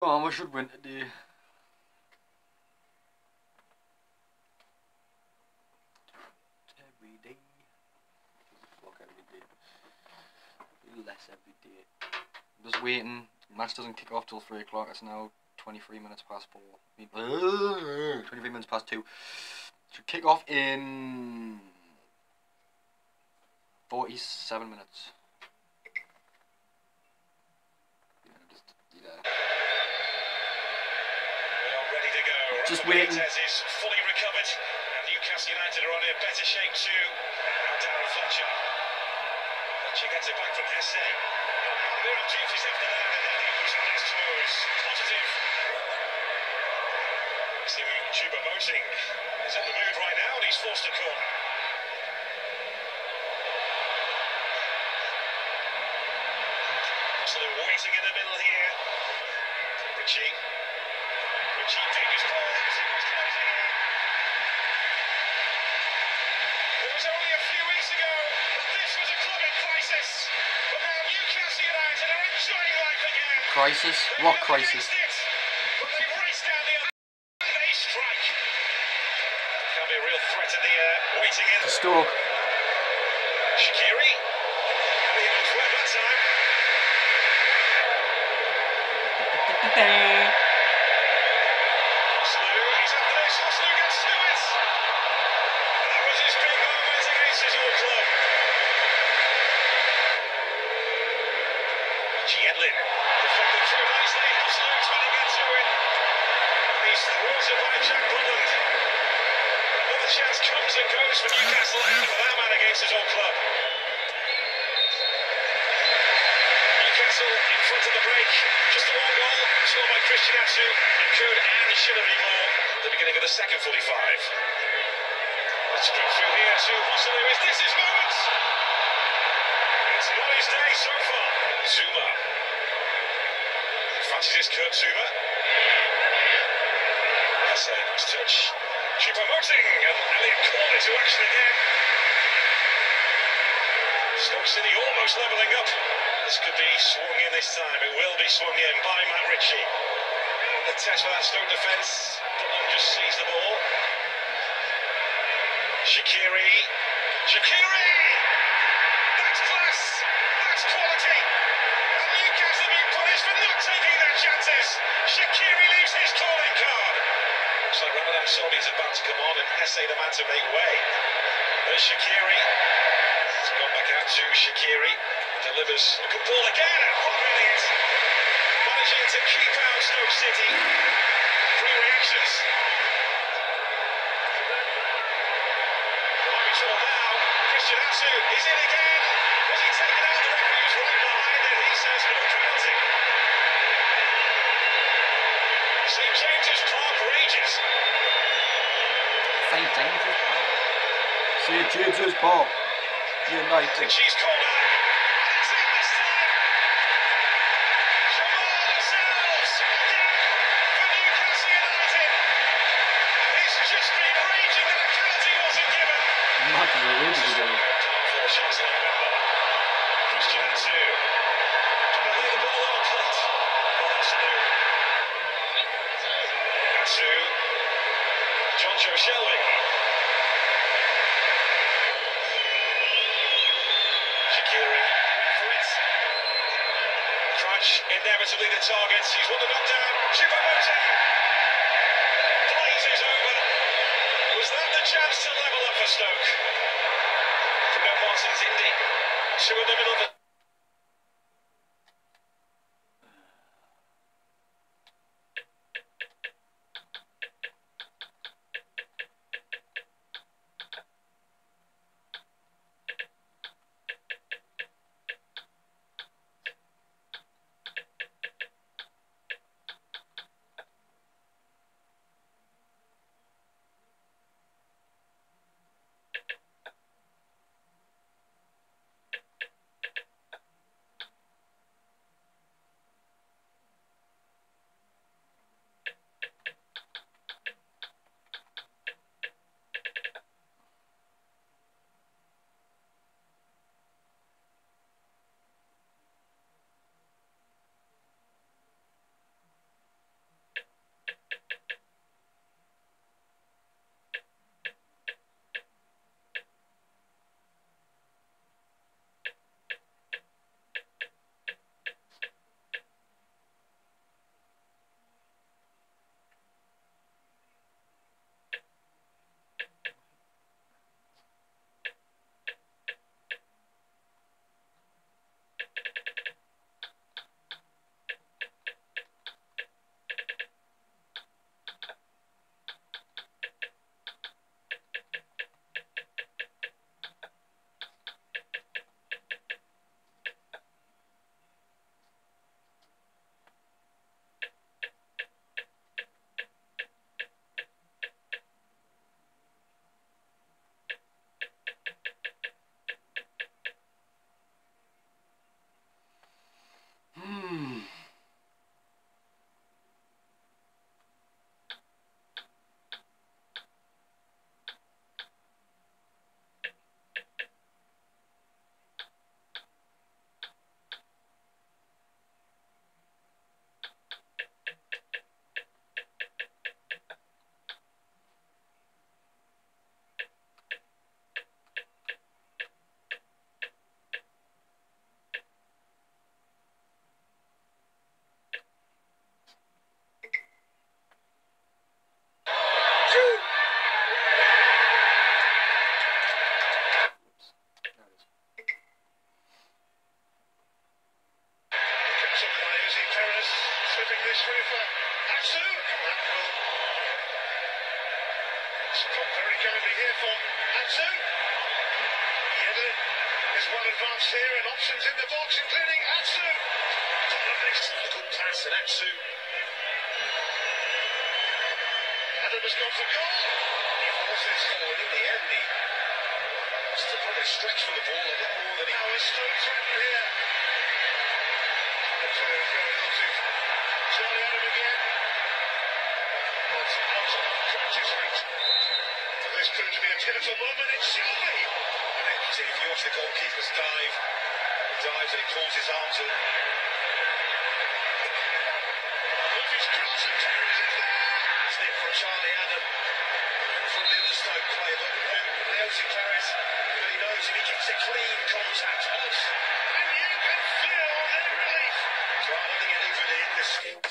Oh, we should win today. Every day. Fuck every day. Less every day. I'm just waiting. Match doesn't kick off till 3 o'clock. It's now 23 minutes past 4. 23 minutes past 2. Should kick off in 47 minutes. Just waiting. Is fully recovered, and Newcastle United are on in better shape too. Now Darren Fletcher. Fletcher gets it back from Hesse. They're on duties after that, and then he was on his toes. Positive. See Chuba Moting is in the mood right now, and he's forced a corner. Absolutely waiting in the middle here. Richie dangerous ball. It was only a few weeks ago that this was a club in crisis, but now Newcastle United are enjoying life again. Crisis? What crisis? But they race down the other and they strike. Can be a real threat in the air, waiting in. Stoke. Shaqiri. And he moves well that time. Chance comes and goes for Newcastle and for that man against his old club. Newcastle in front of the break. Just the one goal scored by Christian Atsu. It could and should have been more at the beginning of the second 45. Let's go through here to Hosselu. Is this his moment? It's not his day so far. Zuma. Fancies this Kurt Zuma. That's a nice touch. Choupo-Moting and Elliot called into action again. Stoke City almost levelling up. This could be swung in this time. It will be swung in by Matt Ritchie. The test for that Stoke defence. Dunham just sees the ball. Shaqiri. That's class. That's quality. And Newcastle have been punished for not taking their chances. Shaqiri leaves his calling card. Looks like Ramadan Sodi is about to come on and Hesse the man to make way. There's Shaqiri. It's gone back out to Shaqiri. Delivers a good ball again. Rob Elliott managing to keep out Stoke City. 3 reactions. Control now. Christian Atsu is in again. Was he taken out? The referee was right behind it. He says no penalty. St James's Park rages. St James's Park. St James's Park. United. She's called out. And it's in this time. Jamal Lascelles again for Newcastle United. He's just been raging that a penalty wasn't given. Not the original game. Powerful shots in November. Christian Atsu. Trying to lay the ball on a plate. Well, absolute. Atsu. John Joe Shelby. Shaqiri for it. Crouch inevitably the target. He's won the knockdown. Choupo-Moting. Blazes over. Was that the chance to level up for Stoke? Bruno Martins Indy. 2 in the middle of the Atsu. That will come very kindly here for Atsu. Yedlin is well advanced here and options in the box, including Atsu. A good pass and Atsu. Adam has gone for goal. He forces forward in the end. He has to probably stretch for the ball a bit more than he was. Still threatened here. Trying to go a little to Charlie Adam again. But out of Curtis reach. Well, this proved to be a pivotal moment. It shall be. And if you watch the goalkeeper's dive, he dives and he pulls his arms up. His cross and carries it there. Snip from Charlie Adam from the other Stoke player, but Leosi Claris really knows if he gets a clean contact off, and you can feel the relief. So I don't think anybody in this scheme.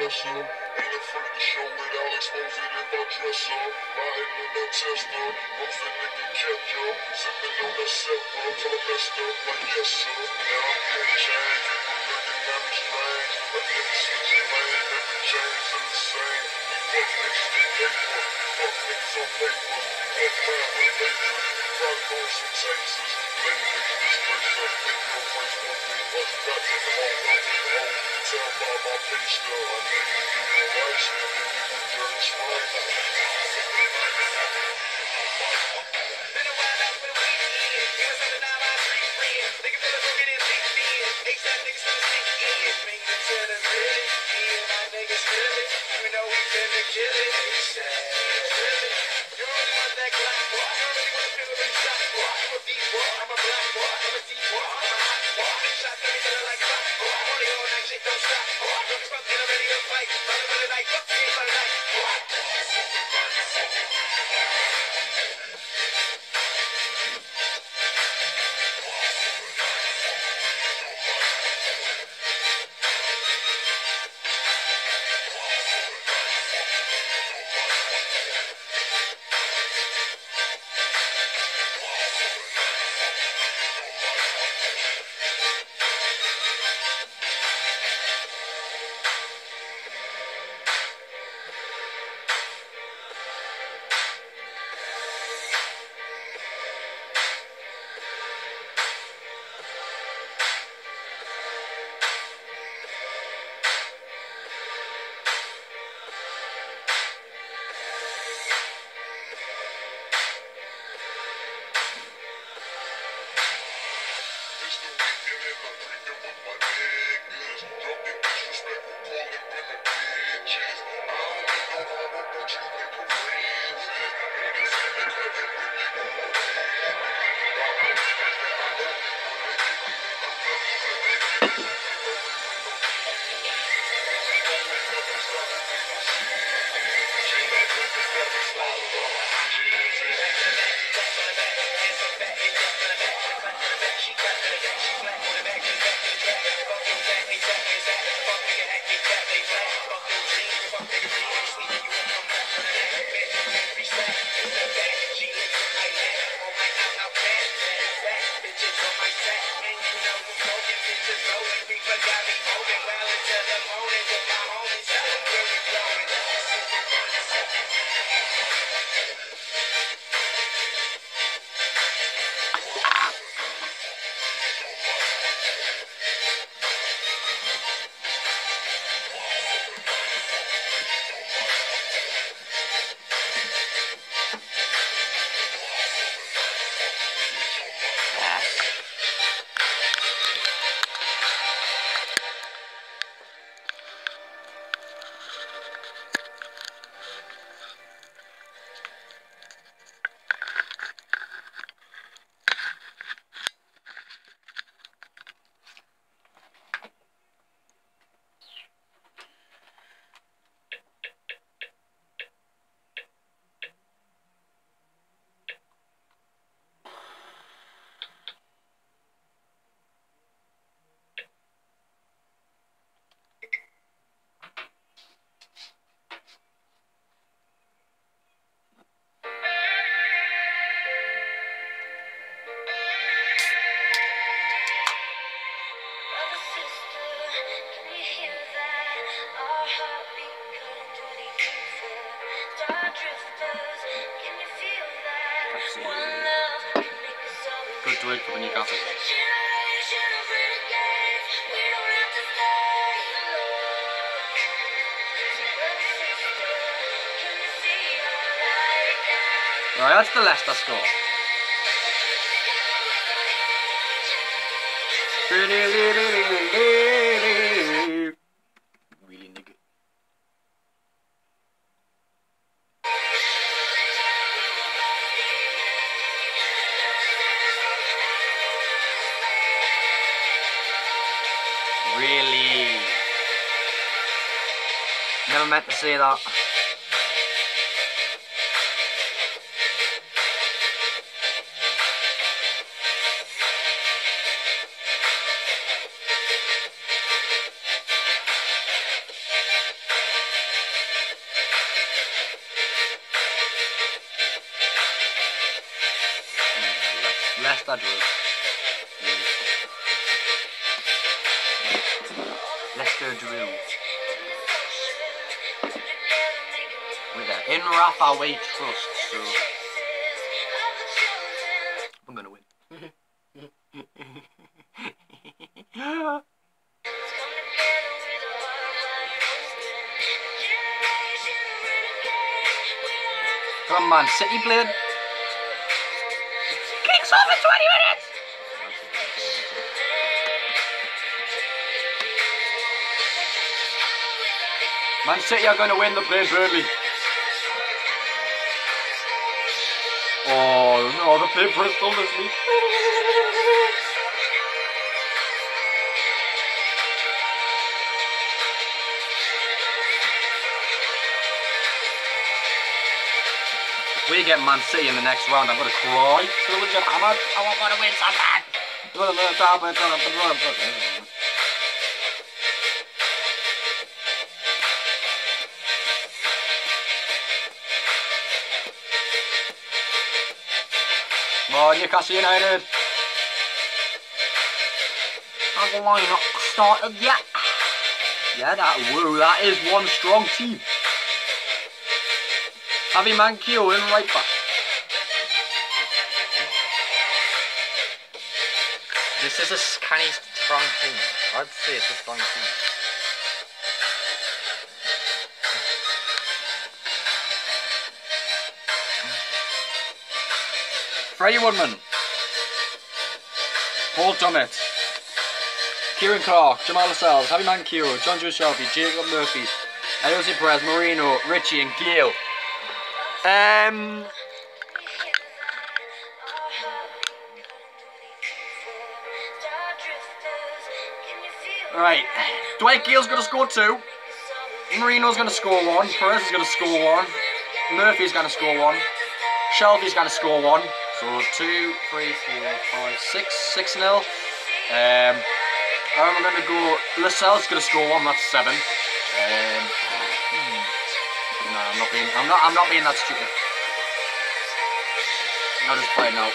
Ain't afraid to show it, I'll expose it if I dress up. Riding in that Tesla, roasting nigga catch up. Sipping on that Sepra, till I messed up like yes sir. Now I'm getting changed, people looking at me strange. Like niggas switching lane, every change is the same. We fuck niggas with paper, fuck niggas on paper. Fuck man with hatred, probably on some tasers. Lame niggas disgrace us, make your friends want me. Us back in the home, I'm in the home. You can tell by my pay stub. My niggas do the rice, we give you a dirty sprite. Been a while out with a weekend. Give us something out my street friends. Nigga feel it broken and leaked in. H-Side niggas finna sneak in. Finger to the city. Me and my niggas feel it. You know we finna kill it. H-Side, feel it. You really want that black boy. You really want to feel it shot boy. You a deep boy. I'm a black boy. I'm a deep boy. I'm a hot boy. Shots every day like rock boy. Party all night, shit don't stop boy. Don't fuck get ready to fight. Running for the night. Fuck me for the night boy. Good to wake up in Newcastle. Right, that's the Leicester score. Really nigga. Really. Never meant to say that. Leicester drew. Leicester drew. With that in Rafa we trust, so I'm gonna win. Come on, Man City played. Kicks off in 20 minutes! Man City are going to win the play Burnley. Oh no, the play Bristol this week. We get Man City in the next round, I'm gonna cry. So legit, I want to win something. Oh, Newcastle United. How's the line not started yet? Yeah, that is one strong team. Javi Manquillo in right back. This is a kind of strong team. I'd say it's a strong team. Freddie Woodman, Paul Dummett, Kieran Clark, Jamal Lascelles, Javi Manquillo, John Joe Shelby, Jacob Murphy, Jose Perez, Marino, Richie and Gale. Right, Dwight Gale's going to score 2, Marino's going to score 1, Perez is going to score 1, Murphy's going to score 1, Shelby's going to score 1, so 2, 3, 4, 5, 6 0. I'm going to go, Lascelles is going to score 1, that's 7. No, I'm not being that stupid. I'll just play it now.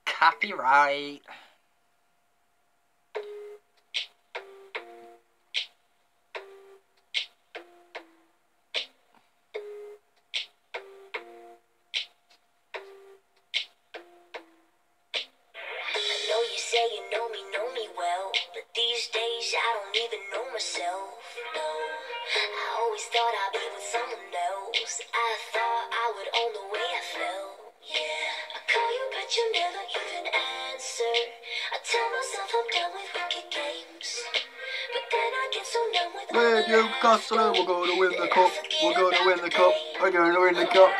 Copyright. We're Newcastle, we're going to win the cup. We're going to win the cup. We're going to win the cup.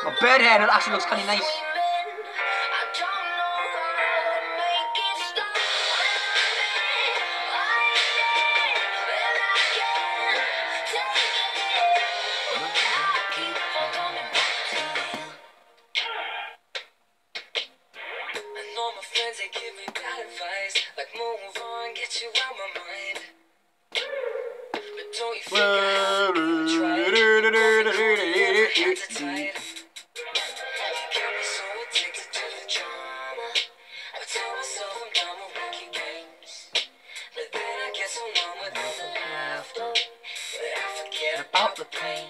My bedhead, it actually looks kind of nice. on my mind. But don't you think I tried? Hands are tied. You got me so addicted to the drama. I tell myself I'm done with monkey games. But then I get so numb with all the laughter that I forget about the pain.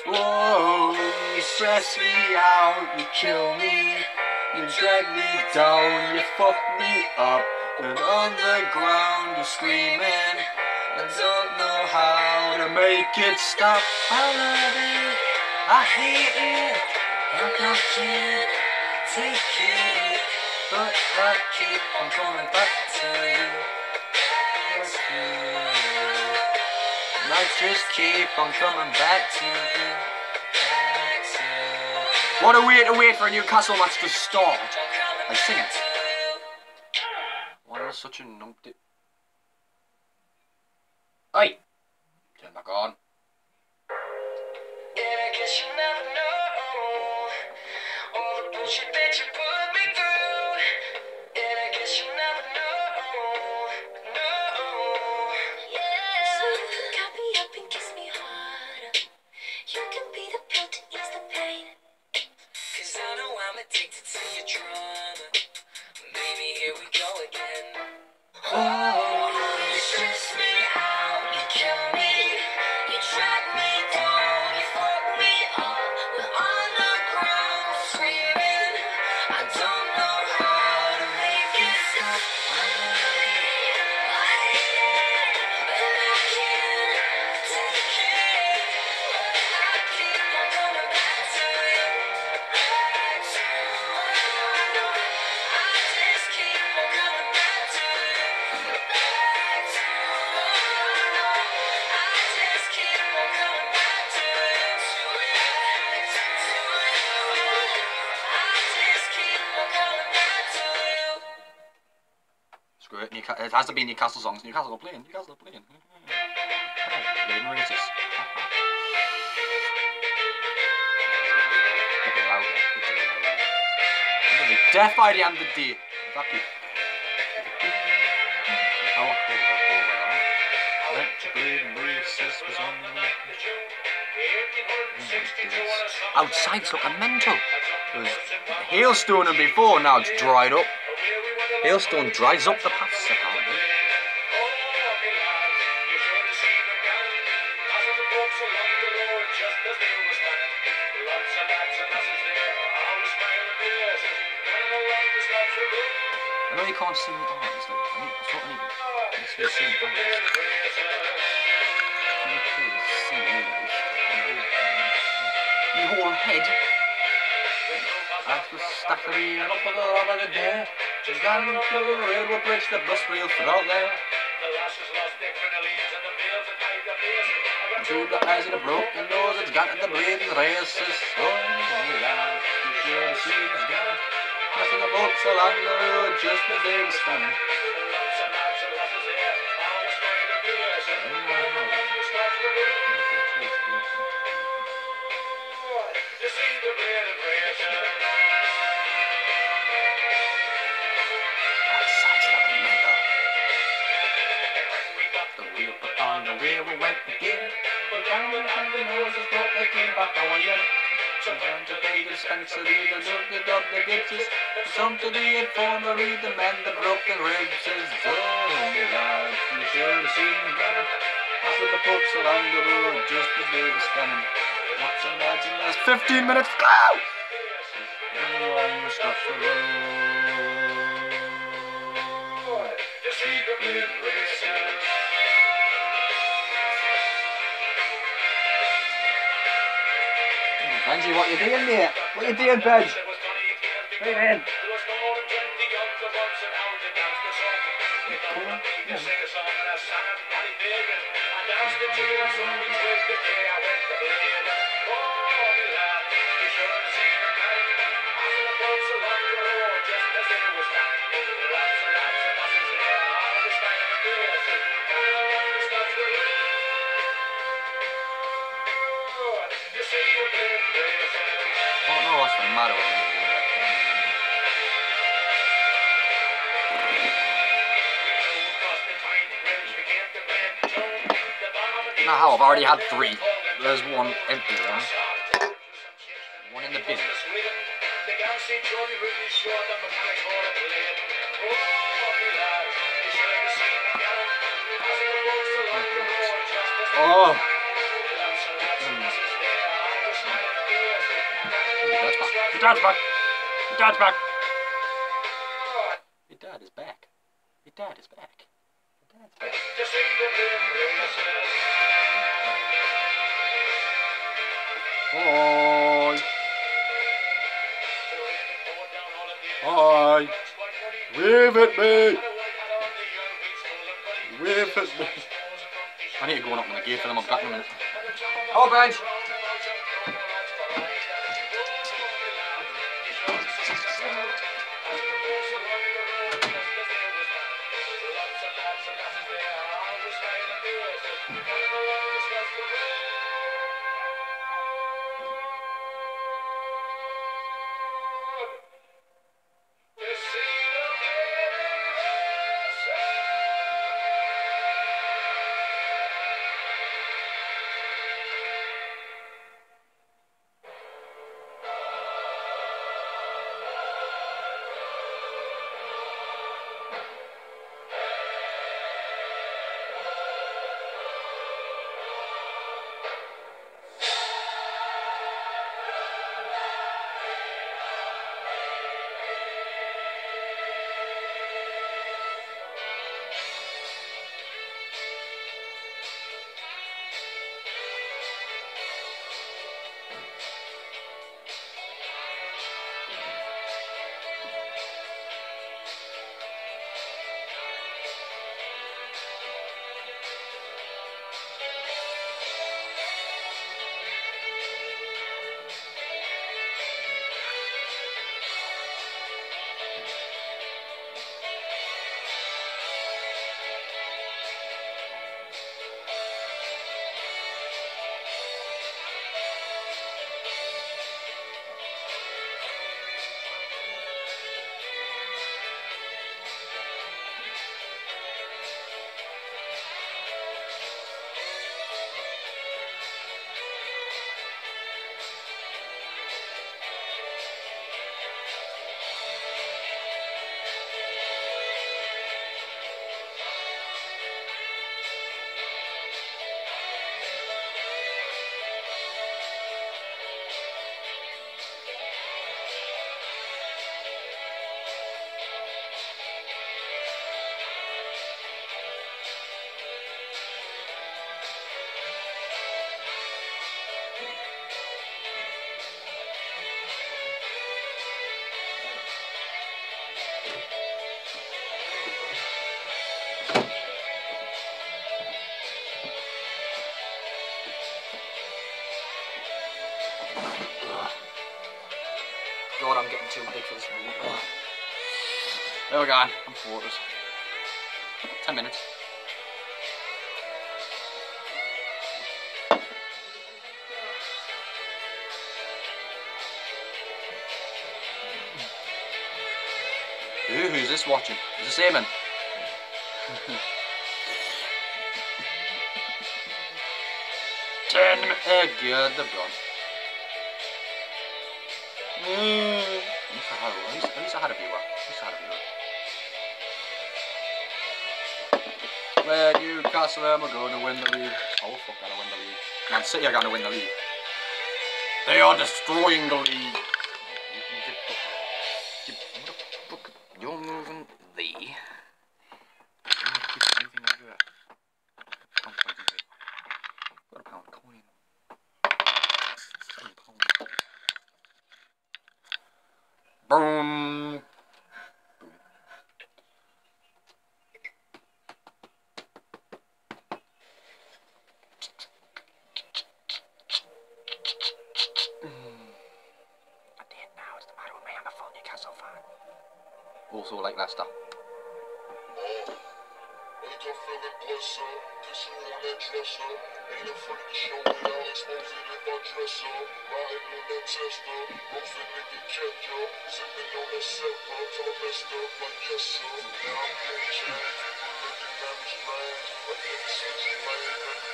Whoa, you stress me out, you kill me, you drag me down, you fuck me up, and on the ground you're screaming. I don't know how to make it stop. I love it, I hate it, I can't take it, but I keep on coming back to you. I just keep on coming back to you. What a way to wait for a Newcastle match to start. I sing it. Why was such a numpty? Oi! Turn back on. And I guess you never know all the bullshit that you put me through. And I guess you never know, no. Yeah. So you can cut me up and kiss me harder. You can be the pill to ease the pain. 'Cause I know I'm addicted to your drama. Baby, here we go again. Oh, you stress me out, you kill me, you drag me down, you fuck me up. We're on the ground screaming. I don't know how to make it stop. I hate it, but I can't take it. But I keep on coming back to you. Back to you. I just keep on coming back to you. Back to you. I just keep on coming back to you. Back to you. I just keep on coming back to you. Screw it, it has to be Newcastle songs. Newcastle are playing. Newcastle are playing. Playing racist. Get it louder. I'm gonna be deaf by the end of the day. Fuck it. How cool they are. Let you bleed racist was on the way. Outside's looking mental. It was hailstoning before, now it's dried up. Hailstone dries up the paths apparently. I know you can't see me. Oh, it's like, I thought I needed. Let's see the Can you please see me? You whole head. After stackery and up a lot of the day. She's gone to the railroad bridge, the bus wheel throughout there. To the eyes of the broken nose, it's got the bleeding races. Oh, lad, you should have seen us gone. Passing the boats along the road just as they were standing. We went again. We found the noses, but they came back our way. Some to pay the dispensary, the dog, the gipsies. Some to the infirmary, the men, the broken ribs. Oh, my lad, you should have seen them coming. Passing the books along the road, just as they were standing. What's a imagine there's 15 minutes to go! Everyone stops the road. Secret races. Benji, what you doing there? What you doing, Benj? Right in. I don't know what's the matter with me. Now how? I've already had 3. There's one empty one. One in the bin. Oh! Your dad's back! Your dad's back! Your dad is back. Your dad is back. Your dad's back. Hi! Hi! Wave at me! Wave at me! I need to go and open the gate for them. I'm back in a minute. Oh, bench! God, I'm getting too big for this movie. There we go. I'm quarters. 10 minutes. Ooh, who's this watching? Is this Eamon? Good, they've gone. At least I had a viewer. Where Newcastle are going to win the league. Oh fuck, they're going to win the league. Man City are going to win the league. They are destroying the league. You're moving the. Got a pound coin. Boom. Also like Leicester.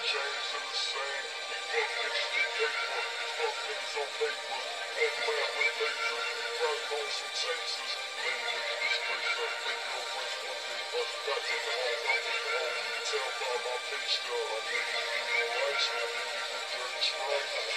chains in the sand. Fuck niggas with paper. Fuck niggas on paper. Fuck rap with lasers. Riding on some chasers. Lame niggas be straight up. Big girlfriends one day up. Got to the home. Got to the home. You can tell by my face, girl. I'm niggas be alright. So I'm niggas with dirty stripes.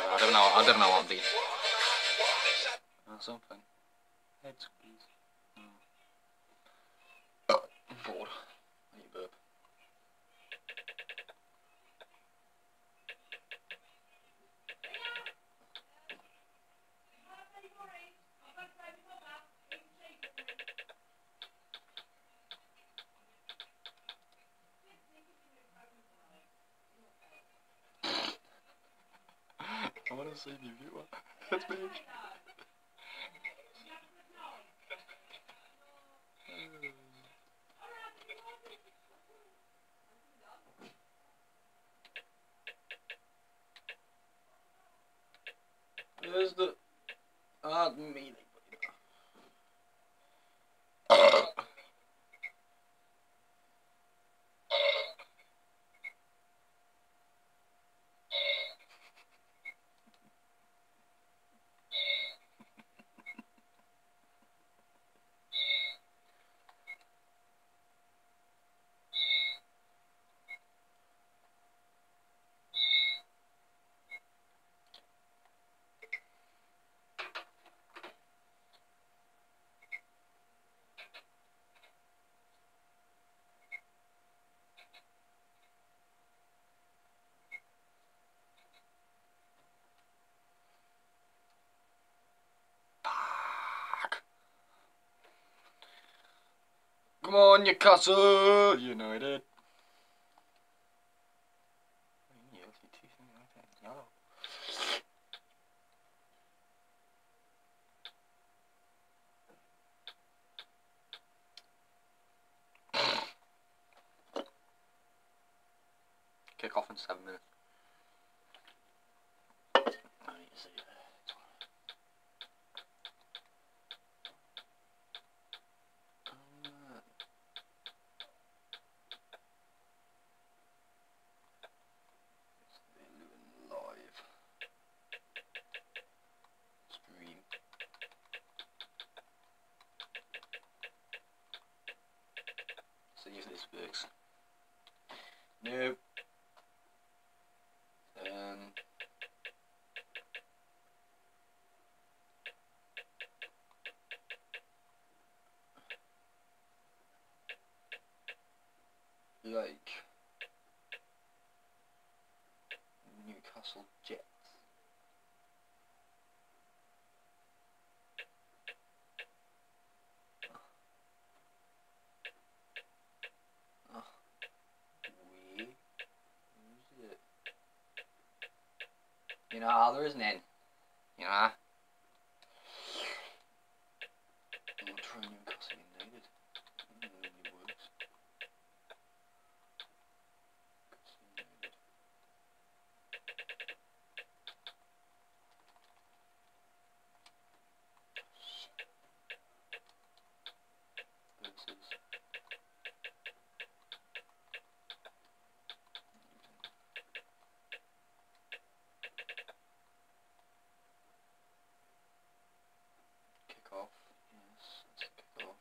I don't know what I'm doing. Something. Head squeeze. I'm bored. I need a burp. I want to see you viewer. That's me. There's the me. Come on, Newcastle United. Kick off in 7 minutes. I need to see it. Live stream. See if this works. Nope. Like Newcastle Jets. Who's it? You know, there isn't any. You know. I'm gonna try Newcastle United. It really works. Kick off. Yes, let's kick off.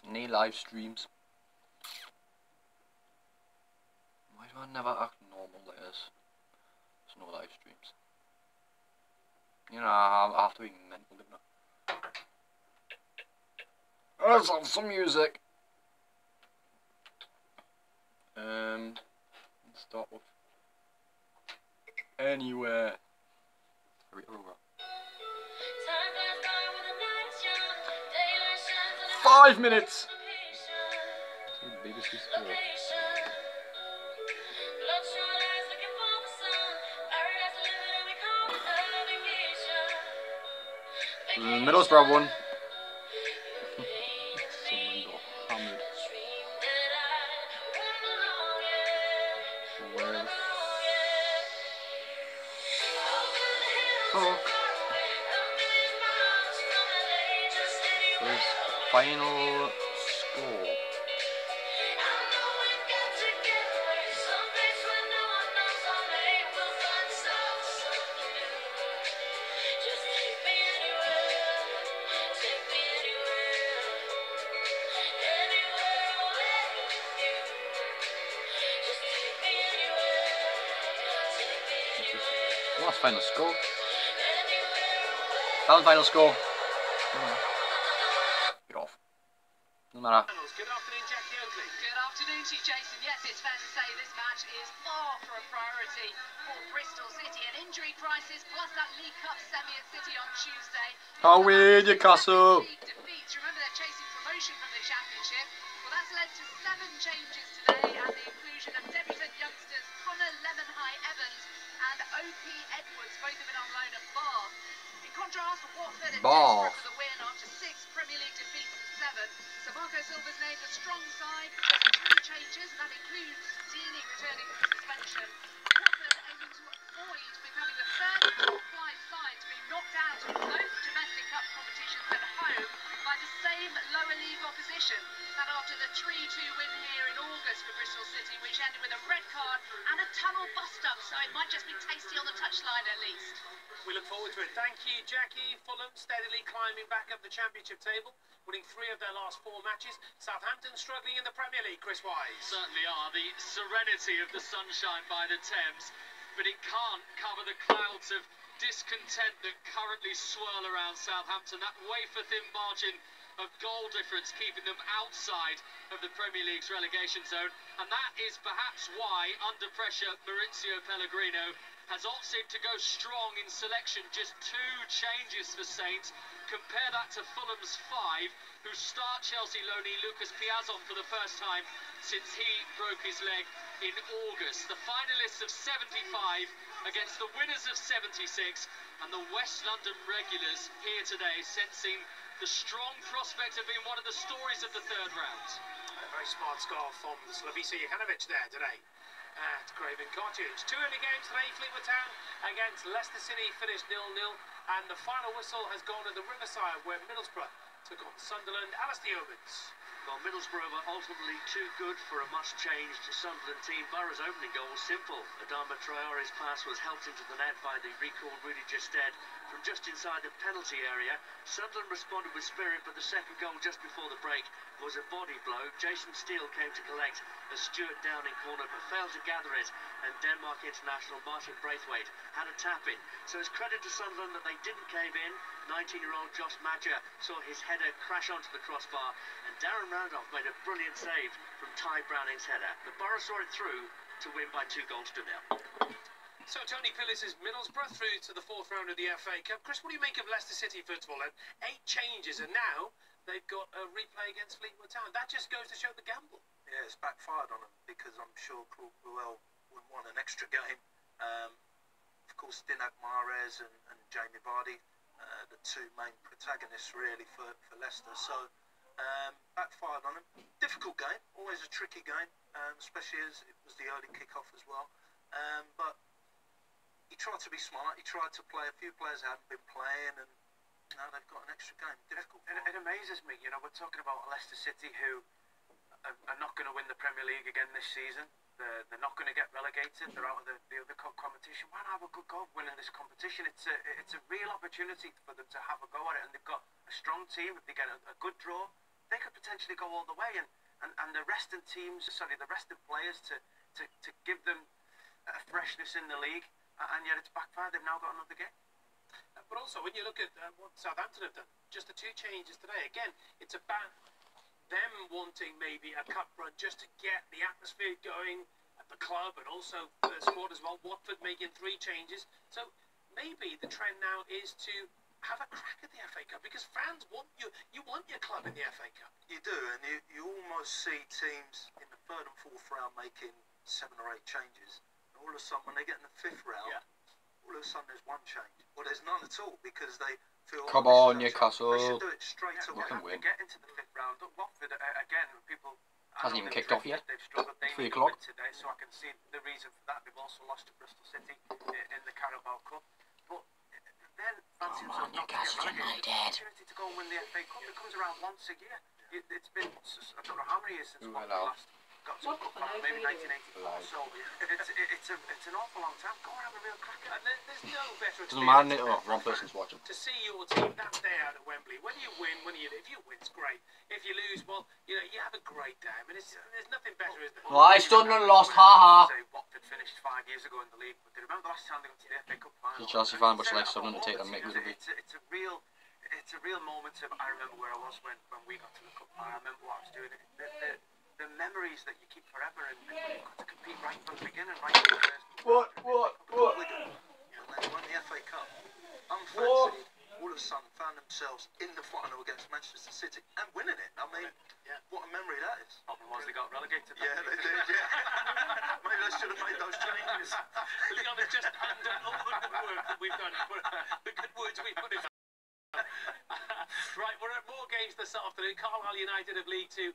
Any live streams? Why do I never act normal like this? There's no live streams. You know, I have to be mental, don't I? Let's have some music. Let's start with Anywhere. 5 minutes. BBC Sport. Middlesbrough won. Sunderland got hammered. Where the fuck? Where's the final score? What's final score? Final score. Get off. No matter. Good afternoon, Jackie Oakley. Good afternoon to you, Jason. Yes, it's fair to say this match is far from a priority for Bristol City. An injury crisis plus that League Cup semi at City on Tuesday. Oh, weird, Newcastle. Defeats. Remember, they're chasing promotion from the Championship. Well, that's led to 7 changes today and the inclusion of debutant youngsters Connor Lemonhigh-Evans and O.P. Edwards, both have been on loan at Bath. In contrast, Watford are desperate for the win after 6 Premier League defeats in 7. So Marco Silva's named a strong side. Just 3 changes, and that includes Deeney returning from suspension. Watford aiming to avoid becoming the 3rd top-flight side to be knocked out of both domestic cup competitions at home by the same lower league opposition. That after the 3-2 win here in August for Bristol City, which ended with a red card and a tunnel bust-up, so it might just be tasty on the touchline at least. We look forward to it. Thank you, Jackie. Fulham steadily climbing back up the Championship table, winning 3 of their last 4 matches. Southampton struggling in the Premier League, Chris Wise. Certainly are. The serenity of the sunshine by the Thames, but it can't cover the clouds of discontent that currently swirl around Southampton. That wafer-thin margin of goal difference keeping them outside of the Premier League's relegation zone, and that is perhaps why, under pressure, Maurizio Pellegrino has opted to go strong in selection. Just 2 changes for Saints. Compare that to Fulham's 5, who start Chelsea loanee Lucas Piazon for the first time since he broke his leg in August. The finalists of 75 against the winners of 76, and the West London regulars here today sensing the strong prospect of being one of the stories of the 3rd round. A very smart scarf from Slavisa Jokanovic there today at Craven Cottage. 2 early games today. Fleetwood Town against Leicester City finished 0-0, and the final whistle has gone at the Riverside, where Middlesbrough took on Sunderland. Alistair Yeomans. Well, Middlesbrough were ultimately too good for a much-changed Sunderland team. Borough's opening goal was simple. Adama Traore's pass was helped into the net by the recalled Rudy Gestede from just inside the penalty area. Sunderland responded with spirit, but the second goal just before the break was a body blow. Jason Steele came to collect a Stuart Downing corner, but failed to gather it, and Denmark international Martin Braithwaite had a tap-in. So it's credit to Sunderland that they didn't cave in. 19-year-old Josh Madger saw his header crash onto the crossbar, and Darren Randolph made a brilliant save from Ty Browning's header. But Borough saw it through to win by 2-0. So Tony Phillips' Middlesbrough through to the 4th round of the FA Cup. Chris, what do you make of Leicester City, first of all? 8 changes, and now they've got a replay against Fleetwood Town. That just goes to show the gamble. Yeah, it's backfired on them, because I'm sure Claude Puel wouldn't want an extra game. Of course, Dinak Mahrez and Jamie Vardy, the 2 main protagonists really for Leicester. So backfired on them. Difficult game, always a tricky game, especially as it was the early kick-off as well. But he tried to be smart. He tried to play. A few players hadn't been playing, and now they've got an extra game. Difficult. It amazes me, you know, we're talking about Leicester City, who are not going to win the Premier League again this season. They're not going to get relegated. They're out of the other competition. Why not have a good go winning this competition? It's a real opportunity for them to have a go at it, and they've got a strong team. If they get a good draw, they could potentially go all the way, and the resting teams, the resting players to give them a freshness in the league, and yet it's backfired. They've now got another game. But also, when you look at what Southampton have done, just the 2 changes today, again, it's about them wanting maybe a cup run just to get the atmosphere going at the club, and also the squad as well. Watford making 3 changes. So maybe the trend now is to have a crack at the FA Cup, because fans want you. You want your club in the FA Cup. You do, and you almost see teams in the 3rd and 4th round making 7 or 8 changes. And all of a sudden, when they get in the 5th round, all of a sudden there's 1 change. Well, there's none at all, because they feel Come like on, this is Newcastle. They should do it straight away. Fucking win. Get into the 5th round. Look, Watford, again, people... Hasn't even kicked off yet. They've struggled. They 3 need to o'clock. win today, so I can see the reason for that. They've also lost to Bristol City in the Carabao Cup. But then fancy themselves not to get relegated. The opportunity to go and win the FA Cup. It comes around once a year. It's been, I don't know how many years since Watford last got to the cup final, maybe 1984. So it's an awful long time. Go and have a real crack at it. And there's no better Doesn't matter. experience Oh, wrong person's watching. to see your team that day out at Wembley. Whether you win, if you win, it's great. If you lose, well, you have a great day. I mean, there's nothing better, is there? Well, I stood and lost, haha. Say Watford finished 5 years ago in the league, but do you remember the last time they got to the FA Cup final? He's a Chelsea fan, but she likes Sunderland to take them, make with it. It's a real moment of, I remember where I was when we got to the cup final. I remember what I was doing. The memories that you keep forever, and you've got to compete right from the beginning, right from the first. What? And they won the FA Cup. Unfancy, all of a sudden found themselves in the final against Manchester City and winning it. I mean, what a memory that is. Problem was they got relegated. Yeah, they did, yeah. Maybe they should have made those changes. Leon has just undone all the good work that we've done. The good words we put in. Right, we're at more games this afternoon. Carlisle United of League Two.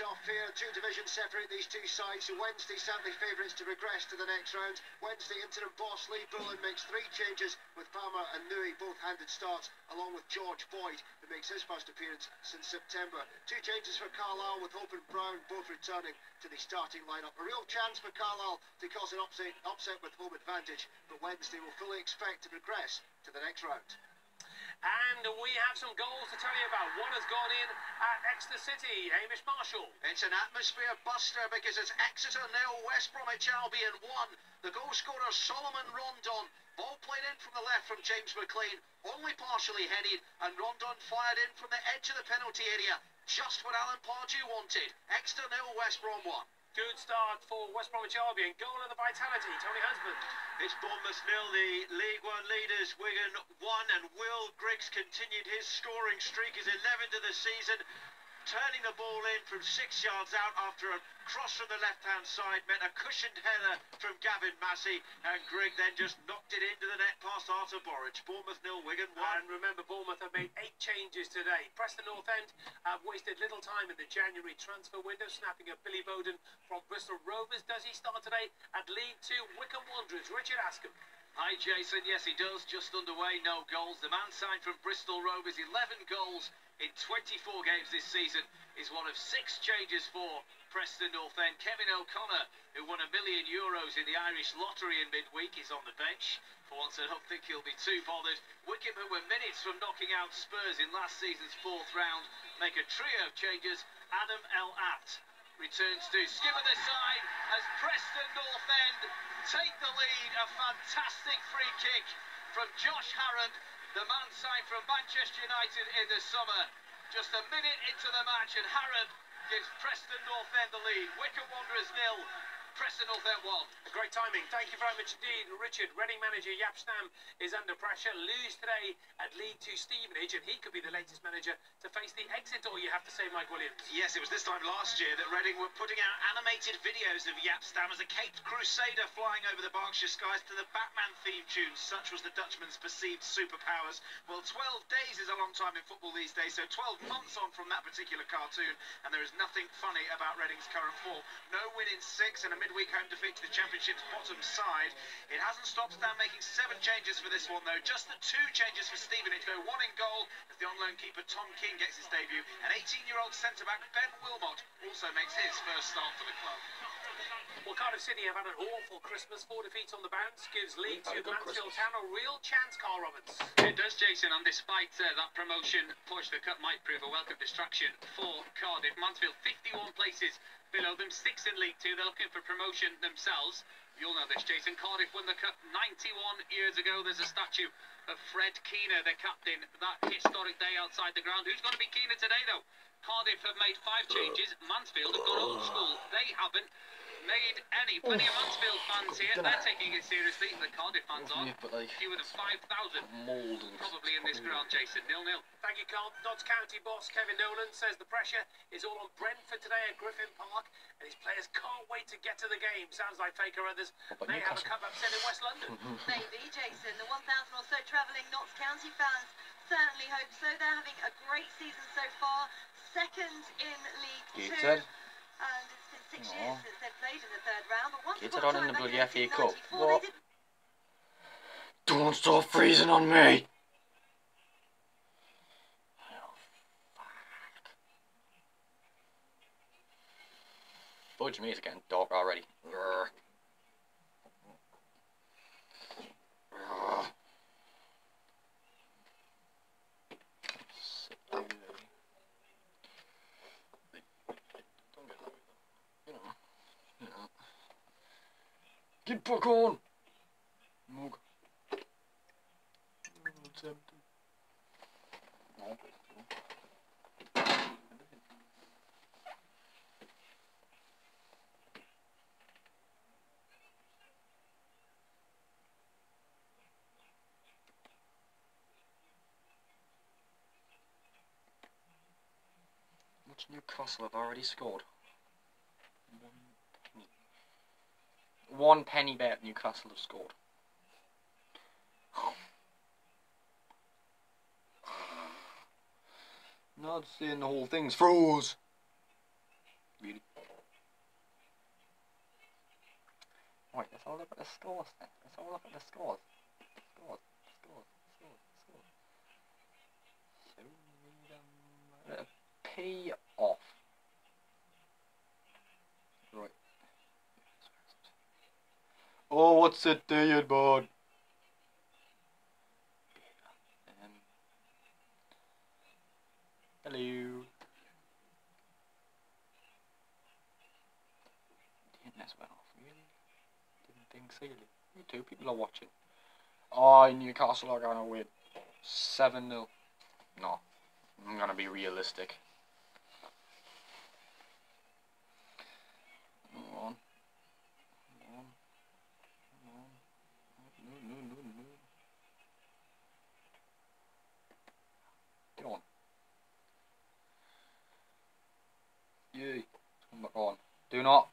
Off here, 2 divisions separate these two sides. So Wednesday, sadly, favourites to regress to the next round. Wednesday, interim boss Lee Bullen makes 3 changes, with Palmer and Nui both handed starts, along with George Boyd, who makes his first appearance since September. 2 changes for Carlisle, with Hope and Brown both returning to the starting lineup. A real chance for Carlisle to cause an upset with home advantage, but Wednesday will fully expect to progress to the next round. And we have some goals to tell you about. One has gone in at Exeter City. Hamish Marshall. It's an atmosphere buster because it's Exeter 0, West Bromwich Albion 1. The goal scorer Solomon Rondon. Ball played in from the left from James McLean, only partially headed, and Rondon fired in from the edge of the penalty area. Just what Alan Pardew wanted. Exeter 0, West Brom 1. Good start for West Bromwich Albion. Goal of the vitality, Tony Husband. It's Bournemouth 0, the League One leaders. Wigan 1, and Will Griggs continued his scoring streak. His 11th of the season, turning the ball in from 6 yards out after a cross from the left-hand side, meant a cushioned header from Gavin Massey, and Grigg then just knocked it into the net past Arthur Borage. Bournemouth 0, Wigan 1. And remember, Bournemouth have made 8 changes today. Preston North End have wasted little time in the January transfer window, snapping up Billy Bowden from Bristol Rovers. Does he start today at League 2? Wycombe Wanderers, Richard Askham. Hi Jason, yes he does, just underway, no goals. The man signed from Bristol Rovers, 11 goals in 24 games this season, is one of 6 changes for Preston North End. Kevin O'Connor, who won €1 million in the Irish lottery in midweek, is on the bench. For once I don't think he'll be too bothered. Wycombe, who were minutes from knocking out Spurs in last season's 4th round, make a trio of changes. Adam El Abt returns to skipper the side as Preston North End take the lead. A fantastic free kick from Josh Harrod, the man signed from Manchester United in the summer. Just a minute into the match and Harrod gives Preston North End the lead. Wycombe Wanderers 0, Preston North End 1. Great timing. Thank you very much indeed, Richard. Reading manager Jaap Stam is under pressure. Lose today at League 2 Stevenage, and he could be the latest manager to face the exit, or you have to say Mike Williams. Yes, it was this time last year that Reading were putting out animated videos of Jaap Stam as a caped crusader flying over the Berkshire skies to the Batman theme tune. Such was the Dutchman's perceived superpowers. Well, 12 days is a long time in football these days, so 12 months on from that particular cartoon, and there is nothing funny about Reading's current form. No win in 6 and a midweek home defeat to the Championship's bottom side. It hasn't stopped Stam making 7 changes for this one, though. Just the 2 changes for Stevenage, though. 1 in goal as the on-loan keeper Tom King gets his debut. And 18-year-old centre-back Ben Wilmot also makes his first start for the club. Well, Cardiff City have had an awful Christmas. 4 defeats on the bounce gives League 2 Mansfield Town a real chance, Carl Roberts. It does, Jason, and despite that promotion push, the cup might prove a welcome distraction for Cardiff. Mansfield 51 places below them, 6 in League 2. They're looking for promotion themselves. You'll know this, Jason. Cardiff won the cup 91 years ago. There's a statue of Fred Keener, the captain, that historic day outside the ground. Who's going to be Keener today, though? Cardiff have made 5 changes. Mansfield have gone old school. They haven't. made any. Plenty of Mansfield fans here. They're taking it seriously. The Cardiff fans are. But like, Fewer than 5,000 mould and probably in this ground, Jason. 0-0. Thank you, Carl. Notts County boss Kevin Nolan says the pressure is all on Brentford today at Griffin Park, and his players can't wait to get to the game. Sounds like Faker others may have a cup upset in West London. Maybe, Jason. The 1,000 or so travelling Notts County fans certainly hope so. They're having a great season so far. Second in League Two. And it's been 6 years since they've played in the third round. But once upon a time, in the bloody back FA in Cup. 1994, What? they did. Don't stop freezing on me! Fudge me, it's getting dark already. Urgh. Urgh. Don't get that way though. You know. Get back on! Mug. It's empty. No. Which Newcastle have already scored? 1 penny. 1 penny bet Newcastle have scored. Not seeing the whole thing's froze. Really? Right, let's all look at the scores then. Let's all look at the scores. Scores. Show me them. P off. Right. Oh, what's it doing, bud? Hello. The internet's went off, really? Didn't think so. You two people are watching. Oh, Newcastle are gonna win 7-0. No, I'm gonna be realistic. Come on. No. Get on. Yay. Come back on. Do not.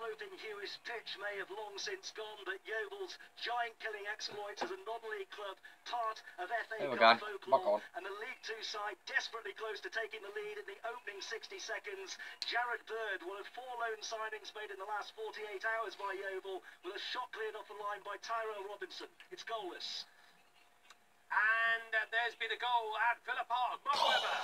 Floating Hughes pitch may have long since gone, but Yeovil's giant-killing exploits as a non-league club, part of FA Cup folklore, and the League Two side desperately close to taking the lead in the opening 60 seconds. Jared Bird, one of 4 loan signings made in the last 48 hours by Yeovil, with a shot cleared off the line by Tyrell Robinson. It's goalless. And there's been a goal at Villa Park. Mark Webber.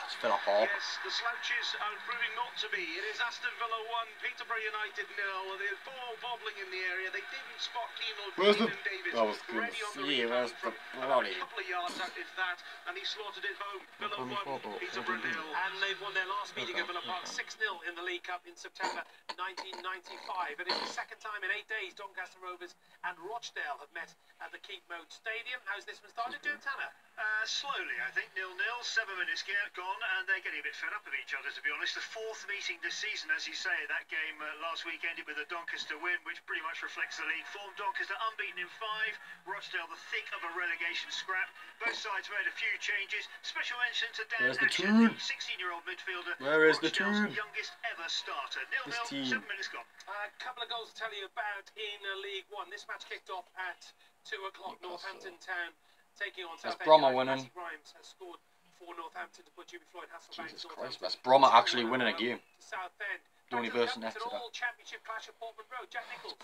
Yes, the slouches are proving not to be. It is Aston Villa 1, Peterborough United 0. The ball wobbling in the area. They didn't spot Keenan Davis. I was going to see, where's the bloody... A couple of yards out, if that, and he slotted it home. Villa 1, Peterborough 0. And they've won their last meeting at Villa Park 6-0 in the League Cup in September 1995. And it's the second time in 8 days Doncaster Rovers and Rochdale have met at the Keep Mode Stadium. How's this one started, Joe Tanner? Slowly, I think. 0-0, 7 minutes gone, and they're getting a bit fed up of each other, to be honest. The 4th meeting this season, as you say. That game last week ended with a Doncaster win, which pretty much reflects the league form. Doncaster unbeaten in 5, Rochdale the thick of a relegation scrap. Both sides made a few changes. Special mention to Dan Asher, the 16-year-old midfielder. Where is the tune? Youngest ever starter. 0-0, 7 minutes gone. A couple of goals to tell you about in League One. This match kicked off at 2 o'clock. Northampton Town taking on Southend. Bromma winning. Grimes has scored for Northampton to put Jimmy Floyd Hasselbank. Jesus Christ, that's Bromma actually winning a game. Southend. The only person next to that. All-championship clash at Portman Road. Jack Nicholls.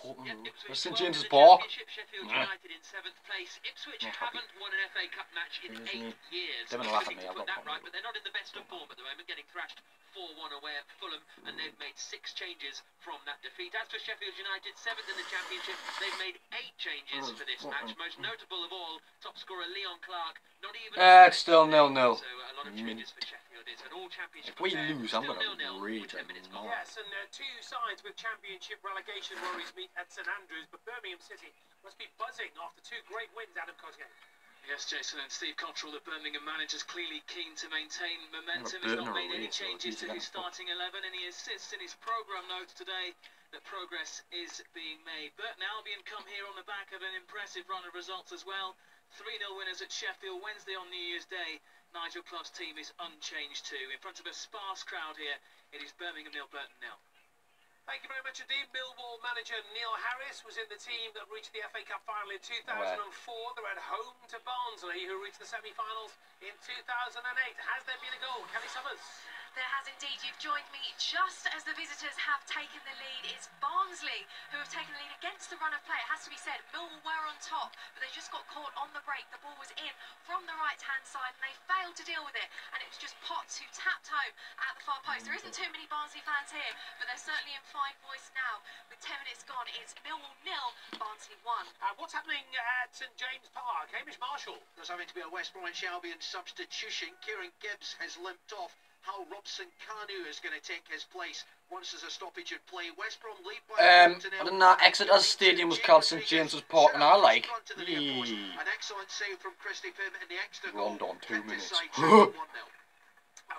Where's St James's Park? Sheffield United in 7th place. Ipswich haven't won an FA Cup match in 8 years. They're going to laugh at me. Put that right, but they're not in the best of form at the moment, getting thrashed 4-1 away at Fulham, and they've made 6 changes from that defeat. As for Sheffield United, 7th in the Championship, they've made 8 changes for this match. Most notable of all, top scorer Leon Clark, not even... It's still 0-0. So a lot of changes for Sheffield. It's an all-championship. If we lose, I'm going to rage. Yes, and 2 sides with championship relegation worries meet at St Andrews, but Birmingham City must be buzzing after 2 great wins, Adam Cosgate. Yes, Jason, and Steve Cottrell, the Birmingham manager, is clearly keen to maintain momentum. He's not made any changes to his starting 11, and he insists in his programme notes today that progress is being made. Burton Albion come here on the back of an impressive run of results as well. 3-0 winners at Sheffield Wednesday on New Year's Day. Nigel Clough's team is unchanged too. In front of a sparse crowd here, it is Birmingham 0, Burton 0. Thank you very much indeed. Millwall manager Neil Harris was in the team that reached the FA Cup final in 2004. They were at home to Barnsley, who reached the semi-finals in 2008. Has there been a goal? Kelly Summers. There has indeed. You've joined me just as the visitors have taken the lead. It's Barnsley who have taken the lead against the run of play. It has to be said, Millwall were on top, but they just got caught on the break. The ball was in from the right-hand side, and they failed to deal with it. And it was just Potts who tapped home at the far post. There isn't too many Barnsley fans here, but they're certainly in fine voice now. With 10 minutes gone, it's Millwall 0, Barnsley 1. What's happening at St James Park? Hamish Marshall. There's having to be a West Bromwich Albion substitution. Kieran Gibbs has limped off. How Robson Kanu is going to take his place once there's a stoppage at play. West Brom lead by I didn't know Exeter's stadium was called St James's Park, and I like. An excellent save from Christy Pym in the extra goal. On 2 minutes.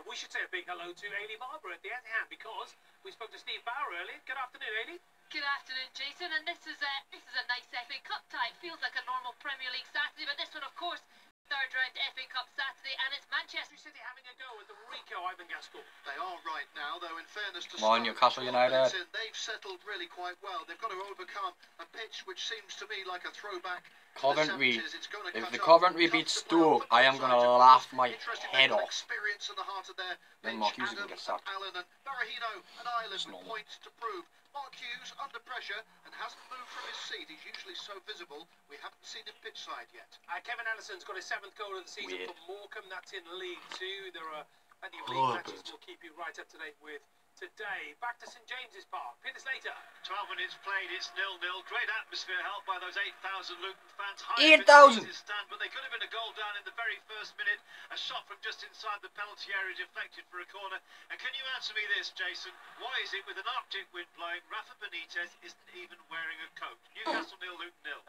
We should say a big hello to Ailey Barber at the Etihad, because we spoke to Steve Bauer earlier. Good afternoon, Ailey. Good afternoon, Jason. And this is a nice FA Cup tie. It feels like a normal Premier League Saturday, but this one, of course, third round FA Cup Saturday, and it's Manchester City having a go at the Rico Ivan Gascoigne. They are right now, though, in fairness to Newcastle United. They've settled really quite well. They've got to overcome a pitch which seems to me like a throwback. Coventry. If the Coventry beat Stoke, I am going to laugh my head off. Experience in the heart of their Then Mark Hughes is going to get sacked. Allen and Barahino and Ireland with points to prove. Mark Hughes under pressure and hasn't moved from his seat. He's usually so visible. We haven't seen him pitch side yet. Kevin Allison's got his 7th goal of the season for Morecambe. That's in League 2. There are plenty of league matches we'll keep you right up to date with today. Back to St James's Park. Peter Slater. 12 minutes played, it's 0-0. Great atmosphere helped by those 8,000 Luton fans. 8,000! But they could have been a goal down in the very first minute. A shot from just inside the penalty area deflected for a corner. And can you answer me this, Jason? Why is it with an Arctic wind blowing, Rafa Benitez isn't even wearing a coat? Newcastle 0, Luton 0.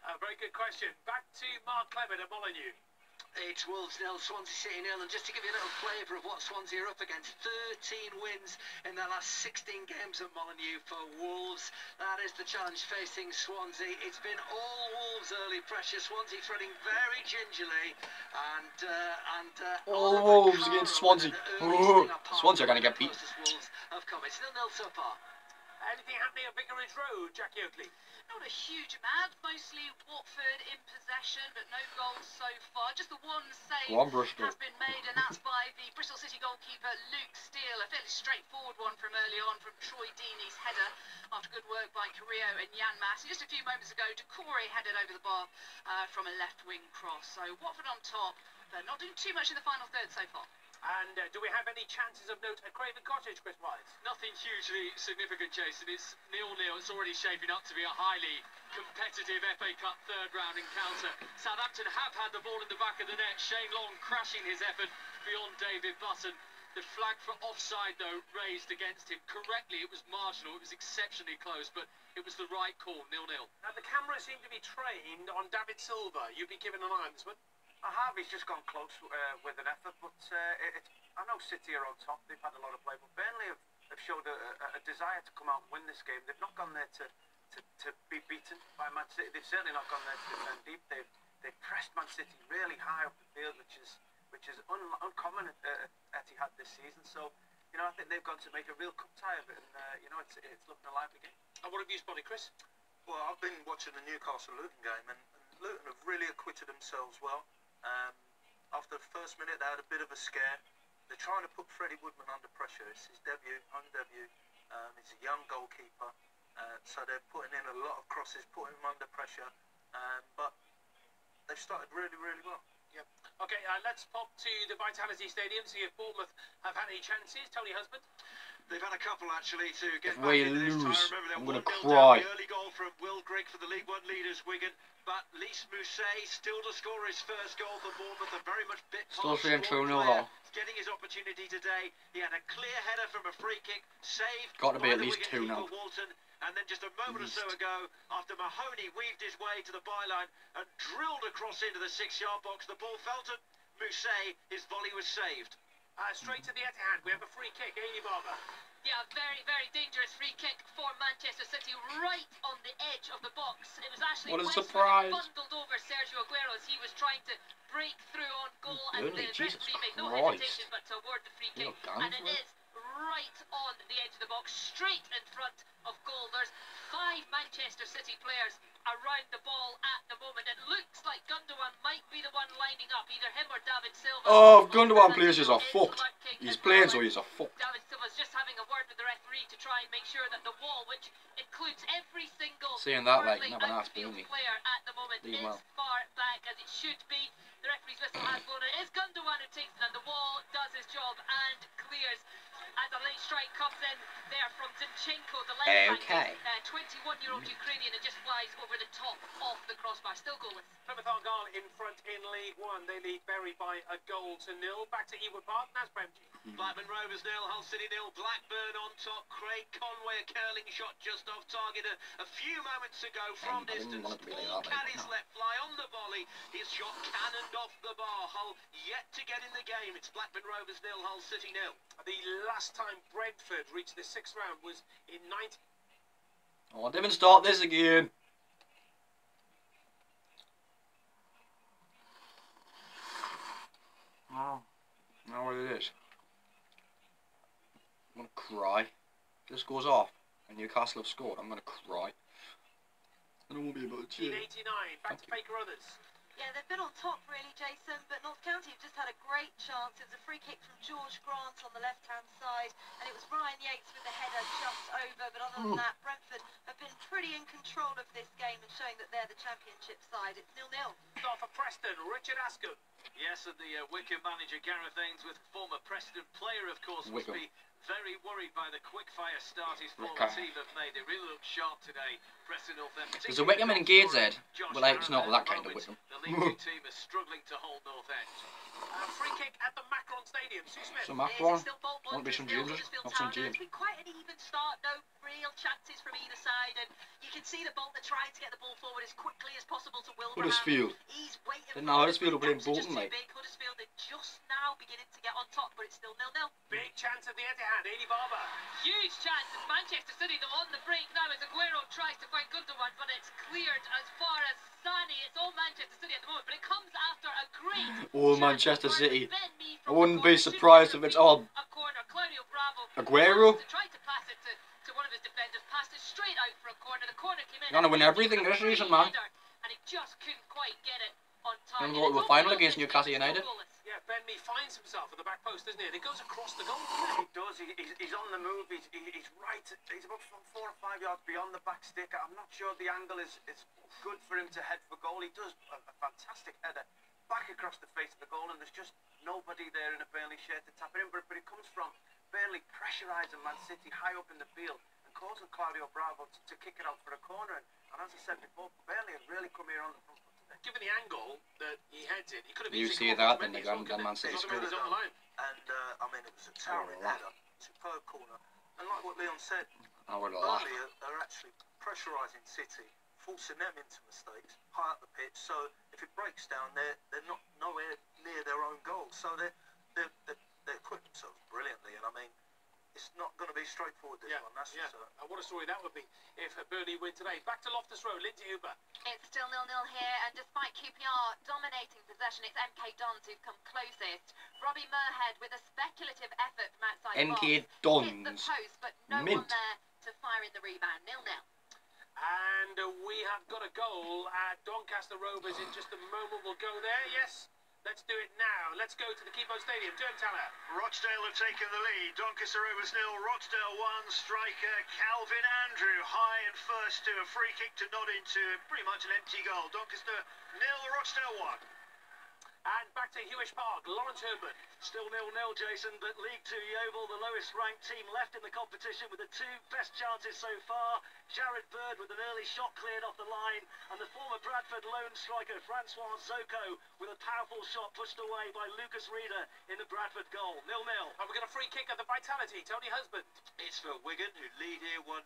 A very good question. Back to Mark Clement at Molineux. It's Wolves 0, Swansea City 0, and just to give you a little flavour of what Swansea are up against, 13 wins in their last 16 games at Molineux for Wolves. That is the challenge facing Swansea. It's been all Wolves early pressure, Swansea threading very gingerly, and all Wolves against Swansea. Swansea are going to get beat. Wolves have come. It's 0-0 so far. Anything happening at Vicarage Road, Jackie Oakley? Not a huge amount, mostly Watford in possession, but no goals so far. Just the one save has been made, and that's by the Bristol City goalkeeper Luke Steele. A fairly straightforward one from early on from Troy Deeney's header after good work by Carrillo and Jan Mass. And just a few moments ago, Decore headed over the bar from a left-wing cross. So Watford on top, but not doing too much in the final third so far. And do we have any chances of note at Craven Cottage, Chris Wise? Nothing hugely significant, Jason. It's 0-0. It's already shaping up to be a highly competitive FA Cup third round encounter. Southampton have had the ball in the back of the net. Shane Long crashing his effort beyond David Button. The flag for offside, though, raised against him correctly. It was marginal. It was exceptionally close, but it was the right call, 0-0. Now, the camera seemed to be trained on David Silva. You've been given an eye on this one. I have. He's just gone close with an effort, but I know City are on top. They've had a lot of play, but Burnley have showed a desire to come out and win this game. They've not gone there to be beaten by Man City. They've certainly not gone there to defend deep. They've pressed Man City really high up the field, which is uncommon at Etihad this season. So, you know, I think they've gone to make a real cup tie of it, and you know, it's looking a lively game. And what have you spotted, Chris? Well, I've been watching the Newcastle-Luton game, and Luton have really acquitted themselves well. After the first minute, they had a bit of a scare. They're trying to put Freddie Woodman under pressure. It's his home debut. He's a young goalkeeper, so they're putting in a lot of crosses, putting him under pressure. But they've started really, really well. Yep. Okay, let's pop to the Vitality Stadium, see if Bournemouth have had any chances. Tony Husband? They've had a couple, actually, to get back into this time. I remember I'm going to cry. The early goal from Will Green. break for the League One leaders, Wigan. But Lys Mousset still to score his first goal for Bournemouth. A very much bit still part 3-2-0 player. though. Getting his opportunity today. He had a clear header from a free kick, saved Got to be by at the least Wigan 2 keeper now. Walton. And then just a moment or so ago, after Mahoney weaved his way to the byline and drilled across into the 6-yard box, the ball fell to Mousset. His volley was saved. Straight to the Etihad. We have a free kick. Amy Barber. Yeah, very, very dangerous free kick for Manchester City, right on the edge of the box. It was actually what a Westwood surprise. bundled over Sergio Aguero as he was trying to break through on goal, and the Jesus referee made no Christ. hesitation but to award the free kick. You're done And it for it. is right on the edge of the box, straight in front of goal. There's 5 Manchester City players around the ball at the moment. It looks like Gundogan might be the one lining up, either him or David Silva. Oh, if Gundogan plays, he's a fucked. He's playing, so he's a fucked. David Silva's just having a word with the referee to try and make sure that the wall, which includes every single Saying that, like, currently never asked, outfield Burnley. player at the moment, Leave is him out. far back as it should be. The referee's whistle has blown. It is Gundogan who takes it, and the wall does his job and clears. As a late strike comes in there from Zinchenko, the left Okay. back, 21-year-old Ukrainian, and just flies over the top of the crossbar. Still goalless. Plymouth Argyle in front in League One. They lead Bury by a goal to 0. Back to Ewood Park. That's Bremji. Blackburn Rovers 0, Hull City 0. Blackburn on top. Craig Conway, a curling shot just off target a few moments ago from I didn't distance. want it to be like Paul that, Caddy's no. let fly on the volley. His shot cannoned off the bar. Hull yet to get in the game. It's Blackburn Rovers 0, Hull City 0. The last time Brentford reached the 6th round was in 19... Oh, didn't start this again. Oh, now what it is. I'm gonna cry. This goes off, and Newcastle have scored. I'm gonna cry. And I won't be able to cheer. In 89, back to Baker Others. Yeah, they've been on top really, Jason, but North County have just had a great chance. It was a free kick from George Grant on the left-hand side, and it was Ryan Yates with the header just over. But other than that, Brentford have been pretty in control of this game and showing that they're the championship side. It's 0-0. Off for Preston, Richard Ascombe. Yes, and the Wycombe manager Gareth Ainsworth, former Preston player, of course, must be very worried by the quick-fire start his former team have made. They really look sharp today, Preston North End. There's a Wycombe and Gateshead, but like, it's not that kind of Wycombe. The League 2 team is struggling to hold North End. Free kick at the Macron Stadium. Sue Smith. So Macron, won't be St James's, not St James. It's been quite an even start, no real chances from either side, and you can see the Bolton trying to get the ball forward as quickly as possible to Wilbraham. Huddersfield. He's waiting for Huddersfield will play the gaps are just Bolton, too like. big. Huddersfield are just now beginning to get on top, but it's still 0-0. Big chance at the Etihad. Amy Barber. Huge chance at Manchester City. They're on the break now as Aguero tries to find Gundogan, but it's cleared as far as Sani. It's all Manchester City at the moment, but it comes after a great All Manchester City. I wouldn't be surprised if it's all a corner. Claudio Bravo Aguero. tried to pass it to one of his defenders, passed it straight out for a corner. The corner came in. You're gonna win everything this season, man. And he just couldn't quite get it on time. Gonna go to the final against Newcastle United. Yeah, Ben Mee finds himself at the back post, doesn't he? And it goes across the goal. Yeah, he does. He's on the move. He's right. He's about 4 or 5 yards beyond the back stick. I'm not sure the angle is good for him to head for goal. He does a fantastic header back across the face of the goal, and there's just nobody there in a Burnley shirt to tap it in. But it comes from Burnley pressurising Man City high up in the field and causing Claudio Bravo to kick it out for a corner. And as I said before, Burnley have really come here on the front foot today. Given the angle that he heads in, he could have You easily see come off that, then Mendy they as well, got Man couldn't he? City He's scored. on the line. And I mean, it was a towering header, superb corner. And like what Leon said, I would laugh. Burnley are actually pressurising City, forcing them into mistakes, high up the pitch. So if it breaks down, they're not nowhere near their own goal. So they equip themselves brilliantly. And I mean, it's not going to be straightforward this one. That's for certain. And what a story that would be if Burnley win today. Back to Loftus Road, Lindsay Hooper. It's still 0-0 here, and despite QPR dominating possession, it's MK Dons who've come closest. Robbie Muirhead with a speculative effort from outside the box. MK Hit the Dons. post, but no one there to fire in the rebound. 0-0. And we have got a goal at Doncaster Rovers in just a moment. We'll go there. Yes, let's do it now. Let's go to the Keystone Stadium. Durham Taller. Rochdale have taken the lead. Doncaster Rovers 0, Rochdale 1. Striker Calvin Andrew high and first to a free kick to nod into pretty much an empty goal. Doncaster 0, Rochdale 1. And back to Hewish Park, Lawrence Herbert. Still 0-0, Jason, but League 2 Yeovil, the lowest ranked team left in the competition with the 2 best chances so far. Jared Bird with an early shot cleared off the line, and the former Bradford lone striker Francois Zoko with a powerful shot pushed away by Lucas Reeder in the Bradford goal. 0-0. And we've got a free kick at the Vitality. Tony Husband. It's for Wigan, who lead here 1-0.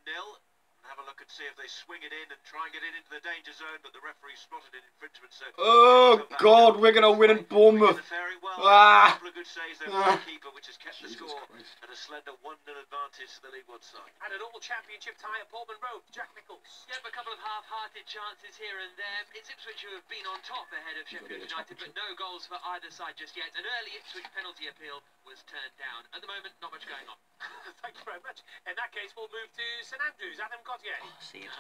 Have a look and see if they swing it in and try and get it into the danger zone, but the referee spotted an infringement. So oh God, we're gonna win in Bournemouth. A couple of good saves there by the keeper, which has kept the score at a slender 1-0 advantage to the League One side. And an all-championship tie at Portman Road, Jack Nichols. Yep, a couple of half-hearted chances here and there. It's Ipswich who have been on top ahead of Sheffield United, but no goals for either side just yet. An early Ipswich penalty appeal was turned down. At the moment, not much going on. Thank you very much. In that case, we'll move to St Andrews. Adam Gauthier.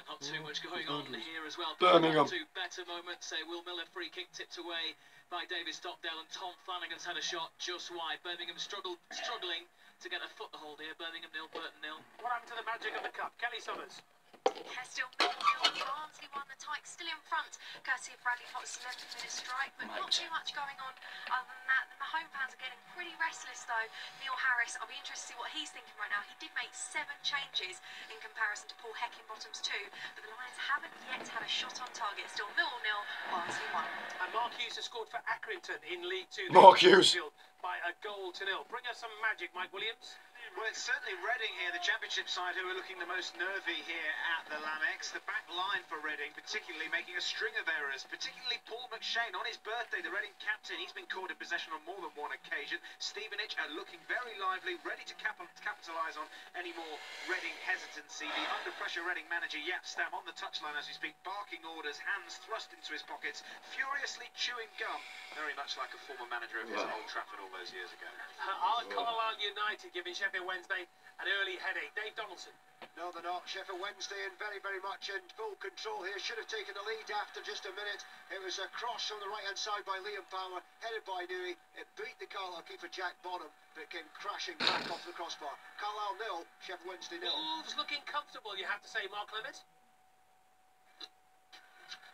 Not too much going on here as well. Birmingham. Two better moments. Will Miller free kick tipped away by David Stockdale, and Tom Flanagan's had a shot just wide. Birmingham struggling to get a foothold here. Birmingham 0, Burton 0. What happened to the magic of the cup? Kelly Summers. Yeah, still 0-0. Barnsley won the tie, still in front, courtesy of Bradley Potts' 11th-minute strike, but not too much going on other than that. The home fans are getting pretty restless though. Neil Harris, I'll be interested to see what he's thinking right now. He did make 7 changes in comparison to Paul Heckingbottom's 2, but the Lions haven't yet had a shot on target. Still 0-0, Barnsley 1. And Mark Hughes has scored for Accrington in League 2. Mark Hughes. By a 0-0. Bring us some magic, Mike Williams. Well, it's certainly Reading here, the championship side, who are looking the most nervy here at the Lamex. The back line for Reading, particularly making a string of errors, particularly Paul McShane on his birthday, the Reading captain. He's been caught in possession on more than one occasion. Stevenage are looking very lively, ready to capitalise on any more Reading hesitancy. The under-pressure Reading manager, Jaap Stam, on the touchline as we speak, barking orders, hands thrust into his pockets, furiously chewing gum, very much like a former manager of his at Old Trafford all those years ago. Are Carlisle United giving Sheffield Wednesday an early headache? Dave Donaldson. No, they're not. Sheffield Wednesday in very much in full control here. Should have taken the lead after just a minute. It was a cross from the right-hand side by Liam Palmer, headed by Newey. It beat the Carlisle keeper Jack Bonham, but it came crashing back off the crossbar. Carlisle 0, Sheffield Wednesday 0. Wolves looking comfortable, you have to say, Mark Clement.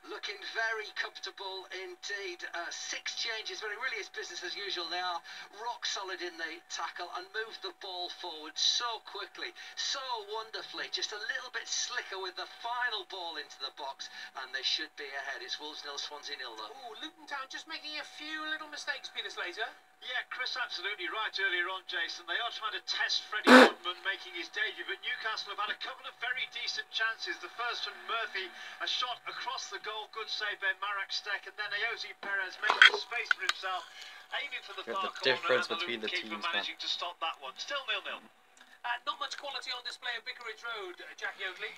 Looking very comfortable indeed. 6 changes, but it really is business as usual. They are rock solid in the tackle and move the ball forward so quickly, so wonderfully. Just a little bit slicker with the final ball into the box, and they should be ahead. It's Wolves 0, Swansea 0 though. Oh, Luton Town just making a few little mistakes, Peter Slater. Yeah, Chris, absolutely right earlier on, Jason. They are trying to test Freddie Woodman making his debut, but Newcastle have had a couple of very decent chances. The first from Murphy, a shot across the goal, good save by Marek Stek, and then Ayoze Perez making space for himself, aiming for the far corner, difference and the between the keeper teams, managing to stop that one. Still 0-0. Not much quality on display at Vicarage Road, Jack Oakley.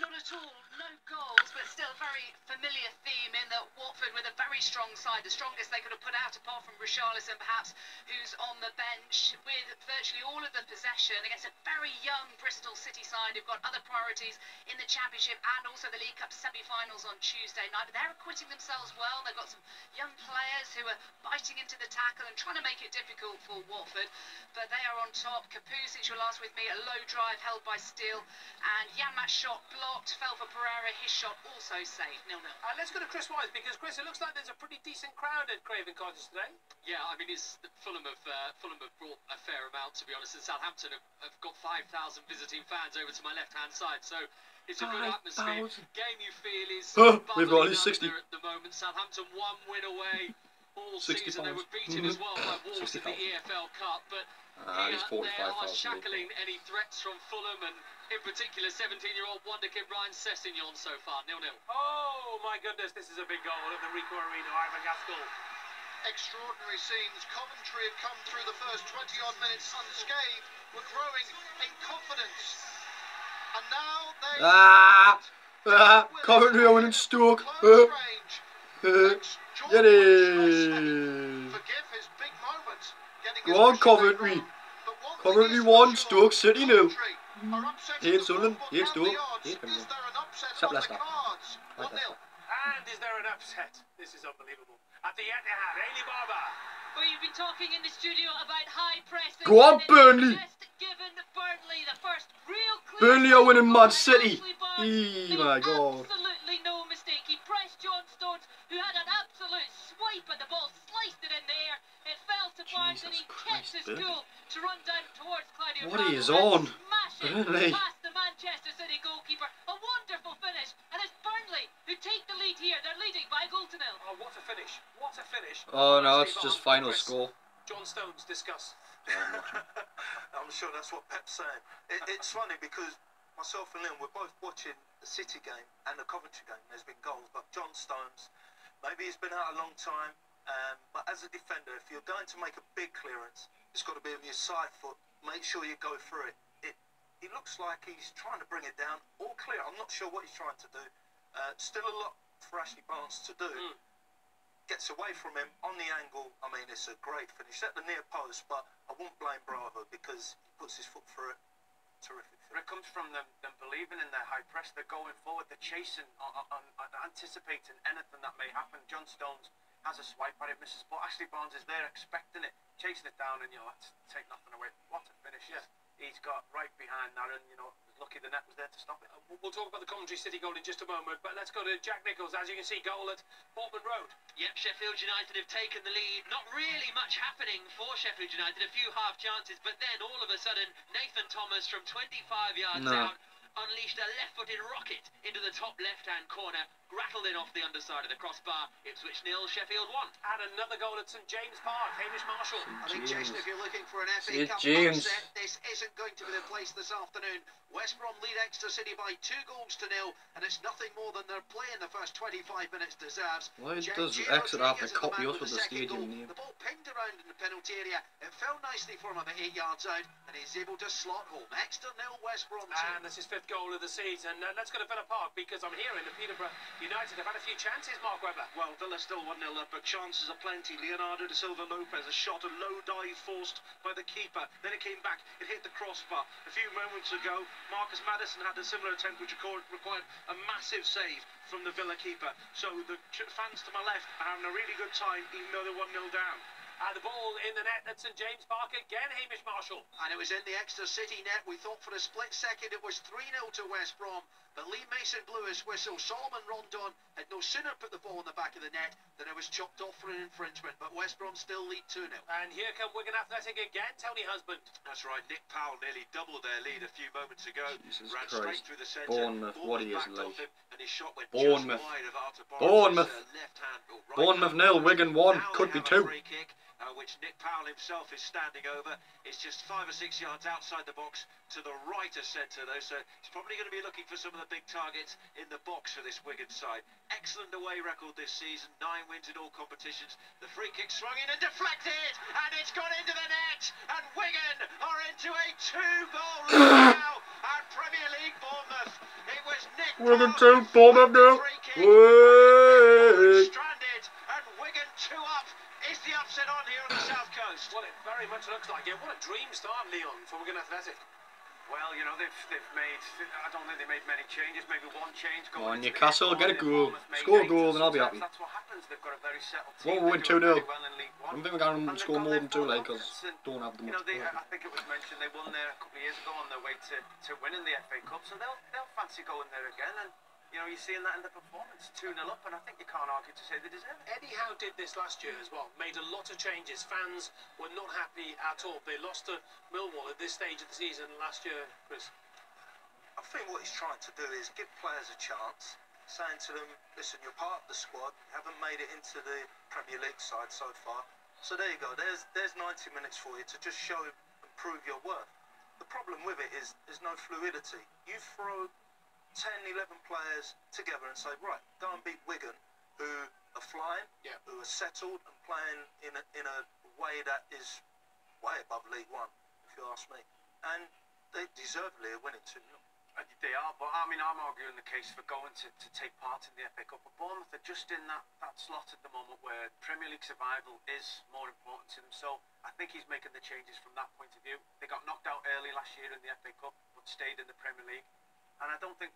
Not at all, no goals, but still a very familiar theme in that Watford with a very strong side, the strongest they could have put out apart from Richarlison perhaps, who's on the bench with virtually all of the possession against a very young Bristol City side who've got other priorities in the Championship and also the League Cup semi-finals on Tuesday night, but they're acquitting themselves well. They've got some young players who are biting into the tackle and trying to make it difficult for Watford, but they are on top. Kapusic will last with me, a low drive held by Steele, and Janmat's shot blocked, fell for Pereira, his shot also safe, 0-0. Let's go to Chris Wise, because Chris, it looks like there's a pretty decent crowd at Craven Cottage today. Yeah, I mean, Fulham have brought a fair amount, to be honest, and Southampton have got 5,000 visiting fans over to my left-hand side, so it's a good atmosphere. Game you feel is we've got at least 60 at the moment. Southampton 1 win away all season. They were beaten as well by Wolves in the EFL Cup, but here they are shackling any threats from Fulham, and in particular 17-year-old wonder kid Ryan Sessegnon so far, 0-0. Oh my goodness, this is a big goal at the Ricoh Arena. Ivan Gaskell. Extraordinary scenes. Coventry had come through the first 20-odd minutes unscathed, were growing in confidence, and now they Coventry are winning Stoke. Get it. Forgive his big moment. Go on, Coventry. Coventry 1, Stoke City 0. Hate Sunderland, hate Stoke, hate Coventry. Except Leicester. And is there an upset? This is unbelievable. At the Etihad, Ailey Barber. Well, you've been talking in the studio about high pressing. Go on, Burnley. Given Burnley the first real clear. Burnley are winning Man City. Oh my God. Absolutely no mistake. He pressed John Stones, who had an absolute swipe at the ball, sliced forces Gould to run down towards Claudio What Bravo is on? smashing Burnley. past the Manchester City goalkeeper. A wonderful finish, and it's Burnley who take the lead here. They're leading by a goal to nil. Oh, what a finish. What a finish. Oh no, it's just final score. John Stones discuss. I'm sure that's what Pep's saying. It's funny because myself and Liam, we're both watching the City game and the Coventry game. There's been goals, but John Stones, maybe he's been out a long time, but as a defender, if you're going to make a big clearance, it's got to be on your side foot. Make sure you go through it. He looks like he's trying to bring it down. All clear. I'm not sure what he's trying to do. Still a lot for Ashley Barnes to do. Gets away from him on the angle. I mean, it's a great finish at the near post, but I won't blame Bravo because he puts his foot through it. Terrific finish. It comes from them believing in their high press. They're going forward. They're chasing, anticipating anything that may happen. John Stones has a swipe at it, misses, but Ashley Barnes is there expecting it, chasing it down, and let's take nothing away. What a finish! Yeah. He's got right behind that, and was lucky the net was there to stop it. We'll talk about the Coventry City goal in just a moment, but let's go to Jack Nicholls. As you can see, goal at Portman Road. Yep, Sheffield United have taken the lead. Not really much happening for Sheffield United. A few half chances, but then all of a sudden, Nathan Thomas from 25 yards out unleashed a left-footed rocket into the top left-hand corner, rattled in off the underside of the crossbar. Ipswich 0, Sheffield 1. And another goal at St James Park. Hamish Marshall. I think, Jason, if you're looking for an FA Cup upset, this isn't going to be the place this afternoon. West Brom lead Exeter City by 2 goals to 0, and it's nothing more than their play in the first 25 minutes deserves. Why does Exeter have to copy us with the stadium name? The ball pinged around in the penalty area. It fell nicely for him about 8 yards out, and he's able to slot home. Exeter 0, West Brom 2. And that's his 5th goal of the season. Let's go to Villa Park, because I'm hearing that Peterborough United have had a few chances, Mark Webber. Well, Villa still 1-0 up, but chances are plenty. Leonardo da Silva Lopez, a shot, a low dive forced by the keeper. Then it came back, it hit the crossbar. A few moments ago, Marcus Maddison had a similar attempt which required a massive save from the Villa keeper. So the fans to my left are having a really good time, even though they're 1-0 down. And the ball in the net at St James Park again, Hamish Marshall. And it was in the Exeter City net. We thought for a split second it was 3-0 to West Brom. But Lee Mason blew his whistle. Solomon Rondon had no sooner put the ball in the back of the net than it was chopped off for an infringement. But West Brom still lead 2-0. And here come Wigan Athletic again, Tony Husband. That's right, Nick Powell nearly doubled their lead a few moments ago. Jesus ran Christ. straight through the centre. Bournemouth, what he is like. And his shot went Bournemouth. just wide of Arthur Barnes' Bournemouth. left hand. Right Bournemouth hand. 0, Wigan 1, Now could be they have 2. a free kick, which Nick Powell himself is standing over. It's just 5 or 6 yards outside the box to the right of centre, though, so he's probably going to be looking for some of the big targets in the box for this Wigan side. Excellent away record this season, 9 wins in all competitions. The free kick swung in and deflected, and it's gone into the net, and Wigan are into a 2-goal lead now at Premier League Bournemouth. It was Nick Wigan Powell 2, Bournemouth now. stranded, and Wigan 2 up. Is the upset on here on the south coast? Well, it very much looks like it. What a dream start, Leon, for Wigan Athletic. Well, they've made, I don't think they made many changes, maybe one change. Come on, Newcastle, get a goal. Score a goal and I'll be happy. That's what happens. They've got a very settled team. Well, we'll win 2-0. Well in League One. I think we're going to score more than 2 like, because don't have the much. I think it was mentioned they won there a couple of years ago on their way to winning the FA Cup, so they'll fancy going there again. And you're seeing that in the performance, 2-0 up, and I think you can't argue to say they deserve it. Eddie Howe did this last year as well, made a lot of changes. Fans were not happy at all. They lost to Millwall at this stage of the season last year, Chris. I think what he's trying to do is give players a chance, saying to them, listen, you're part of the squad, you haven't made it into the Premier League side so far, so there you go, there's 90 minutes for you to just show and prove your worth. The problem with it is there's no fluidity. You throw 10, 11 players together and say, right, go and beat Wigan, who are flying, who are settled and playing in a way that is way above League One, if you ask me. And they deservedly are winning 2-0. They are, but I mean, I'm arguing the case for going to take part in the FA Cup. But Bournemouth are just in that slot at the moment where Premier League survival is more important to them. So I think he's making the changes from that point of view. They got knocked out early last year in the FA Cup, but stayed in the Premier League. And I don't think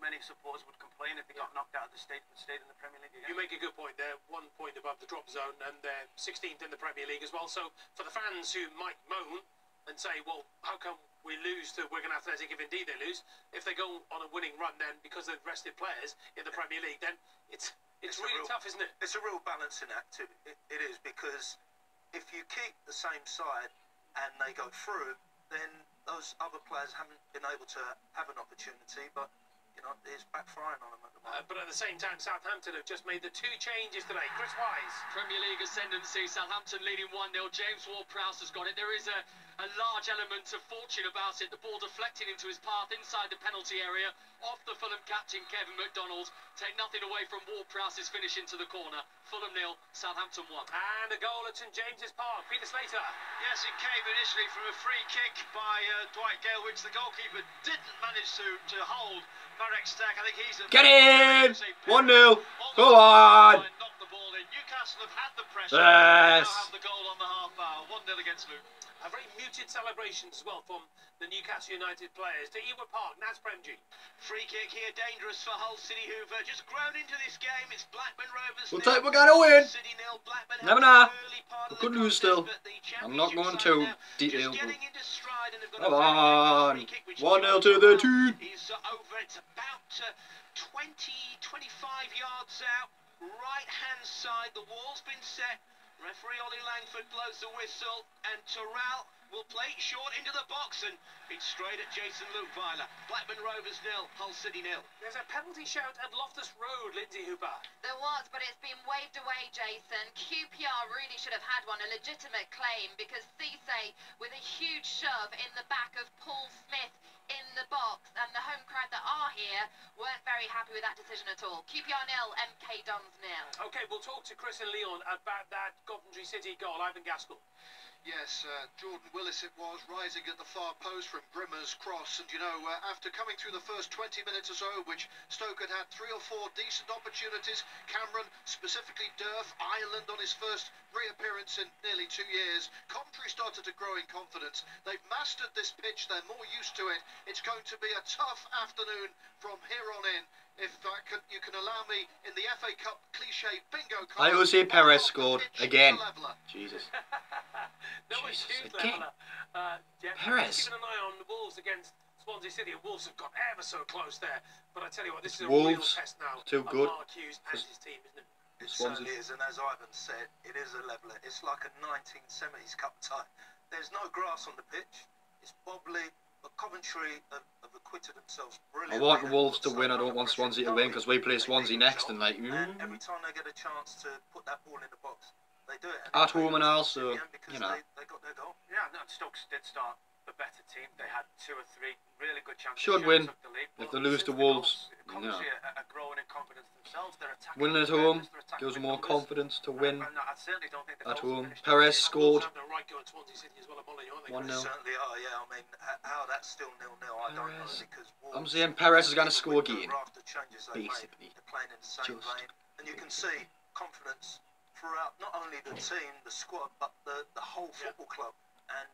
many supporters would complain if they got knocked out of the state but stayed in the Premier League again. You make a good point. They're 1 point above the drop zone, and they're 16th in the Premier League as well. So for the fans who might moan and say, well, how come we lose to Wigan Athletic if indeed they lose? If they go on a winning run, then because they've rested players in the Premier League, then it's really tough, isn't it? It's a real balancing act. It is, because if you keep the same side and they go through, then those other players haven't been able to have an opportunity, but you know, it's backfiring on them at the moment. But at the same time, Southampton have just made the 2 changes today. Chris Wise. Premier League ascendancy, Southampton leading 1-0. James Ward-Prowse has got it. There is a large element of fortune about it. The ball deflecting into his path inside the penalty area off the Fulham captain Kevin McDonald. Take nothing away from Ward-Prowse's finish into the corner. Fulham 0, Southampton 1. And a goal at St James's Park. Peter Slater. Yes, it came initially from a free kick by Dwight Gale, which the goalkeeper didn't manage to hold. Marek Stack, I think he's get in! 1-0. Go on! Knocked the ball in. Newcastle have had the pressure. Yes. Now have the goal on the half hour. 1-0 against Luton. A very muted celebration as well from the Newcastle United players. To Ewood Park, Naz Premji. Free kick here, dangerous for Hull City, who've just grown into this game. It's Blackburn Rovers. We're going to win. City nil. Blackburn Never know. We could lose still. I'm not going too detailed. Come on. 1-0 to the team. He's over. It's about 20, 25 yards out. Right hand side. The wall's been set. Referee Ollie Langford blows the whistle, and Terrell will play it short into the box, and it's straight at Jason Luke-Weiler. Blackburn Rovers 0, Hull City 0. There's a penalty shout at Loftus Road, Lindsay Hooper. There was, but it's been waved away, Jason. QPR really should have had one, a legitimate claim, because Cisse, with a huge shove in the back of Paul Smith in the box, and the home crowd that are here weren't very happy with that decision at all. QPR 0, MK Dons 0. OK, we'll talk to Chris and Leon about that Coventry City goal. Ivan Gaskell. Yes, Jordan Willis it was, rising at the far post from Brimmer's cross. And, you know, after coming through the first 20 minutes or so, which Stoke had had 3 or 4 decent opportunities, Cameron, specifically Durf, Ireland on his first reappearance in nearly 2 years, Coventry started to grow in confidence. They've mastered this pitch, they're more used to it. It's going to be a tough afternoon from here on in. If you can allow me, in the FA Cup cliche bingo card. I will say Perez scored again. Jesus. No Jesus, excuse, again. Perez. Keeping an eye on the Wolves against Swansea City. Wolves have got ever so close there. But I tell you what, this is a real test now. Too good. Mark Hughes and his team, isn't it? It certainly is, and as Ivan said, it is a leveller. It's like a 1970s cup tie. There's no grass on the pitch. It's bobbly. But Coventry have acquitted themselves brilliantly. I want Wolves to win. I don't want Swansea to win, because we play Swansea next, and like. And every time they get a chance to put that ball in the box, they do it. At home and also, you know. They got their goal. Yeah, no, Stoke did start a better team. They had 2 or 3 really good chances. Should win. If they lose to Wolves, no. Are growing in confidence themselves. They're attacking. Winning at home gives them more confidence to win No, I certainly don't think at home. Perez scored. 1-0. Certainly are, yeah. I mean, how that's still 0-0, I don't know, because Wolves, I'm saying Perez is going to score again. Basically. They're playing in the same vein. And you can see confidence throughout not only the team, the squad, but the whole football club. And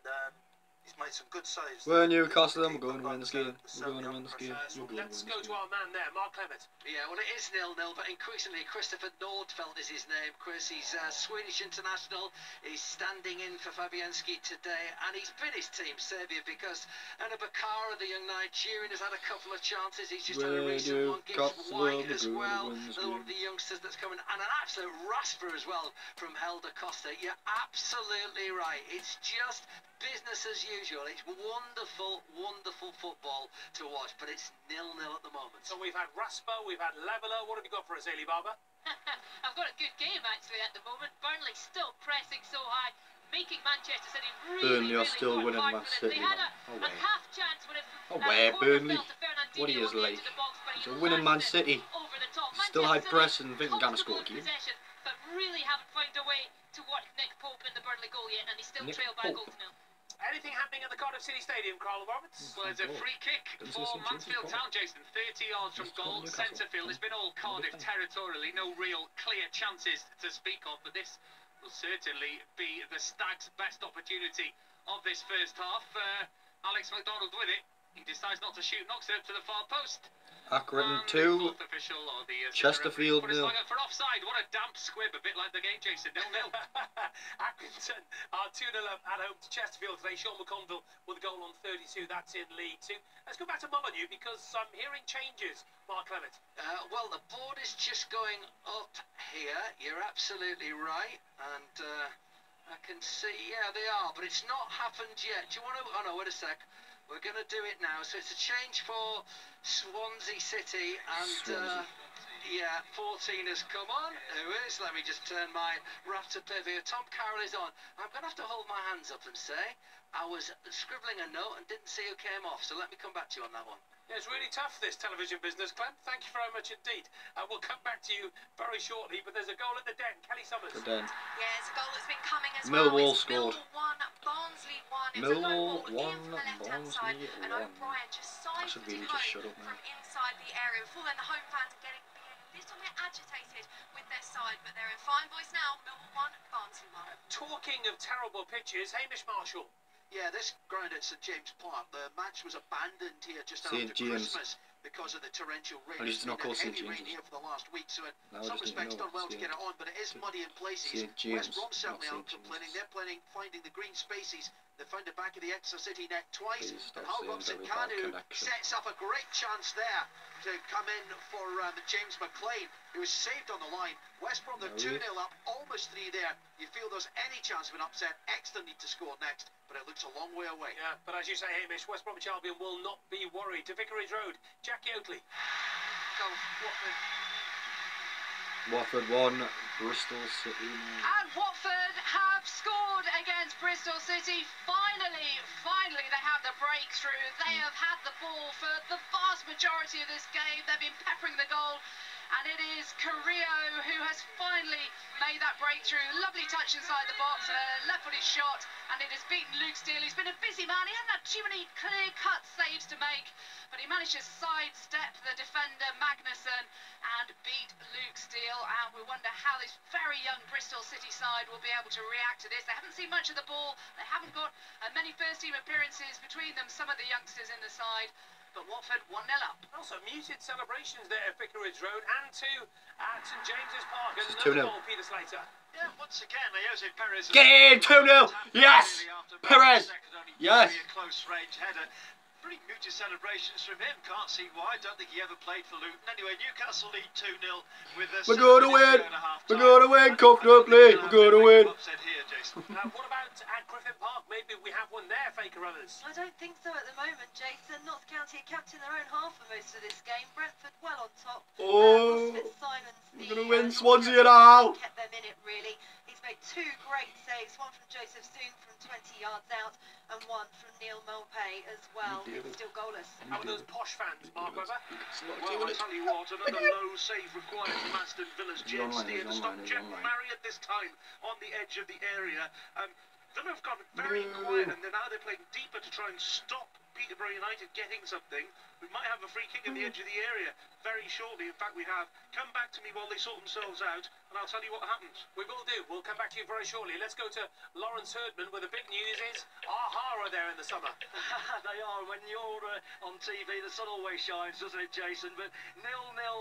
he's made some good saves. We're Newcastle, we're going to win this game. We're going to win this game. Let's go to our man there, Mark Clement. Yeah, well, it is 0-0, but increasingly Christopher Nordfeldt is his name. Chris, he's Swedish international. He's standing in for Fabianski today, and he's been his team saviour because Anna Bakara, the young Nigerian, has had a couple of chances. He's just had a recent one. Gibbs White as well, another one of the youngsters that's coming, and an absolute rasper as well from Helder Costa. You're absolutely right. It's just business as usual. It's wonderful, wonderful football to watch, but it's 0-0 at the moment. So we've had Rasper, we've had Leveler. What have you got for us, Ailey Barber? I've got a good game actually at the moment. Burnley still pressing so high, making Manchester City Burnley are still winning Man City. They had a half chance when it Burnley. What he is like. He's a winning Man City. Still high press and think we're going to score again. But really haven't found a way to watch Nick Pope in the Burnley goal yet, and he's still trailed by a goal to 0. Anything happening at the Cardiff City Stadium, Carl Roberts? Well, it's a free kick for Mansfield Town, Jason. 30 yards from goal, centre field. It's been all Cardiff territorially, no real clear chances to speak of, but this will certainly be the Stags' best opportunity of this first half. Alex McDonald with it. He decides not to shoot, knocks it up to the far post. Accrington 2, Chesterfield 0. For offside, what a damp squib, a bit like the game, Jason. 0-0. Accrington are 2-0 at home to Chesterfield today. Sean McConville with a goal on 32. That's in League 2. Let's go back to Molyneux because I'm hearing changes. Mark Clement. Well, the board is just going up here. You're absolutely right. And I can see, yeah, they are, but it's not happened yet. Do you want to... Oh, no, wait a sec. We're going to do it now. So it's a change for Swansea City, and... yeah, 14 has come on. Who is? Let me just turn my Raptor Piv here. Tom Carroll is on. I'm going to have to hold my hands up and say I was scribbling a note and didn't see who came off. So let me come back to you on that one. Yeah, it's really tough, this television business, Clem. Thank you very much indeed. We'll come back to you very shortly, but there's a goal at the Den. Kelly Summers. The Den. Yeah, it's a goal that's been coming as Millwall well. scored. Millwall 1, Barnsley 1. It's Millwall a low ball 1, in from the left-hand side, and O'Brien just sides it really home shut up, from inside the area. Before then, the home fans are getting a little bit agitated with their side, but they're in fine voice now. Millwall 1, Barnsley 1. Talking of terrible pitches, Hamish Marshall. Yeah, this ground at St James Park, the match was abandoned here just after Christmas because of the torrential rain. It's been a heavy rain here for the last week, so in some respects done well to get it on, but it is muddy in places. West Brom certainly aren't complaining. They're planning finding the green spaces. They found the back of the Exeter City net twice. And Hal Robson-Kanu sets up a great chance there to come in for James McLean, who was saved on the line. West Brom, they're 2-0 up, almost 3 there. You feel there's any chance of an upset. Exeter need to score next, but it looks a long way away. Yeah, but as you say, Hamish, West Bromwich Albion will not be worried. To Vicarage Road, Jackie Oakley. Go, Watford. Watford 1, Bristol City. And Watford have scored against Bristol City. Finally they have the breakthrough. They have had the ball for the vast majority of this game. They've been peppering the goal. And it is Carrillo who has finally made that breakthrough. Lovely touch inside the box, a left-footed shot, and it has beaten Luke Steele. He's been a busy man. He hasn't had too many clear-cut saves to make, but he managed to sidestep the defender Magnussen and beat Luke Steele. And we wonder how this very young Bristol City side will be able to react to this. They haven't seen much of the ball. They haven't got many first-team appearances between them, some of the youngsters in the side. But Watford 1-0 up. Also, muted celebrations there at Vicarage Road and two at St James's Park. This is Another 2-0. goal, Peter Slater. Yeah, once again, Jose Perez. Get in, 2-0. Yes, Perez. Yes. A close range header. Pretty muted celebrations from him. Can't see why. Don't think he ever played for Luton. Anyway, Newcastle lead 2-0 with we're going to win. We're going to win comfortably. We're going to win. What about at Griffin Park? Maybe we have one there, Faker Others. I don't think so at the moment, Jason. Notts County are kept in their own half for most of this game. Brentford well on top. Oh, Simons, we're going to win Swansea and all. Kept them in it, really. He's made 2 great saves, one from Joseph Soon from 20 yards out and one from Neil Mulpay as well. It's still goalless. How are those posh fans, Mark Webber? Well, I tell you what, another low save required from Aston Villa's Jed Steer to stop Jeff Murray at this time on the edge of the area. Villa have gone very quiet, and now they're playing deeper to try and stop Peterborough United getting something. We might have a free kick at the edge of the area very shortly. In fact, we have. Come back to me while they sort themselves out, and I'll tell you what happens. We will do. We'll come back to you very shortly. Let's go to Lawrence Herdman, where the big news is Aha are there in the summer. They are. When you're on TV, the sun always shines, doesn't it, Jason? But 0-0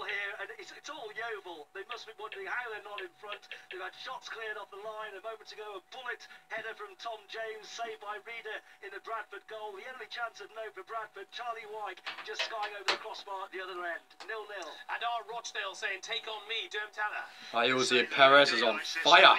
here, and it's all Yeovil. They must be wondering how they're not in front. They've had shots cleared off the line a moment ago. A bullet header from Tom James, saved by Reeder in the Bradford goal. The only chance of note for Bradford, Charlie White just skying over the crossbar at the other end. 0-0. And our Rochdale saying, take on me, Derm Teller. Jose Perez is on fire.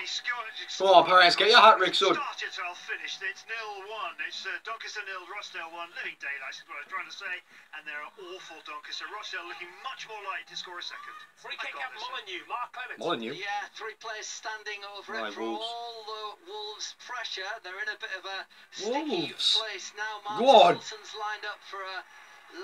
Come on, Perez, get your hat-trick, son. Start it, I'll finish. It's 0-1. It's Doncaster 0, Rochdale 1. Living daylight is what I was trying to say. And they're awful, Doncaster. Rochdale looking much more likely to score a second. Free kick at Molyneux. Mark Clements. Molyneux? Yeah, 3 players standing over it for all the Wolves' pressure. They're in a bit of a sticky place now. Mark Wilson's lined up for a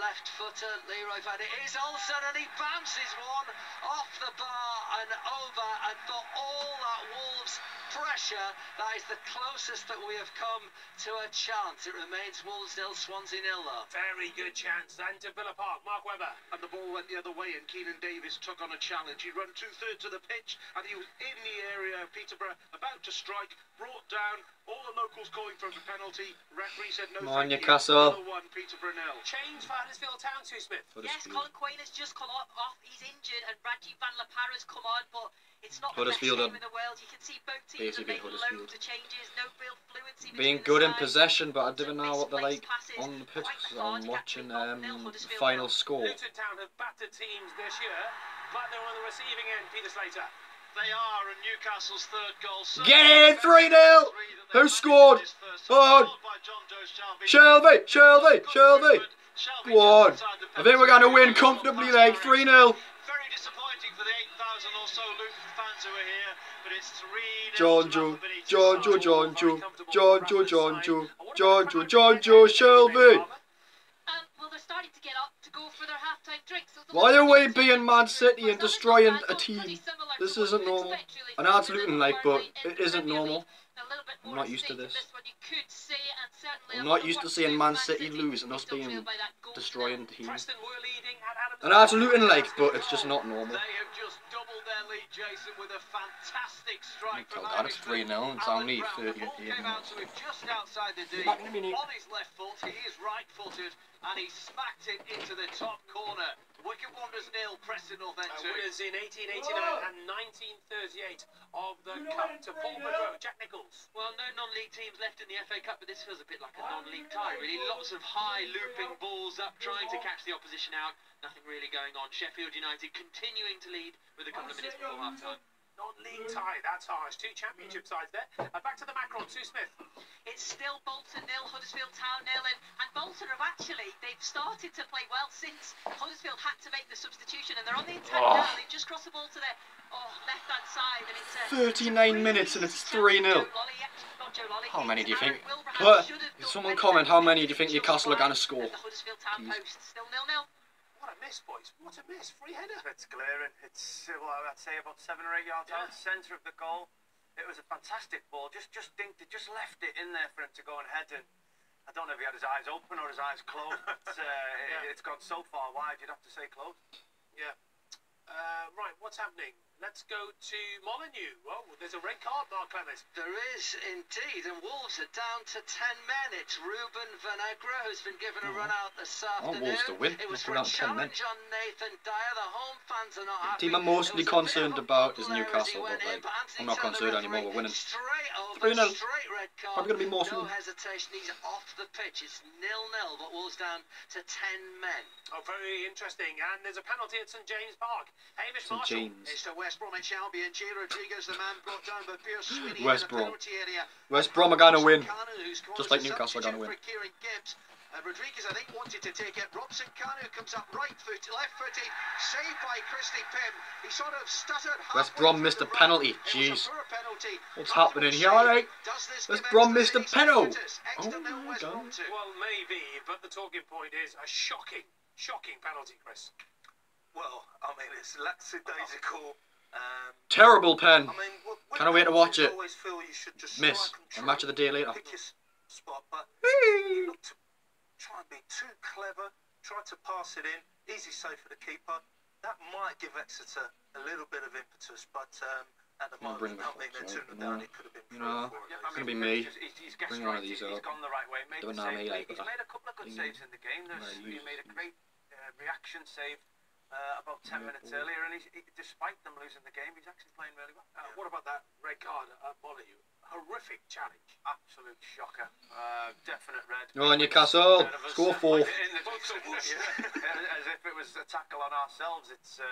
left footer. Leroy Van, it is Olsen, and he bounces one off the bar and over, and for all that Wolves pressure, that is the closest that we have come to a chance. It remains Wolves 0, Swansea 0 though. Very good chance. And to Villa Park, Mark Webber. And the ball went the other way, and Keenan Davis took on a challenge. He ran 2/3 of the pitch, and he was in the area of Peterborough, about to strike, brought down. All the locals calling for a penalty. Referee said no. Come on, Newcastle. 1, Peterborough 0. Change for Huddersfield Town, Sue Smith. Yes, Colin Quain has just come off. He's injured, and Rajiv Van La Parra's come on, but it's not the best game in the world. You can see both teams are making loads of changes, no real fluency. Being good in possession, but I don't know what they're like on the pitch. I'm watching final score. Luton Town have battered teams this year, but they're on the receiving end, Peter Slater. They are, and Newcastle's third goal. Get in! 3-0! Who scored? Oh, Shelby! Shelby! Shelby! Go on. I think we're going to win comfortably, like 3-0. Very disappointing for the 8,000 or so Luton fans who are here, but it's 3-0. John, Shelby. Well, they're starting to get up to go for their half-time drinks. So Why are we being Man City and destroying a team? This isn't normal. I know it's Luton like, but it isn't normal. I'm not used to this. I'm not used to seeing Man City lose and us being destroying teams. I know it's Luton like, but it's just not normal. They have just doubled their lead, Jason, with a fantastic strike from God, it's 3-0. It's only 38 minutes. Just outside the D, on his left foot, he is right-footed, and he smacked it into the top corner. Wicket Wanderers 0, Preston North End 2. Winners in 1889 and 1938 of the Cup to Fulford Road. Jack Nichols. Well, no non-league teams left in the FA Cup, but this feels a bit like a non-league tie, really. Lots of high looping balls up, trying to catch the opposition out. Nothing really going on. Sheffield United continuing to lead with a couple of minutes before half-time. Non-league tie, that's harsh. Two championship sides there. Back to the Macron, Sue Smith. It's still Bolton 0, Huddersfield Town 0, and Bolton have they've started to play well since Huddersfield had to make the substitution, and they're on the attack now. They've just crossed the ball to their left-hand side, and it's 39 minutes and it's 3-0. How many do you think? Someone comment, how many do you think Newcastle are going to score? Huddersfield Town post, still 0-0. What a miss, boys. What a miss. Free header. It's glaring. It's, well, I'd say about 7 or 8 yards out, centre of the goal. It was a fantastic ball. Just dinked it, just left it in there for him to go and head. And I don't know if he had his eyes open or his eyes closed. But, it's gone so far wide, you'd have to say closed. Yeah. Right, what's happening? Let's go to Molyneux. Oh, there's a red card, Mark Clemens. There is indeed, and Wolves are down to 10 men. It's Ruben Vinagre who's been given a run out this afternoon. Wolves to win. It was for a challenge on Nathan Dyer. The home fans are not happy. The team I'm mostly concerned about is Newcastle, but like, I'm not concerned anymore. We're winning. 3-0. Probably going to be more soon. No hesitation. He's off the pitch. It's 0-0, but Wolves down to 10 men. Oh, very interesting. And there's a penalty at St James Park. Hamish Marshall. It's to West Bromwich Albion. Jay Rodriguez, the man brought down by Pierce Sweeney West in the Brom. penalty area. West Brom are going to win. Just like Newcastle are going to win. Rodriguez, I think, wanted to take it. Robson Kanu comes up left footed, saved by Christy Pym. He sort of stuttered. West Brom missed a penalty. Jeez. What's happening here, alright? West Brom missed a penalty. Oh my God. Well, maybe, but the talking point is a shocking penalty, Chris. Well, I mean, it's lackadaisical. Terrible pen. I mean, Can't wait to watch it. I always feel you should just Miss. A match of the day later. Pick your spot, but you look to try and be too clever, try to pass it in, easy save for the keeper. That might give Exeter a little bit of impetus, but at the moment, I mean, they're 2-0 down. It could have been 3 or 4. It's going to be me. Bring one of these He's out. gone the right way. Don't know me like He's made a couple of good saves in the game. He made a great reaction save about 10 minutes earlier, and despite them losing the game, he's actually playing really well. What about that red card at Molyneux? Horrific challenge. Absolute shocker. Definite red. Oh, Newcastle. Score 4. As if it was a tackle on ourselves. It's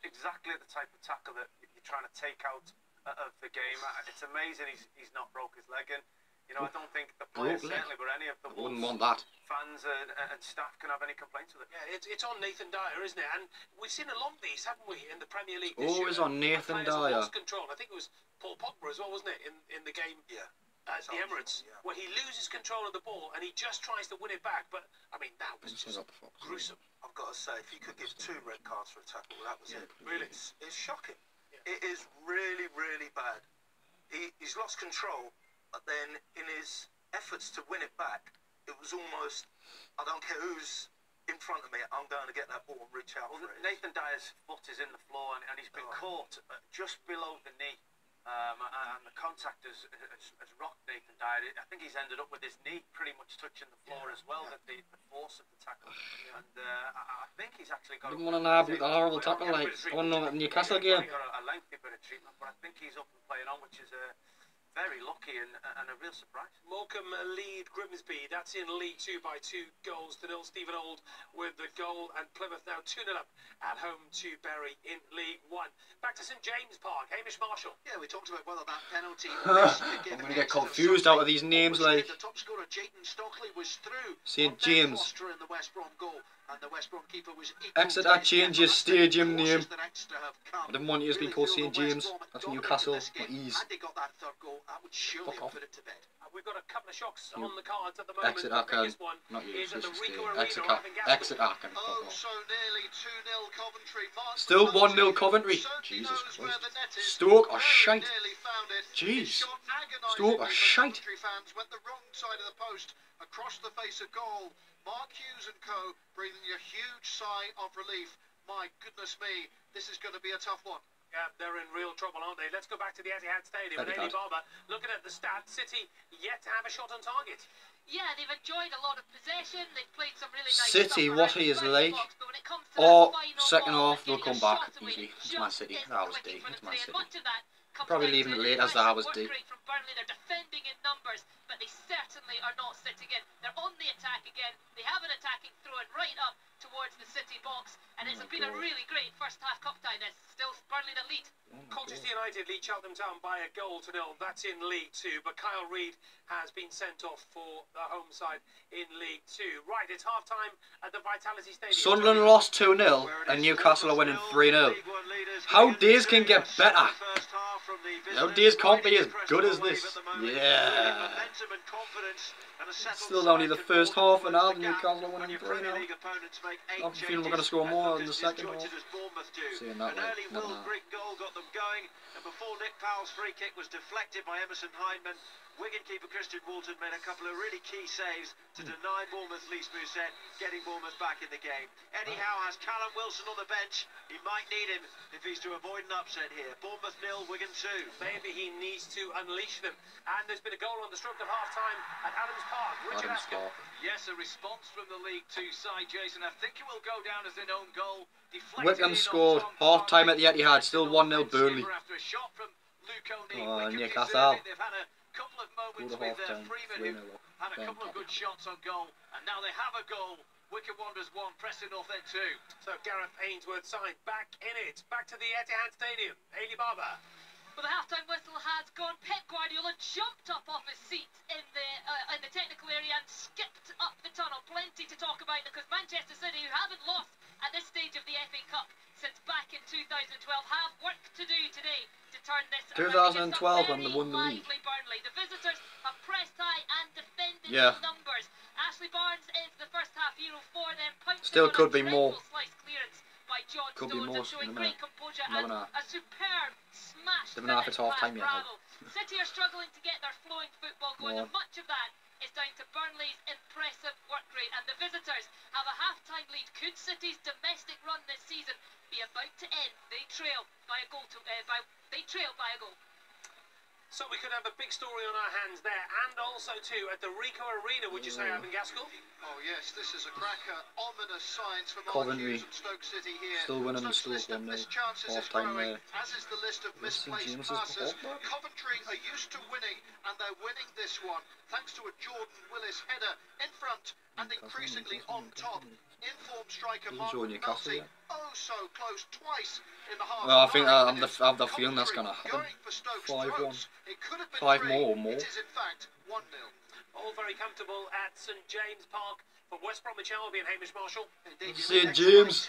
exactly the type of tackle that you're trying to take out of the game. It's amazing he's not broke his leg in. You know, I don't think the players, certainly, but any of the wouldn't want that. Fans and staff can have any complaints with it. Yeah, it's on Nathan Dyer, isn't it? And we've seen a lot of these, haven't we, in the Premier League this year? Always on Nathan Dyer. Lost control. I think it was Paul Pogba as well, wasn't it, in the game at the Emirates, where he loses control of the ball and he just tries to win it back. But, I mean, that was just gruesome. I've got to say, if you could give 2 red cards for a tackle, that was it. Really? It's shocking. Yeah. It is really, really bad. He's lost control, but then in his efforts to win it back, it was almost, I don't care who's in front of me, I'm going to get that ball and reach out for it. Nathan Dyer's foot is in the floor, and he's been caught just below the knee, and the contact has rocked Nathan Dyer. I think he's ended up with his knee pretty much touching the floor as well, the force of the tackle. And I think he's actually got... Didn't want to have a horrible tackle like the one in the Newcastle game. Got a lengthy bit of treatment, but I think he's up and playing on, which is very lucky and a real surprise. Morecambe lead Grimsby. That's in League 2 by 2 goals to nil. Stephen Old with the goal, and Plymouth now 2-0 up at home to Bury in League 1. Back to St James Park. Hamish Marshall. Yeah, we talked about whether that penalty. I'm going to get confused out of these names, like. The top scorer, Jayden Stockley, was through St James. in the West Brom goal, and the West Brom keeper was Exeter changes stadium name. I didn't want you to be called St James. That's Newcastle. Not Ease. Fuck off. We've got a couple of shocks on the cards at the moment. Exeter can. Not you. Exeter can. Oh, so nearly 2-0 Coventry. Still 1-0 Coventry. Jesus Christ. Stoke are shite. Jeez. Stoke are shite. Fans went the wrong side of the post across the face of goal. Mark Hughes and co breathing a huge sigh of relief. My goodness me, this is going to be a tough one. Yeah, they're in real trouble, aren't they? Let's go back to the Etihad Stadium. And Eddie Barber, looking at the stats, City yet to have a shot on target. Yeah, they've enjoyed a lot of possession. They've played some really nice City, stuff what he is like. Or second half, they'll come back easily. It's Man City. That was D. It's Man City. Probably leaving it late as that was D. From Burnley, they're defending in numbers, but they certainly are not sitting in. They're on the attack again. They have an attacking throw right up towards the City box, and it's been a really great first half cup tie. This still Burnley the lead. Colchester United lead Cheltenham Town by a goal to nil. That's in League 2, but Kyle Reid has been sent off for the home side in League 2. Right, it's half time at the Vitality Stadium. Sunderland lost 2-0 and Newcastle are winning 3-0. How days can get better? How days can't be as good as this. Yeah. Still only the first half, and now Newcastle are winning 3-0. I'm feeling we're going to score more in the second half. Seeing that way, never know. Got them going, and before Nick Powell's free kick was deflected by Emerson Hyndman, Wigan keeper Christian Walton made a couple of really key saves to deny Bournemouth Lys Mousset getting Bournemouth back in the game. Eddie Howe has Callum Wilson on the bench. He might need him if he's to avoid an upset here. Bournemouth 0, Wigan 2. Maybe he needs to unleash them. And there's been a goal on the stroke of half-time at Adams Park. Richard Ascot. Yes, a response from the League 2 side, Jason. I think it will go down as an own goal. Wickham scored half-time at the Etihad. Still 1-0 Burnley. Newcastle. They've had a couple of moments with Freeman, who had a couple of good shots on goal, and now they have a goal. Wycombe Wanderers 1, Preston North End 2. So Gareth Ainsworth signed back in it, back to the Etihad Stadium. Hayley Barber. Well, the half-time whistle has gone. Pep Guardiola jumped up off his seat in the technical area and skipped up the tunnel. Plenty to talk about because Manchester City, who haven't lost at this stage of the FA Cup since back in 2012, have work to do today to turn this 2012 when they won the league. Burnley. The visitors have pressed high and defended in numbers. Ashley Barnes is the first half hero for them. Still could be more. By John could be more showing great composure and a superb smash. They've not half time yet. City are struggling to get their flowing football going, and much of that is down to Burnley's impressive work rate. And the visitors have a half-time lead. Could City's domestic run this season be about to end? They trail by a goal. So we could have a big story on our hands there, and also too at the Ricoh Arena, would you say, Ivan Gaskell? Oh yes, this is a cracker. Ominous signs for Coventry. Stoke City here. Still winning the Stoke 1-0. Half-time there. As is the list of misplaced passes. Coventry are used to winning, and they're winning this one thanks to a Jordan Willis header in front and increasingly on top. Informed striker Martin Melty, oh so close twice in the half. Well, I think I have the feeling that's going to happen. 5-1. 5 more or more. It is in fact 1-0. All very comfortable at St James Park for West Bromwich Albion. Hamish Marshall. St James,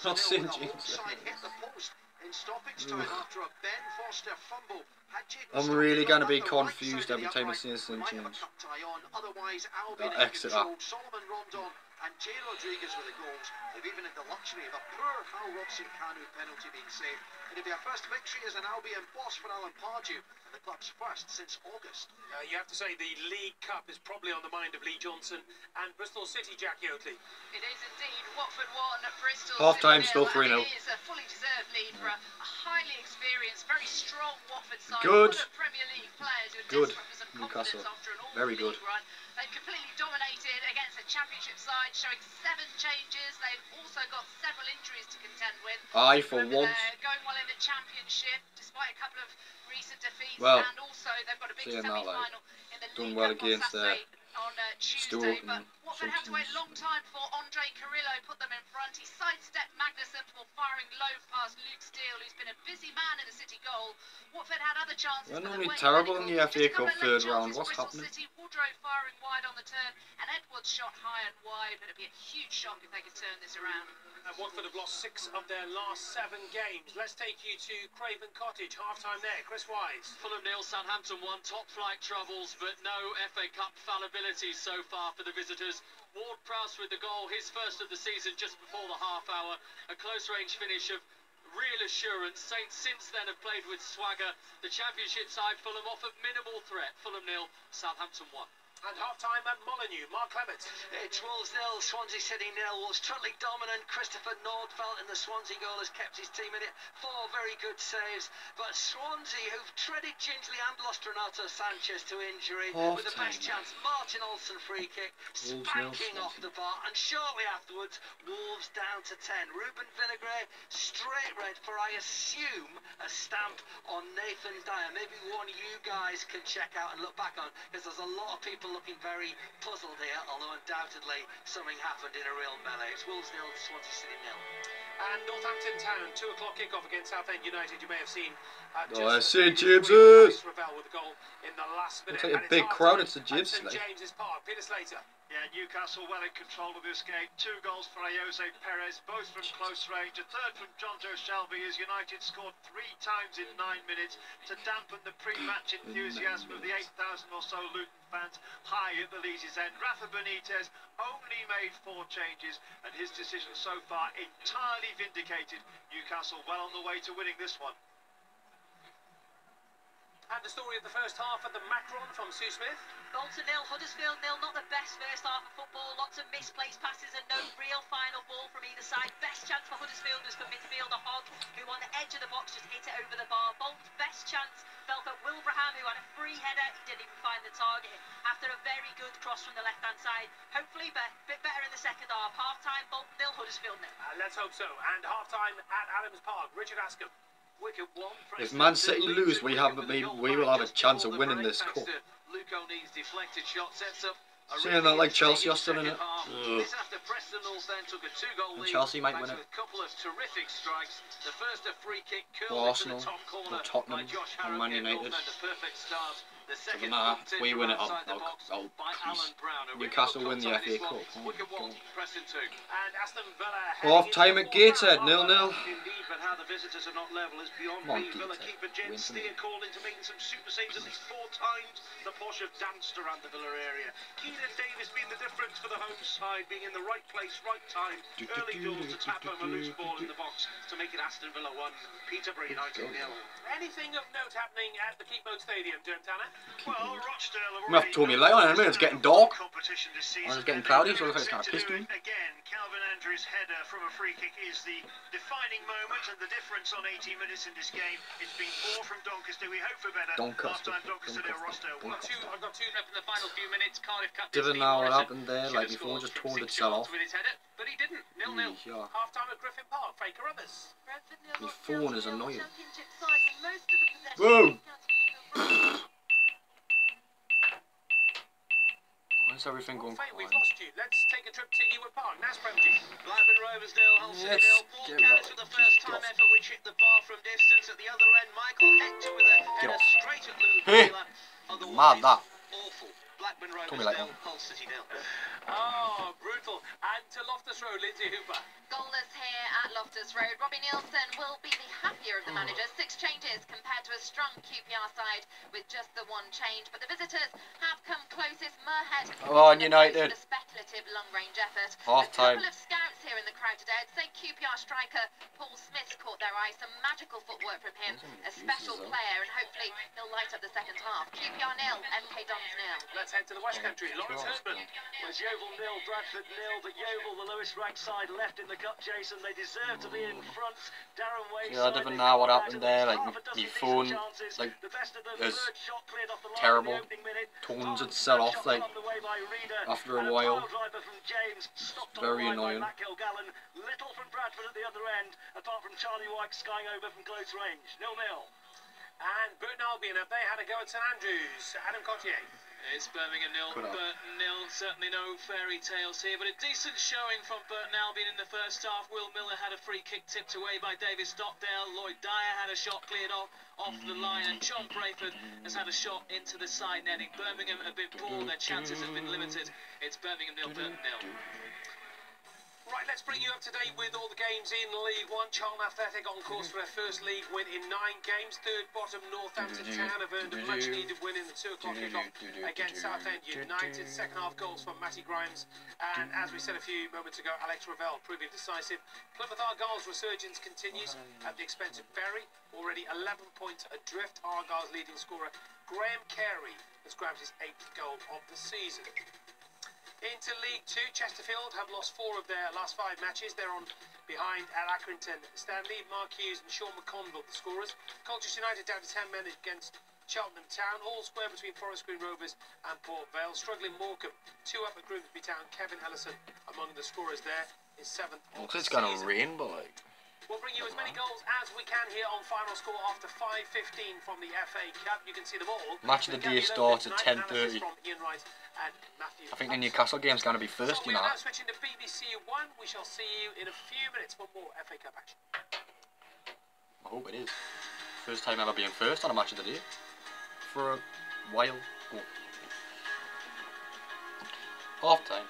not St James. In stoppage time after a Ben Foster fumble. I'm really going to be confused every time I see St James. Otherwise, Albion Exeter. Solomon Rondon and Jay Rodriguez with the goals. They've even had the luxury of a poor Hal Robson-Kanu penalty being saved. It'll be a first victory as an Albion boss for Alan Pardew, and the club's first since August. You have to say the League Cup is probably on the mind of Lee Johnson and Bristol City, Jackie Oatley. It is indeed. Watford 1, Bristol half-time City 0. still 3-0. It is a fully deserved lead for a highly experienced, very strong Watford side. Good. Full of Premier League players who are Good. desperate for some Newcastle. confidence after an all Very good. league run. They've completely dominated against the Championship side, showing 7 changes. They've also got several injuries to contend with. I, for Remember, once. they're going well in the Championship, despite a couple of recent defeats, well, and also they've got a big saying that, semi-final in the done League well Cup on against Saturday on Tuesday. Stoke But and Watford had to wait a long teams. time for Andre Carrillo put them in front. He sidestepped Magnussen before firing low past Luke Steele, who's been a busy man in the City goal. Watford had other chances. They're but normally weren't terrible in clinical. the FA Just a couple Cup of late third round. chances. What's Bristol happening? City, Woodrow firing wide on the turn, and Edwards shot high and wide, but it'd be a huge shock if they could turn this around. And Watford have lost 6 of their last 7 games. Let's take you to Craven Cottage, half-time there. Chris Wise. Fulham 0, Southampton 1. Top flight troubles, but no FA Cup fallibility so far for the visitors. Ward-Prowse with the goal, his first of the season just before the half hour. A close-range finish of real assurance. Saints since then have played with swagger. The Championship side, Fulham, offered minimal threat. Fulham 0, Southampton 1. And half-time at Molineux. Mark Clement. It's Wolves 0, Swansea City 0. Wolves totally dominant. Christopher Nordfeldt in the Swansea goal has kept his team in it. 4 very good saves. But Swansea, who've treaded gingerly and lost Renato Sanchez to injury, with the best chance, Martin Olsen free kick, spanking off the bar. And shortly afterwards, Wolves down to 10. Ruben Vinagre, straight red for, I assume, a stamp on Nathan Dyer. Maybe one you guys can check out and look back on, because there's a lot of people looking very puzzled here, although undoubtedly something happened in a real melee. It's Wolves 0, Swansea City 0. And Northampton Town, 2 o'clock kickoff against Southend United. You may have seen. Oh, I see James's. Ravel with the goal in the last minute. Looks like a big crowd at St James's. St James's Park. Peter Slater. Yeah, Newcastle well in control of this game. 2 goals for Jose Perez, both from close range. A third from Jonjo Shelby, as United scored 3 times in 9 minutes to dampen the pre-match enthusiasm of the 8,000 or so Luton fans high at the Leeds' end. Rafa Benitez only made 4 changes, and his decision so far entirely vindicated. Newcastle well on the way to winning this one. And the story of the first half at the Macron from Sue Smith. Bolton 0, Huddersfield 0. Not the best first half of football. Lots of misplaced passes and no real final ball from either side. Best chance for Huddersfield was for midfielder Hogg, who on the edge of the box just hit it over the bar. Bolton's best chance fell for Wilbraham, who had a free header. He didn't even find the target after a very good cross from the left-hand side. Hopefully a bit better in the second half. Half-time, Bolton 0, Huddersfield 0. Let's hope so. And half-time at Adams Park. Richard Askham. If Man City lose, we will have a chance of winning this cup. Saying that like Chelsea are still in it. And Chelsea might win it. Or Arsenal, or Tottenham, or Man United. Doesn't matter. If we win it, I'll Newcastle win the FA Cup. Oh my God. Half time at Gateshead, 0-0. But how the visitors are not level is beyond me. Villa keeper James Steer called into making some super saves at least 4 times the Posh have danced around the Villa area. Keenan Davis being the difference for the home side, being in the right place, right time. Early goals to tap home a loose ball in the box to make it Aston Villa 1, Peterborough United 0. Anything of note happening at the Keepmoat Stadium, Dermotana? Well, Rochdale I'm gonna have to turn me light on in a minute. It's getting dark. Competition this season. And it's getting cloudy, so it looks like it's kind of pissed me. Again, Calvin Andrews' header from a free kick is the defining moment and the difference on 18 minutes in this game. It's been 4 from Doncaster. We hope for better. Half-time Doncaster 0, Rochdale 1. I've got 2 left in the final few minutes. Cardiff cut Didn't know what happened there, like before, just tore itself off. With his header, but he didn't. 0-0. Yeah. Half-time at Griffin Park. Faye Carruthers. My phone is annoying. Whoa! Whoa! Why is everything going Faye, we've quiet? lost you. Let's take a trip to Ewood Park. Nas Premier. Blackburn Rovers 0, Hull City 0. Paul Canis with the first time effort, which hit the bar from distance. At the other end, Michael Hector with a header straight at Lou Taylor. Mad that. Awful. Blackburn Rovers like 0, Hull City 0. Oh, brutal. And to Loftus Road, Lindsay Hooper. Goalless here at Loftus Road. Robbie Nielsen will be the happier of the managers. 6 changes compared to a strong QPR side with just the 1 change. But the visitors have come closest. Muirhead on United. a speculative long-range effort. Half time. A couple of scouts here in the crowd today. I'd say QPR striker Paul Smith caught their eye. Some magical footwork from him. A special player, and hopefully he'll light up the second half. QPR 0, MK Dons 0. Let's head to the West Country. Lawrence Herdman. Was Yeovil 0, Bradford 0. But Yeovil, the lowest ranked side, left in the cup, Jason. They deserve to be in front. Darren Wade. Yeah, I didn't know what happened there. Like, my phone, like, is terrible. Turns itself off, like, after a while. Very annoying. Little from Bradford at the other end, apart from Charlie White skying over from close range. 0-0. And Burton Albion, have they had a go at St Andrews? Adam Cotier. It's Birmingham 0, Burton 0. Certainly no fairy tales here, but a decent showing from Burton Albion in the first half. Will Miller had a free kick tipped away by David Stockdale. Lloyd Dyer had a shot cleared off the line, and John Brayford has had a shot into the side netting. Birmingham have been poor, their chances have been limited. It's Birmingham 0, Burton 0. Right, let's bring you up to date with all the games in League One. Charlton Athletic on course for their first league win in 9 games. Third bottom Northampton Town have earned a much-needed win in the 2 o'clock kickoff against Southend United. Second half goals from Matty Grimes, and as we said a few moments ago, Alex Ravel proving decisive. Plymouth Argyle's resurgence continues at the expense of Bury, already 11 points adrift. Argyle's leading scorer Graham Carey has grabbed his 8th goal of the season. Into League 2, Chesterfield have lost 4 of their last 5 matches. They're on behind at Accrington Stanley. Mark Hughes and Sean McConville, the scorers. Colchester United down to 10 men against Cheltenham Town. All square between Forest Green Rovers and Port Vale. Struggling Morecambe, 2 up at Grimsby Town. Kevin Ellison among the scorers there is 7th. Looks like it's going to rain, but like... We'll bring you as many goals as we can here on Final Score after 5:15 from the FA Cup. You can see them all. Match of the day starts at 10:30. I think the Newcastle game's going to be first, so you know. We're now switching to BBC One. We shall see you in a few minutes for more FA Cup action. I hope it is. First time ever being first on a match of the day. For a while. Oh. Half time.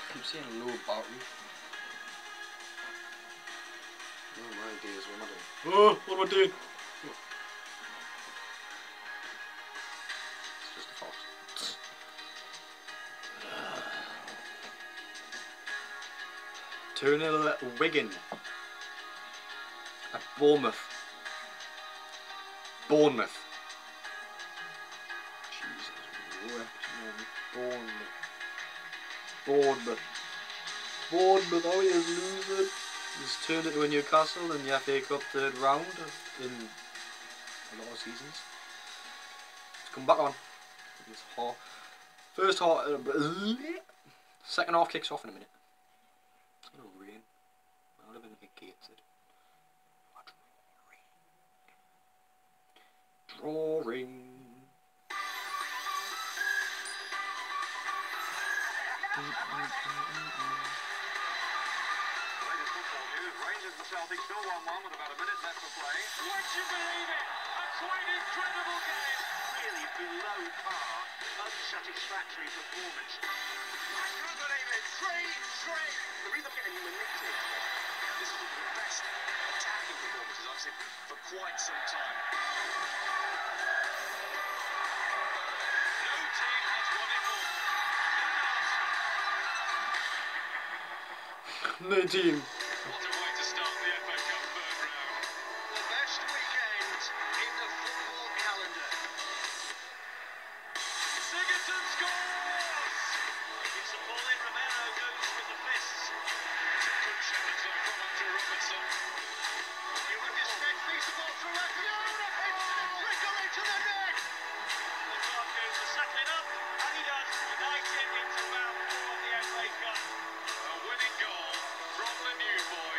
I'm seeing a low battery. Oh my days, what am I doing? Oh, what am I doing? It's just a fox. Turnhill at Wigan. At Bournemouth. Bournemouth. Jesus, Bournemouth. Bournemouth, oh he is losing. He's turned into a Newcastle in the FA Cup 3rd round in a lot of seasons. Let's come back on. It's hot. First half, second half kicks off in a minute. It's gonna rain. I would have been negated. Drawing. Rangers and Celtic still 1-1 with about a minute left to play. Would you believe it? A quite incredible game. Really below par. Unsatisfactory performance. I couldn't believe it. 3-3. The reason I'm getting manipulated, this is the best attacking performances I've seen for quite some time. No team has won it more. No team. What a way to start the FA Cup 3rd round. The best weekend in the football calendar. Sigurdsson scores! It's a ball in. Romero goes with the fists. It's a good challenge though from Andrew Robertson. He with his head feasible through a trickle into the net. The clock goes to settling up, and he does. United into round 4 of the FA Cup. A winning goal from the new boy.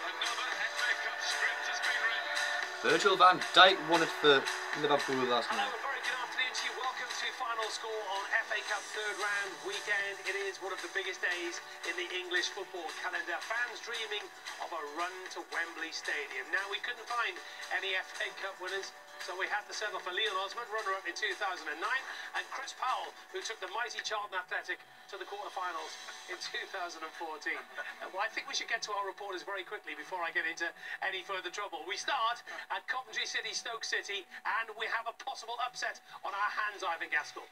Another FA Cup script has been written. Virgil van Dijk won it for Liverpool last night. Hello, a very good afternoon to you. welcome to Final Score on FA Cup third round weekend. It is one of the biggest days in the English football calendar. Fans dreaming of a run to Wembley Stadium. Now, we couldn't find any FA Cup winners, so we had to settle for Leon Osmond, runner-up in 2009, and Chris Powell, who took the mighty Charlton Athletic to the quarterfinals in 2014. Well, I think we should get to our reporters very quickly before I get into any further trouble. We start at Coventry City, Stoke City, and we have a possible upset on our hands, Ivan Gaskell.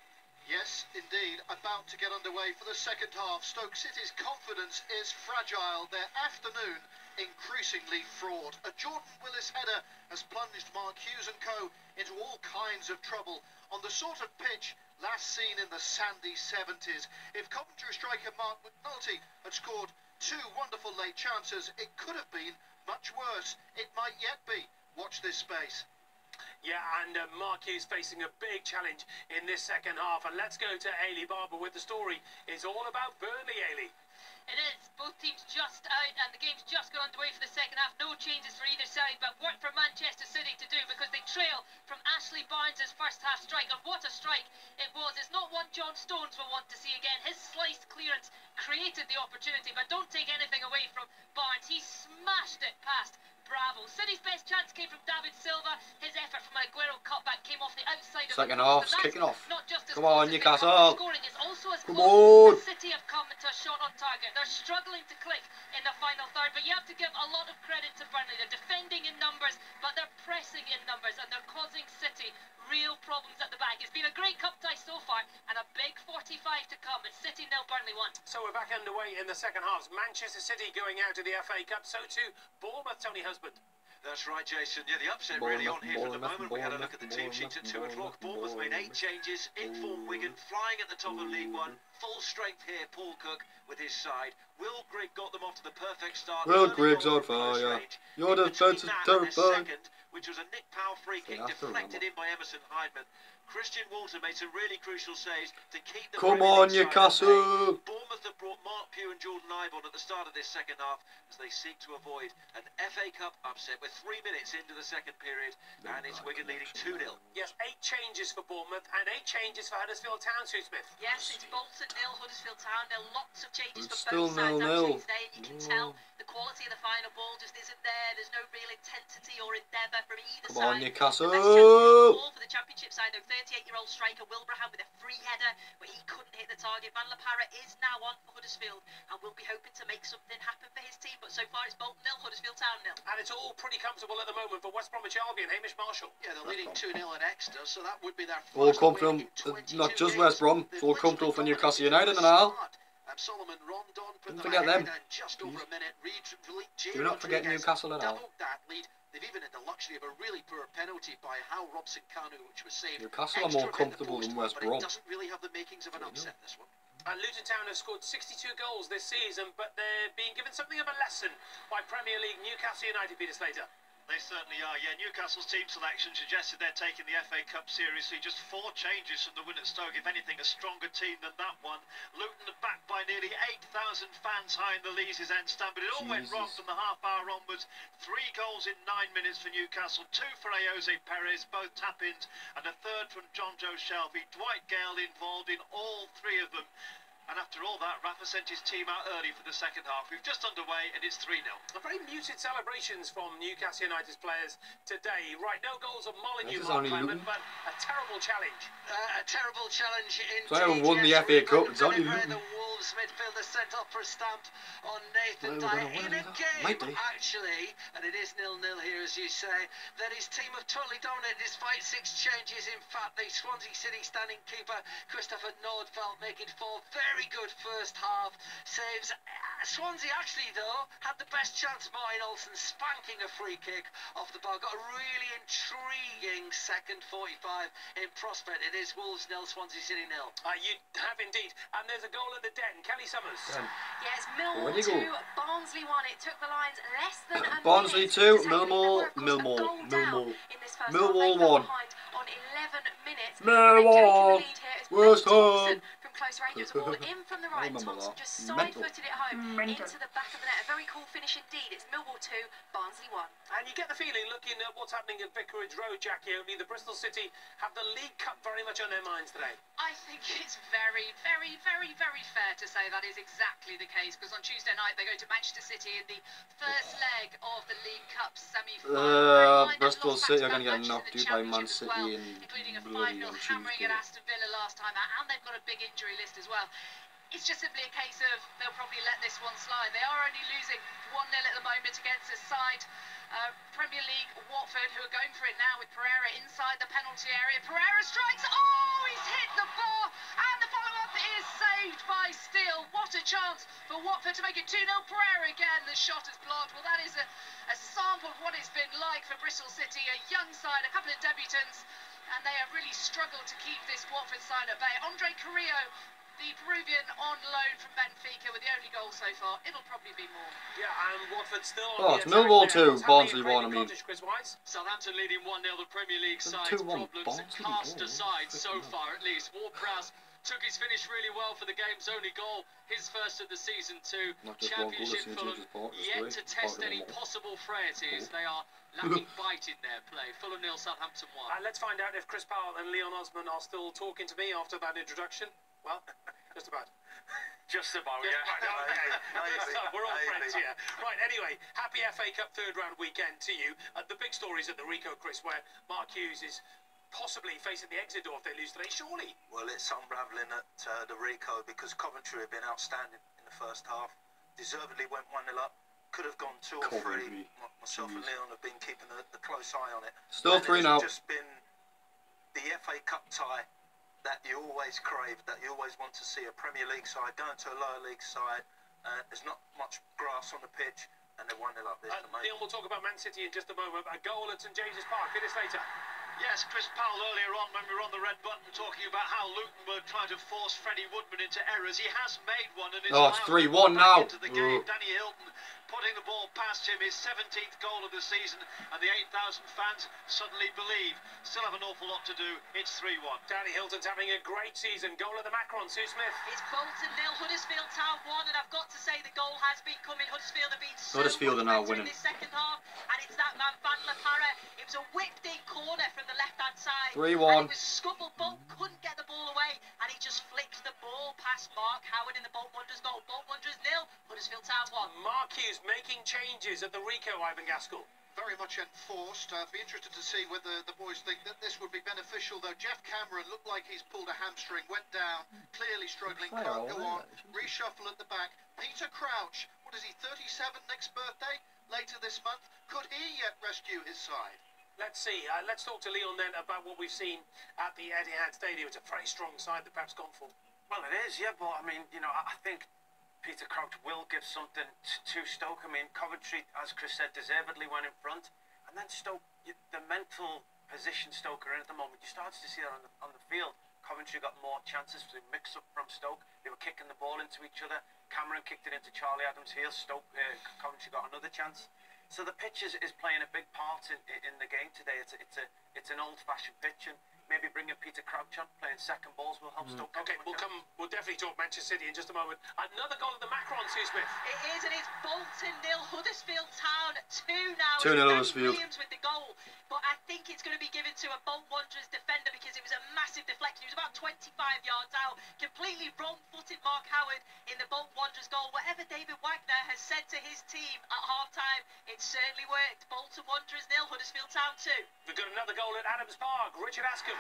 Yes, indeed, about to get underway for the second half. Stoke City's confidence is fragile. Their afternoon increasingly fraught. A Jordan Willis header has plunged Mark Hughes and co into all kinds of trouble on the sort of pitch last seen in the sandy 70s. If Coventry striker Mark McNulty had scored two wonderful late chances, it could have been much worse. It might yet be. Watch this space. Yeah, and Mark Hughes facing a big challenge in this second half. And let's go to Ailey Barber with the story. It's all about Burnley, Ailey. It is. Both teams just out and the game's just got underway for the second half. No changes for either side, but work for Manchester City to do because they trail from Ashley Barnes' first half strike. And what a strike it was. It's not one John Stones will want to see again. His sliced clearance created the opportunity, but don't take anything away from Barnes. He smashed it past Bravo. City's best chance came from David Silva. His effort from Aguero cutback came off the outside of second the half, post. it's kicking off. Not just as Come close on, as Newcastle. scoring is also as Come close on. as City have come to a shot on target. They're struggling to click in the final third, but you have to give a lot of credit to Burnley. They're defending in numbers, but they're pressing in numbers, and they're causing City real problems at the back. It's been a great cup tie so far, and a big 45 to come. It's City 0, Burnley 1. So we're back underway in the second half. Manchester City going out to the FA Cup, so too Bournemouth, Tony Husband. That's right, Jason. Yeah, the upset really on here from the moment we had a look at the team sheets at 2 o'clock. Bournemouth made 8 changes. Informed Wigan flying at the top of League One. Full strength here, Paul Cook with his side. Will Grigg got them off to the perfect start. Will Grigg's on fire. Your defence is terrible. Which was a Nick Powell free kick deflected in by Emerson Hydeman. Christian Walter made some really crucial saves to keep the Come on, Newcastle. Bournemouth have brought Mark Pugh and Jordan Ibe on at the start of this second half as they seek to avoid an FA Cup upset. We're 3 minutes into the second period and it's Wigan leading 2-0. Yes, 8 changes for Bournemouth and 8 changes for Huddersfield Town, Sue Smith. Yes, it's Bolton 0, Huddersfield Town 0. Lots of changes It's for both sides 0-0. actually today. You can tell the quality of the final ball just isn't there. There's no real intensity or endeavour from either Come side. on, Newcastle. The best chance ball for the Championship side, though, 38-year-old striker Wilbraham with a free header, but he couldn't hit the target. Van La Parra is now on for Huddersfield and will be hoping to make something happen for his team. But so far, it's Bolton 0, Huddersfield Town 0. And it's all pretty comfortable at the moment for West Bromwich Albion. Hamish Marshall. Yeah, they're leading 2-0 at Exeter, so that would be their All first come win from, in 22 not just games. West Brom, it's all comfortable for Newcastle United and all. Solomon Rondon put Don't them forget ahead them. and just over a minute. Do not forget Newcastle at all. Doubled that lead. They've even had the luxury of a really poor penalty by Hal Robson Kanu, which was saved. Newcastle are more comfortable than West Brom. But it doesn't really have the makings of an upset, this one. Luton Town have scored 62 goals this season, but they're being given something of a lesson by Premier League Newcastle United, Peter Slater. They certainly are. Yeah, Newcastle's team selection suggested they're taking the FA Cup seriously. Just 4 changes from the win at Stoke. If anything, a stronger team than that one. Luton backed by nearly 8,000 fans high in the Lees' end stand, but it all went wrong from the half hour onwards. 3 goals in 9 minutes for Newcastle, 2 for Jose Perez, both tap-ins, and a third from John Joe Shelby. Dwight Gale involved in all 3 of them. And after all that, Rafa sent his team out early for the second half. We've just underway and it's 3-0. Very muted celebrations from Newcastle United's players today. Right, no goals of Molyneux, but a terrible challenge. A terrible challenge indeed. So I haven't won the FA Cup, it's only Luton. The Wolves midfielder sent off for a stamp on Nathan Dyer in a game, actually, and it is 0-0 here, as you say, that his team have totally dominated despite 6 changes. In fact, the Swansea City standing keeper, Christopher Nordfeldt, making 4 very good first half saves. Swansea actually, though, had the best chance. Martin Olsen spanking a free kick off the bar. Got a really intriguing second 45 in prospect. It is Wolves 0, Swansea City 0. You have indeed. And there's a goal at the Den. Kelly Summers. Yes, Millwall 2, Barnsley 1. It took the Lions less than a Barnsley minute 2, Millwall 1. On 11 minutes. Millwall. Worst home. From close close range. It was a ball in from the right. Thompson just side-footed it home into the back of the net. A very cool finish indeed. It's Millwall 2, Barnsley 1. And you get the feeling, looking at what's happening at Vicarage Road, Jackie, only the Bristol City have the League Cup very much on their minds today. I think it's very, very, very, very fair to say that is exactly the case, because on Tuesday night they go to Manchester City in the first leg of the League Cup semi-final. Bristol City are going to get knocked out by Man City well, in including a 5-0 Tuesday. hammering at Aston Villa last time out, and they've got a big injury list as well. It's just simply a case of they'll probably let this one slide. They are only losing 1-0 at the moment against a side, Premier League Watford, who are going for it now with Pereira inside the penalty area. Pereira strikes. Oh, he's hit the bar, and the follow-up is saved by Steele. What a chance for Watford to make it 2-0. Pereira again, the shot is blocked. Well, that is a sample of what it's been like for Bristol City, a young side, a couple of debutants, and they have really struggled to keep this Watford side at bay. Andre Carrillo, the Peruvian on loan from Benfica, with the only goal so far. It'll probably be more. Yeah, and Watford still on Oh, the it's attack Millwall there. 2, Barnsley 1, I mean. Southampton leading 1-0. The Premier League side's 2-1 problems Barnsley, cast oh, aside so far, at least. Ward-Prowse took his finish really well for the game's only goal, his first of the season too. Championship Fulham yet to test any possible frailties. They are lacking bite in their play. Fulham 0, Southampton 1. Let's find out if Chris Powell and Leon Osman are still talking to me after that introduction. Well, just about. Just about, yeah. Right, we're all friends here. Right, anyway, happy FA Cup third round weekend to you. The big stories at the Rico, Chris, where Mark Hughes is possibly facing the exit door if they lose today, surely. Well, it's unravelling at the Rico because Coventry have been outstanding in the first half. Deservedly went 1-0 up. Could have gone 2 or 3. Myself and Leon have been keeping a close eye on it. Still 3 now. It's just been the FA Cup tie that you always crave, that you always want to see a Premier League side going to a lower league side. There's not much grass on the pitch, and they're 1-0 up. Neil, we'll talk about Man City in just a moment. A goal at St James's Park. It is later. Yes, Chris Powell earlier on when we were on the red button talking about how Luton were trying to force Freddie Woodman into errors. He has made one, and it's 3-1 now. Into the game. Danny Hilton putting the ball past him, his 17th goal of the season, and the 8,000 fans suddenly believe. Still have an awful lot to do. It's 3-1. Danny Hilton's having a great season. Goal of the Macron, Sue Smith. It's Bolton 0, Huddersfield Town 1, and I've got to say the goal has been coming. Huddersfield have been so Huddersfield are now winning in this second half, and it's that man Van La Parra. It was a whipped in corner from the left-hand side. 3-1. And it was scuppered. Bolton couldn't get the ball away, and he just flicked the ball past Mark Howard in the Bolton Wanderers goal. Bolton Wanderers 0, Huddersfield Town 1. Mark Hughes making changes at the Rico, Ivan Gaskell. Very much enforced. Be interested to see whether the boys think that this would be beneficial, though. Jeff Cameron looked like he's pulled a hamstring, went down, clearly struggling, can't go on. Reshuffle at the back. Peter Crouch, what is he, 37, next birthday? Later this month. Could he yet rescue his side? Let's see. Let's talk to Leon then about what we've seen at the Etihad Stadium. It's a very strong side that perhaps gone for. Well, it is, yeah, but I mean, you know, I think Peter Crouch will give something to Stoke. I mean, Coventry, as Chris said, deservedly went in front. And then Stoke, the mental position Stoke are in at the moment, you started to see that on the field. Coventry got more chances to mix up from Stoke. They were kicking the ball into each other. Cameron kicked it into Charlie Adams' heel. Coventry got another chance. So the pitch is playing a big part in the game today. It's an old-fashioned pitch, and maybe bringing Peter Crouch on, playing second balls will help Stoke. Okay, we'll definitely talk Manchester City in just a moment. Another goal at the Macron, Sue Smith. It is, and it's Bolton 0, Huddersfield Town 2 now. 2-0 Huddersfield. Williams with the goal, but I think it's going to be given to a Bolton Wanderers defender because it was a massive deflection. He was about 25 yards out, completely wrong-footed Mark Howard in the Bolton Wanderers goal. Whatever David Wagner has said to his team at half-time, it certainly worked. Bolton Wanderers 0, Huddersfield Town 2. We've got another goal at Adams Park. Richard Askham.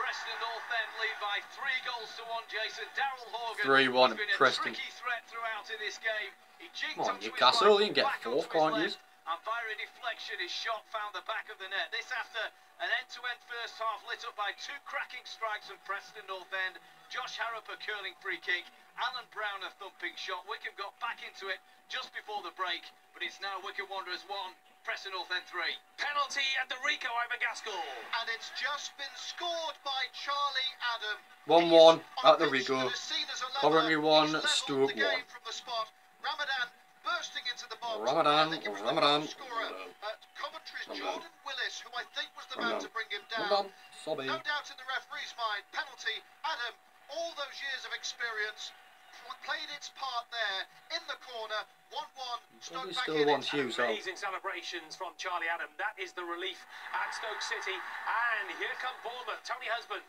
Preston North End lead by 3 goals to 1, Jason. Darryl Horgan 3-1 has been a Preston. tricky threat throughout in this game. He jinked Come on, onto his Newcastle, right, you can get back 4th, onto his can't you? left, and via a deflection, his shot found the back of the net. This after an end-to-end first half lit up by 2 cracking strikes from Preston North End. Josh Harrop a curling free kick, Alan Brown a thumping shot. Wickham got back into it just before the break, but it's now Wycombe Wanderers 1, Preston North End 3. Penalty at the Rico, Ivan Gaskell. And it's just been scored by Charlie Adam. 1-1 at the Rico. Coventry 1, Stoke 1. From the spot. Ramadan bursting into the box. Ramadan. Coventry's Jordan Willis, who I think was the man to bring him down. No doubt in the referee's mind. Penalty. Adam all those years of experience played its part there in the corner. 1-1. He still wants you, so. Amazing celebrations from Charlie Adam. That is the relief at Stoke City. And here come Bournemouth. Tony Husband.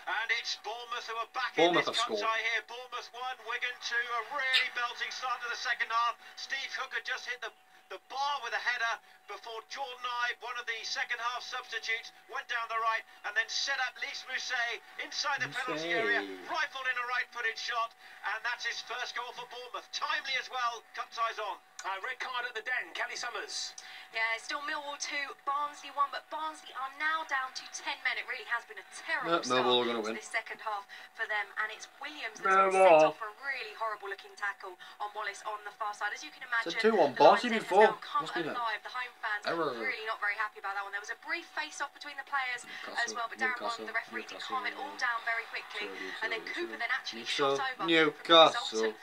And it's Bournemouth who are back in this cup tie here. Bournemouth 1, Wigan 2. A really belting start to the second half. Steve Cook had just hit the bar with a header before Jordan Ibe, one of the second half substitutes, went down the right and then set up Lys Mousset inside the penalty area, rifled in a right-footed shot, and that's his first goal for Bournemouth. Timely as well, cup ties on. Red card at the Den, Kelly Summers. Yeah, it's still Millwall 2, Barnsley 1, but Barnsley are now down to 10 men. It really has been a terrible start to this second half for them, and it's Williams that's been sent off for a really horrible-looking tackle on Wallace on the far side. As you can imagine, it's a 2-1 Barnsley before. Come alive. The home fans are really not very happy about that one. There was a brief face-off between the players as well, but Darren Bond, the referee, did calm it all down very quickly, and then Cooper then actually shot over Newcastle.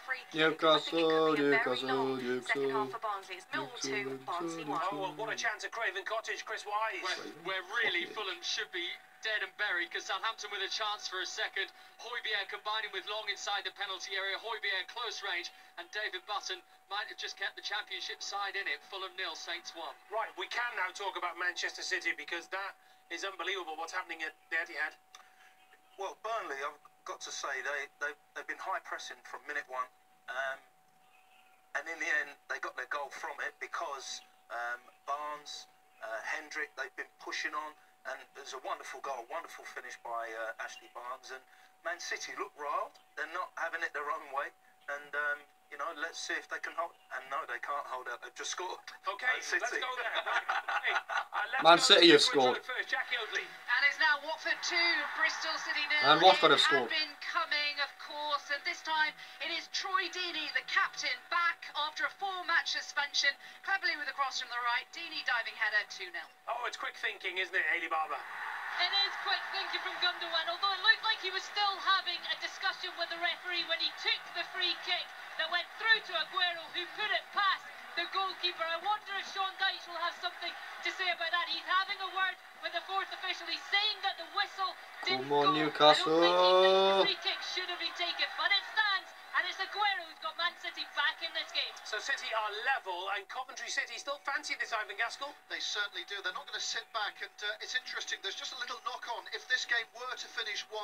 Second half for Barnsley. It's Millwall 2, Barnsley 1. Oh, what a chance at Craven Cottage, Chris Wise. Where really Fulham should be dead and buried, because Southampton with a chance for a second. Højbjerg combining with Long inside the penalty area. Højbjerg close range, and David Button might have just kept the championship side in it. Fulham 0, Saints 1. Right, we can now talk about Manchester City, because that is unbelievable what's happening at the Etihad. Well, Burnley, I've got to say, they've been high pressing from minute one. And in the end, they got their goal from it because Barnes, Hendrick, they've been pushing on. And it was a wonderful goal, wonderful finish by Ashley Barnes. And Man City look riled. They're not having it their own way. And, you know, let's see if they can hold. And no, they can't hold out. They've just scored. Okay, let's go there. Man City have scored. And it's now Watford 2, Bristol City 0. And Watford have scored. Been coming, of course, and this time it is Troy Deeney, the captain, back after a 4-match suspension, cleverly with a cross from the right. Deeney diving header 2-0. Oh, it's quick thinking, isn't it, Ailey Barber? It is quick thinking from Gundogan, although it looked like he was still having a discussion with the referee when he took the free kick that went through to Aguero, who put it past the goalkeeper. I wonder if Sean Dyche will have something to say about that. He's having a word with the fourth official. He's saying that the whistle didn't go. Newcastle. I don't think he thinks the free kick should have been taken, but it stands, and it's Aguero who's got Man City back in this game. So City are level, and Coventry City still fancy this, Ivan Gaskell? They certainly do. They're not going to sit back, and it's interesting. There's just a little knock-on. If this game were to finish 1-1,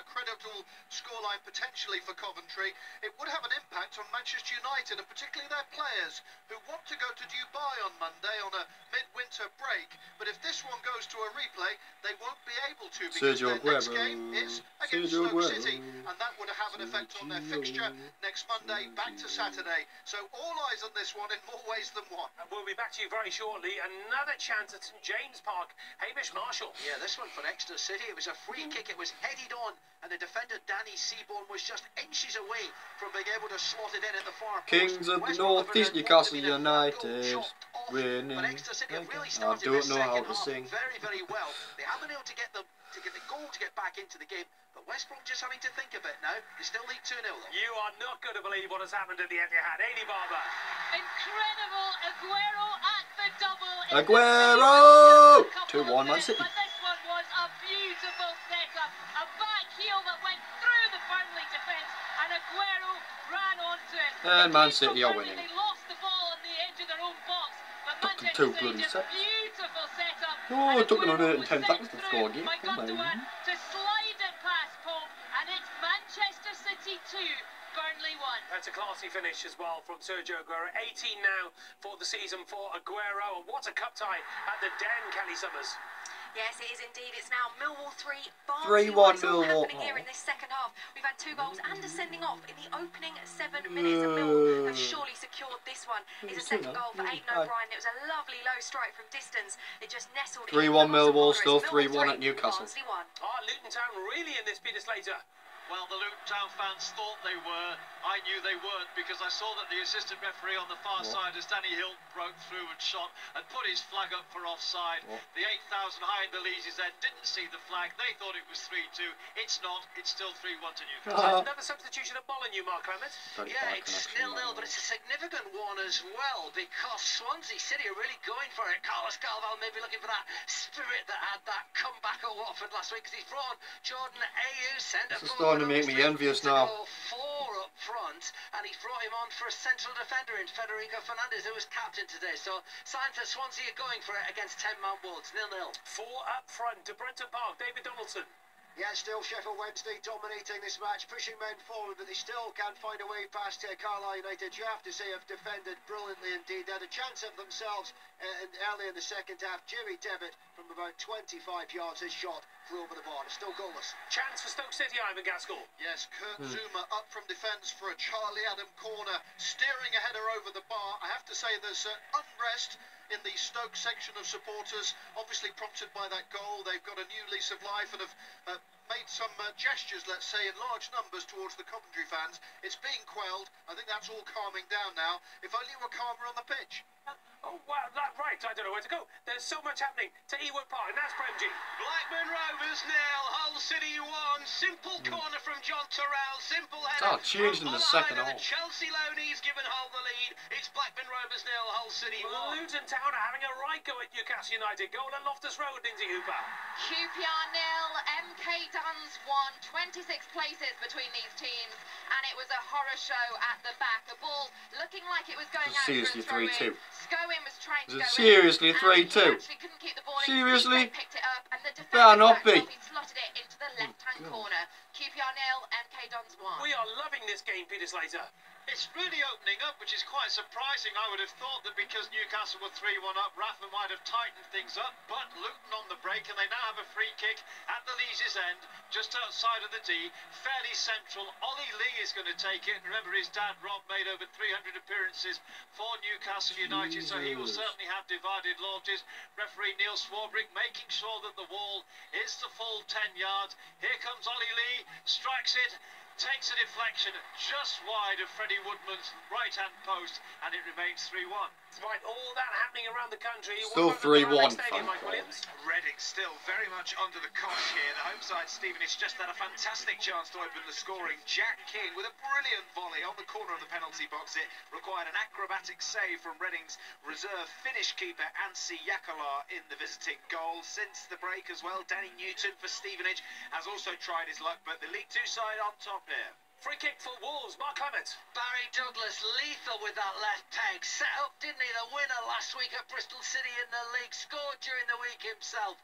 a credible scoreline potentially for Coventry, it would have an impact on Manchester United, and particularly their players, who want to go to Dubai on Monday on a mid-winter break. But if this one goes to a replay, they won't be able to, because their next game is against Stoke City, and that would have an effect on their fixture next Monday back to Saturday. So all eyes on this one in more ways than one. And we'll be back to you very shortly. Another chance at St James Park. Hamish Marshall. Yeah, this one for Exeter City. It was a free kick. It was headed on, and the defender Danny Seaborn was just inches away from being able to slot it in at the far post. Kings of the North East, Newcastle United winning. But Exeter City have really I started don't this know how second to half sing. very, very well. They haven't been able to get the goal to get back into the game, but West Brom just having to think a bit now. They still lead 2-0 though. You are not going to believe what has happened at the Etihad. Ailey Barber. Incredible. Aguero at the double. Aguero! 2-1 Man City. But this one was a beautiful setup. A back heel that went through the Burnley defence, and Aguero ran onto it. And Man City are winning. They lost the ball on the edge of their own box, but Took them Manchester 2 City bloody just seconds. beautiful setup. Oh, it took them a minute and 10 was seconds to sent score through again. by Come on. Gundogan to slide it past Pope, and it's Manchester City 2, Burnley 1. That's a classy finish as well from Sergio Aguero. 18 now for the season for Aguero. And what a cup tie at the Den, Kelly Summers. Yes, it is indeed. It's now Millwall 3, Barnsley 1. It's all happening here in this second half. We've had 2 goals and a sending off in the opening 7 minutes. And Millwall have surely secured this one. It's a second goal for Aidan O'Brien. It was a lovely low strike from distance. It just nestled 3-1 Millwall, still 3-1 at Newcastle. Luton Town really in this, Peter Slater. Well, the Luton Town fans thought they were, I knew they weren't, because I saw that the assistant referee on the far side, as Danny Hill broke through and shot and put his flag up for offside. The 8,000 high in the Leazes then didn't see the flag. They thought it was 3-2. It's not. It's still 3-1 to Newcastle. Another substitution of Molineux, Mark Clement. Yeah, it's 0-0, but it's a significant one as well, because Swansea City are really going for it. Carlos Carvalho may be looking for that spirit that had that comeback at Watford last week, because he's brought Jordan Ayew, centre forward. This is starting to make me envious now. 4 up front, and he's brought him on for a central defender in Federico Fernandez, who was captain today. So signs that Swansea are going for it against 10-man Wolves. 0-0. 4 up front to Brenton Park. David Donaldson. Yeah, still Sheffield Wednesday dominating this match, pushing men forward, but they still can't find a way past Carlisle United. You have to say have defended brilliantly indeed. They had a chance of themselves early in the second half. Jimmy Devitt from about 25 yards, his shot flew over the bar. Still goalless. Chance for Stoke City, Ivan Gaskell. Yes, Kurt Zuma up from defence for a Charlie Adam corner, steering a header over the bar. I have to say there's unrest in the Stoke section of supporters, obviously prompted by that goal. They've got a new lease of life and have made some gestures, let's say, in large numbers towards the Coventry fans. It's being quelled. I think that's all calming down now. If only it were calmer on the pitch. Oh, well, right, I don't know where to go. There's so much happening to Ewood Park, and that's Premji. Blackburn Rovers 0, Hull City 1. Simple corner from John Terrell, simple header. Changed in the second half. Chelsea Lonie's given Hull the lead. It's Blackburn Rovers 0, Hull City 1. Luton Town are having a right go at Newcastle United. Goal at Loftus Road, Lindsay Hooper. QPR 0, MK Dons 1. 26 places between these teams, and it was a horror show at the back. The ball looking like it was going out seriously for a throw-in. 3-2. Scowen was trying to go seriously in, 3-2. actually couldn't keep the ball in. Seriously? He picked it up, and the Better defender not be. he slotted it into the left-hand corner. QPR 0, MK Dons 1. We are loving this game, Peter Slater. It's really opening up, which is quite surprising. I would have thought that because Newcastle were 3-1 up, Rafa might have tightened things up, but Luton on the break, and they now have a free kick at the Leazes end, just outside of the D, fairly central. Ollie Lee is going to take it, and remember his dad, Rob, made over 300 appearances for Newcastle United, so he will certainly have divided loyalties. Referee Neil Swarbrick making sure that the wall is the full 10 yards. Here comes Ollie Lee, strikes it, takes a deflection just wide of Freddie Woodman's right-hand post, and it remains 3-1. Right, all that happening around the country. Still 3-1. Reading still very much under the cosh here. The home side, Stevenage, just had a fantastic chance to open the scoring. Jack King with a brilliant volley on the corner of the penalty box. It required an acrobatic save from Reading's reserve Finnish keeper Anssi Jakala in the visiting goal. Since the break as well, Danny Newton for Stevenage has also tried his luck, but the League Two side on top here. Free kick for Wolves, Mark Clement. Barry Douglas lethal with that left peg. Set up, didn't he, the winner last week at Bristol City in the league. Scored during the week himself.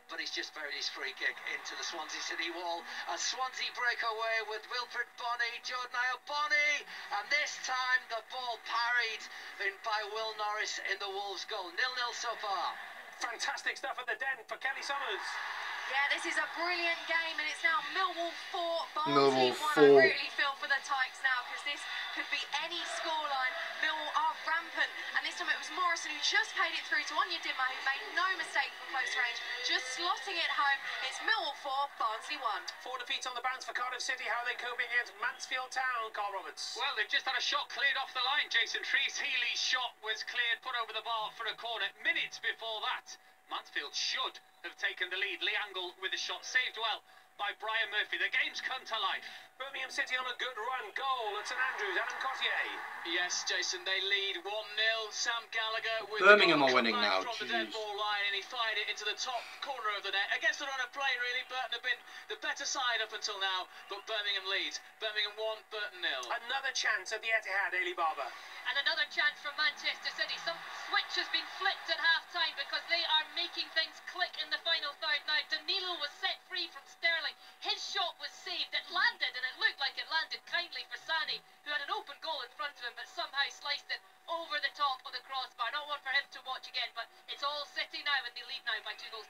But he's just buried his free kick into the Swansea City wall. A Swansea breakaway with Wilfred Bonney, Jordan Ayew Bonney. And this time the ball parried in by Will Norris in the Wolves goal. 0-0 so far. Fantastic stuff at the Den for Kelly Summers. Yeah, this is a brilliant game, and it's now Millwall 4, Millwall Barnsley 1. 4. I really feel for the Tykes now, because this could be any scoreline. Millwall are rampant, and this time it was Morrison who just paid it through to Onyedinma, who made no mistake from close range, just slotting it home. It's Millwall 4, Barnsley 1. 4 defeats on the bounce for Cardiff City. How are they coping against Mansfield Town, Carl Roberts? Well, they've just had a shot cleared off the line, Jason. Trees Healy's shot was cleared, put over the bar for a corner. Minutes before that, Mansfield should have taken the lead. Lee Angle with a shot saved well by Brian Murphy. The game's come to life. Birmingham City on a good run. Goal at St Andrews. Adam Cotier. Yes, Jason, they lead 1-0. Sam Gallagher with Birmingham are winning now. From the dead ball line, and he fired it into the top corner of the net. Against the run of play, really. Burton have been the better side up until now, but Birmingham leads. Birmingham 1, Burton 0. Another chance at the Etihad, Ailey Barber. And another chance from Manchester City. Some switch has been flicked at half-time because they are making things click in the final third now. Danilo was set free from Sterling. His shot was saved. It landed, and it looked like it landed kindly for Sani, who had an open goal in front of him, but somehow sliced it over the top of the crossbar. Not one for him to watch again, but it's all City now, and they lead now by 2-1.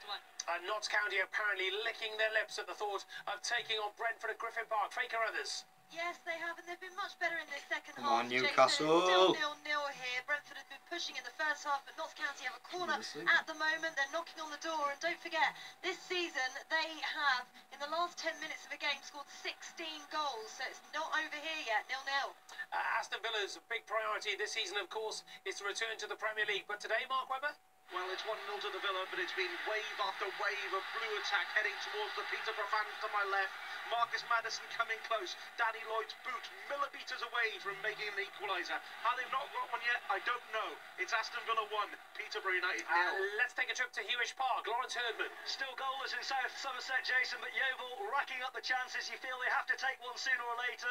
Notts County apparently licking their lips at the thought of taking on Brentford at Griffin Park. Faker others. Yes, they have, and they've been much better in this second Come half. on, Newcastle. Still 0-0 here. Brentford have been pushing in the first half, but Notts County have a corner at the moment. They're knocking on the door, and don't forget, this season they have, in the last 10 minutes of a game, scored 16 goals, so it's not over here yet, 0-0. Aston Villa's big priority this season, of course, is to return to the Premier League. But today, Mark Webber? Well, it's 1-0 to the Villa, but it's been wave after wave of blue attack heading towards the Peterborough fans to my left. Marcus Maddison coming close. Danny Lloyd's boot millimetres away from making an equaliser. How they've not got one yet, I don't know. It's Aston Villa 1, Peterborough United 0. Let's take a trip to Hewish Park. Lawrence Herdman. Still goalless in South Somerset, Jason, but Yeovil racking up the chances. You feel they have to take one sooner or later.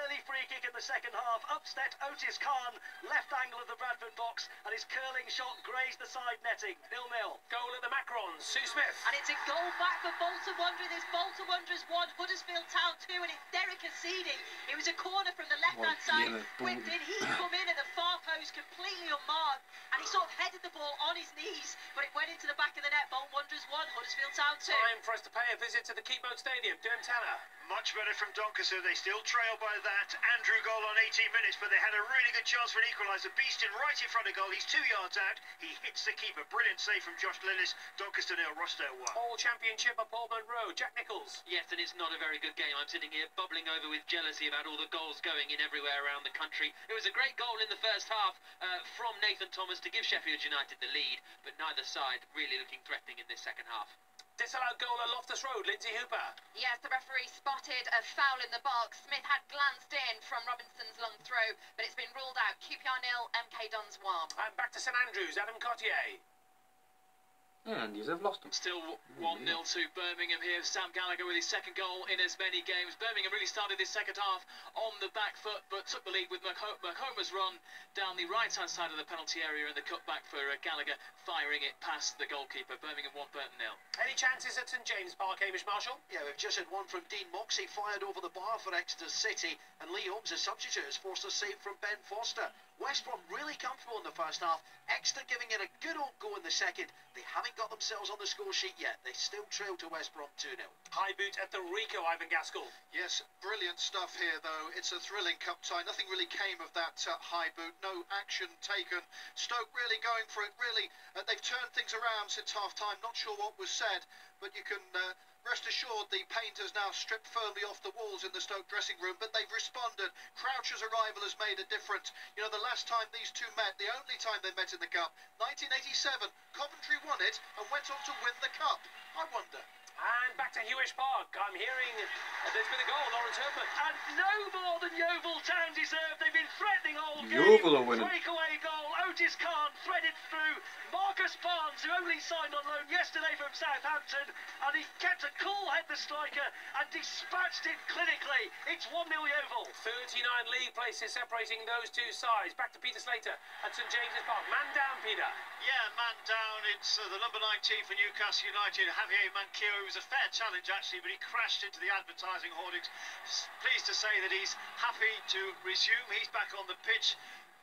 Early free kick in the second half. Upstead Otis Khan, left angle of the Bradford box, and his curling shot grazed the side netting. 0-0. Goal at the Macrons. Sue Smith. And it's a goal back for Bolton Wanderers. It's Bolton Wanderers 1, Huddersfield Town 2, and it's Derek Cassini. It was a corner from the left-hand side. Whipped in. He come in at the far post completely unmarked, and he sort of headed the ball on his knees, but it went into the back of the net. Bolton Wanderers 1, Huddersfield Town 2. Time for us to pay a visit to the Keepmoat Stadium. Durham Tanner. Much better from Doncaster. They still trail by that. Andrew goal on 18 minutes, but they had a really good chance for an equaliser. Beeston right in front of goal. He's 2 yards out. He hits the keeper. Brilliant save from Josh Lillis. Doncaster 0, Rochdale 1. All Championship at Paul Monroe. Jack Nichols. Yes, and it's not a very good game. I'm sitting here bubbling over with jealousy about all the goals going in everywhere around the country. It was a great goal in the first half from Nathan Thomas to give Sheffield United the lead, but neither side really looking threatening in this second half. Disallowed goal at Loftus Road. Lindsay Hooper. Yes, the referee spotted a foul in the box. Smith had glanced in from Robinson's long throw, but it's been ruled out. QPR 0, MK Dons 1. And back to St Andrews. Adam Cotier. And they've lost them. Still 1-0 to Birmingham here. Sam Gallagher with his second goal in as many games. Birmingham really started this second half on the back foot, but took the lead with Mahoma's run down the right-hand side of the penalty area and the cutback for Gallagher, firing it past the goalkeeper. Birmingham 1, Burton 0. Any chances at St James Park, Hamish Marshall? Yeah, we've just had one from Dean Moxey, fired over the bar for Exeter City, and Lee Holmes, a substitute, has forced a save from Ben Foster. West Brom really comfortable in the first half. Exeter giving it a good old go in the second. They haven't got themselves on the score sheet yet. They still trail to West Brom 2-0. High boot at the Rico, Ivan Gaskell. Yes, brilliant stuff here, though. It's a thrilling cup tie. Nothing really came of that high boot. No action taken. Stoke really going for it. Really, they've turned things around since half-time. Not sure what was said, but you can rest assured the paint has now stripped firmly off the walls in the Stoke dressing room, but they've responded. Croucher's arrival has made a difference. You know, the last time these two met, the only time they met in the cup, 1987, Coventry won it and went on to win the cup. I wonder. And back to Hewish Park. I'm hearing there's been a goal, Lawrence Herdman. And no more than Yeovil Town deserved. They've been threatening all game. Yeovil are winning. Breakaway goal. Otis Khan threaded through. Marcus Barnes, who only signed on loan yesterday from Southampton, and he kept a cool head, the striker, and dispatched it clinically. It's 1-0 Yeovil. 39 league places separating those two sides. Back to Peter Slater at St James's Park. Man down, Peter. Yeah, man down. It's the number 19 for Newcastle United, Javier Manquillo. It was a fair challenge, actually, but he crashed into the advertising hoardings. Pleased to say that he's happy to resume. He's back on the pitch.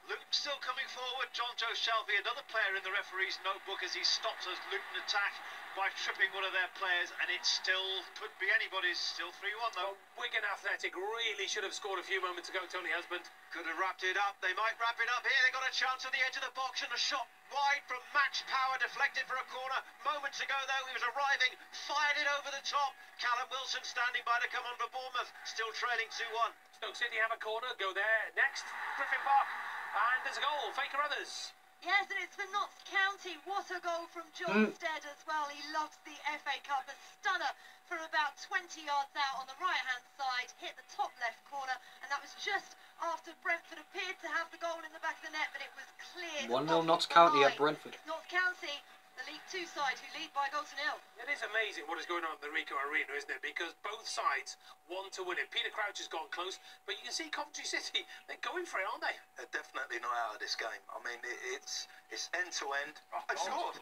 Luton still coming forward. John Joe Shelby, another player in the referee's notebook as he stops a Luton attack by tripping one of their players, and it still could be anybody's. Still 3-1 though. Well, Wigan Athletic really should have scored a few moments ago, Tony Husband. Could have wrapped it up. They might wrap it up here. They got a chance at the edge of the box and a shot wide from Max Power, deflected for a corner. Moments ago though, he was arriving, fired it over the top. Callum Wilson standing by to come on for Bournemouth, still trailing 2-1. Stoke City have a corner, go there next. Griffin Park, and there's a goal. Faker Others. Yes, and it's for Notts County. What a goal from John Stead as well. He loves the FA Cup. A stunner from about 20 yards out on the right-hand side. Hit the top left corner, and that was just after Brentford appeared to have the goal in the back of the net, but it was cleared. 1-0 Notts County at Brentford. Notts County, the League Two side, who lead by a goal to 0. It is amazing what is going on in the Rico Arena, isn't it? Because both sides want to win it. Peter Crouch has gone close, but you can see Coventry City, they're going for it, aren't they? They're definitely not out of this game. I mean, it's end-to-end. I told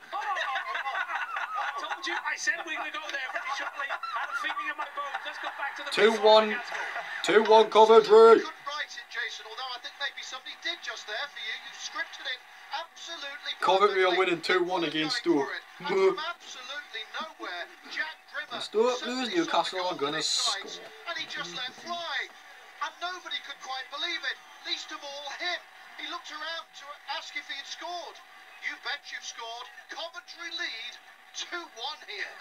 you, I said we were going to go there pretty shortly. I'm thinking of my boat. Let's go back to the 2-1. 2-1 Coventry. Couldn't write it, Jason, although I think maybe somebody did just there for you. You scripted it absolutely perfectly. Coventry are winning 2-1 against Stoke. And from absolutely nowhere, Jack Grimmer Stoke lose, Newcastle are going to score. And he just let fly. and nobody could quite believe it, least of all him. He looked around to ask if he had scored. You bet you've scored. Coventry lead 2-1 here.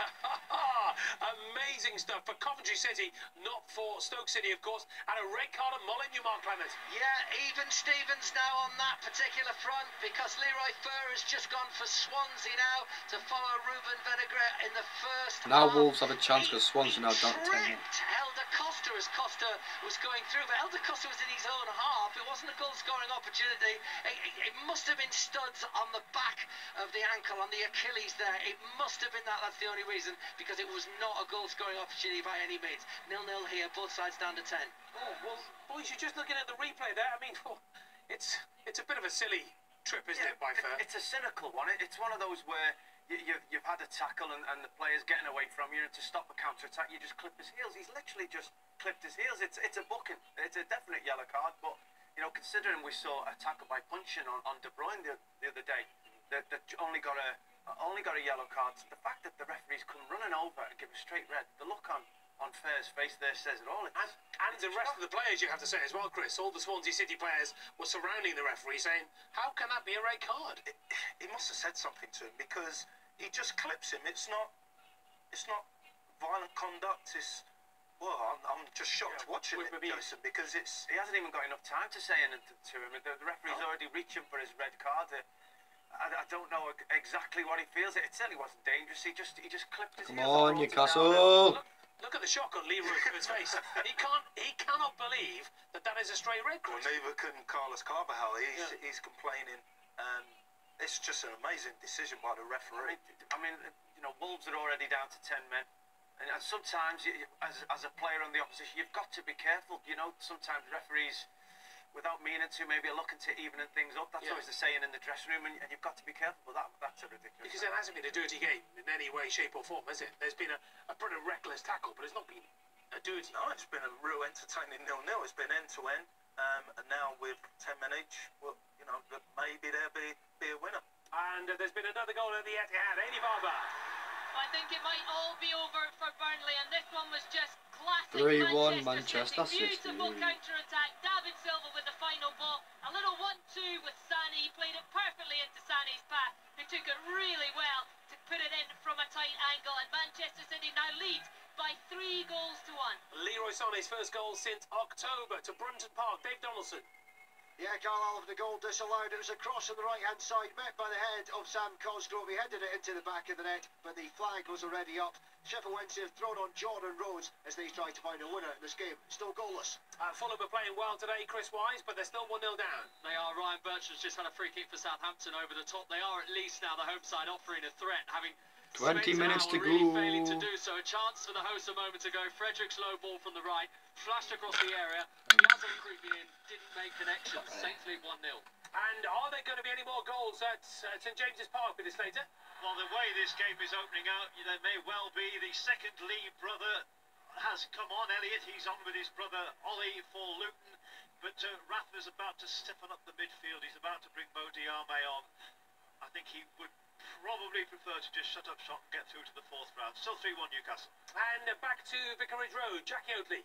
Amazing stuff for Coventry City, not for Stoke City, of course. And a red card on Molineux, Mark Clement. Yeah, even Stevens now on that particular front, because Leroy Fer has just gone for Swansea now to follow Ruben Vinaigrette in the first Now half. Wolves have a chance because Swansea now down to 10 men. Elder Costa as Costa was going through, but Elder Costa was in his own half. It wasn't a goal-scoring opportunity. It must have been studs on the back of the ankle, on the Achilles there. It must have been that. That's the only reason, because it was not a goal-scoring opportunity by any means. 0-0 here, both sides down to 10. Oh, well, boys, you're just looking at the replay there. I mean, it's a bit of a silly trip, isn't it, by Fer? It's a cynical one. It's one of those where you've had a tackle and the player's getting away from you, and to stop a counter-attack, you just clip his heels. He's literally just clipped his heels. It's a booking. It's a definite yellow card, but, you know, considering we saw a tackle by punching on De Bruyne the other day, that only got a yellow card. The fact that the referees come running over and give a straight red, the look on Fer's face there says it all. And the rest of the players, you have to say as well, Chris, all the Swansea City players were surrounding the referee saying, how can that be a red card? He must have said something to him, because he just clips him. It's not violent conduct. It's, well, I'm just shocked watching it, Joseph, because he hasn't even got enough time to say anything to him. The referee's already reaching for his red card. I don't know exactly what he feels. It certainly wasn't dangerous. He just clipped his heels. Come on, Newcastle. Look at the shock on Leroy Fer's face. He cannot believe that is a straight red card. Well, neither can Carlos Carvajal. He's complaining. It's just an amazing decision by the referee. I mean, you know, Wolves are already down to 10 men. And sometimes, as a player on the opposition, you've got to be careful. You know, sometimes referees, without meaning to, maybe are looking to evening things up. That's always the saying in the dressing room, and you've got to be careful. But that's a ridiculous. Because it hasn't been a dirty game in any way, shape or form, has it? There's been a pretty reckless tackle, but it's not been a dirty. No, it's been a real entertaining 0-0. It's been end-to-end, and now with 10 men each, well, you know, maybe there'll be a winner. And there's been another goal at the Etihad. Eddie Barber. I think it might all be over for Burnley, and this one was just classic 3-1 Manchester City. City. Beautiful counter-attack. David Silva with the final ball. A little 1-2 with Sani. He played it perfectly into Sani's path, who took it really well to put it in from a tight angle, and Manchester City now lead by 3-1. Leroy Sané's first goal since October to Brunton Park. Dave Donaldson. Yeah, Carlisle with the goal disallowed. It was a cross on the right-hand side, met by the head of Sam Cosgrove. He headed it into the back of the net, but the flag was already up. Sheffield Wednesday have thrown on Jordan Rhodes as they try to find a winner in this game. Still goalless. Fulham are playing well today, Chris Wise, but they're still 1-0 down. They are. Ryan Bertrand's just had a free kick for Southampton over the top. They are at least now the home side offering a threat, having 20 minutes to go. Really failing to do so. A chance for the hosts a moment ago. Frederick's low ball from the right, flashed across the area. Yazan creeping in, didn't make connections. Thankfully 1-0. And are there going to be any more goals at St James's Park a bit later? Well, the way this game is opening out, there may well be. The second Lee brother has come on. Elliot, he's on with his brother Ollie for Luton. But Rathner's about to stiffen up the midfield. He's about to bring Mo Diame on. I think he would probably prefer to just shut up shop and get through to the fourth round. Still 3-1 Newcastle. And back to Vicarage Road, Jackie Oatley.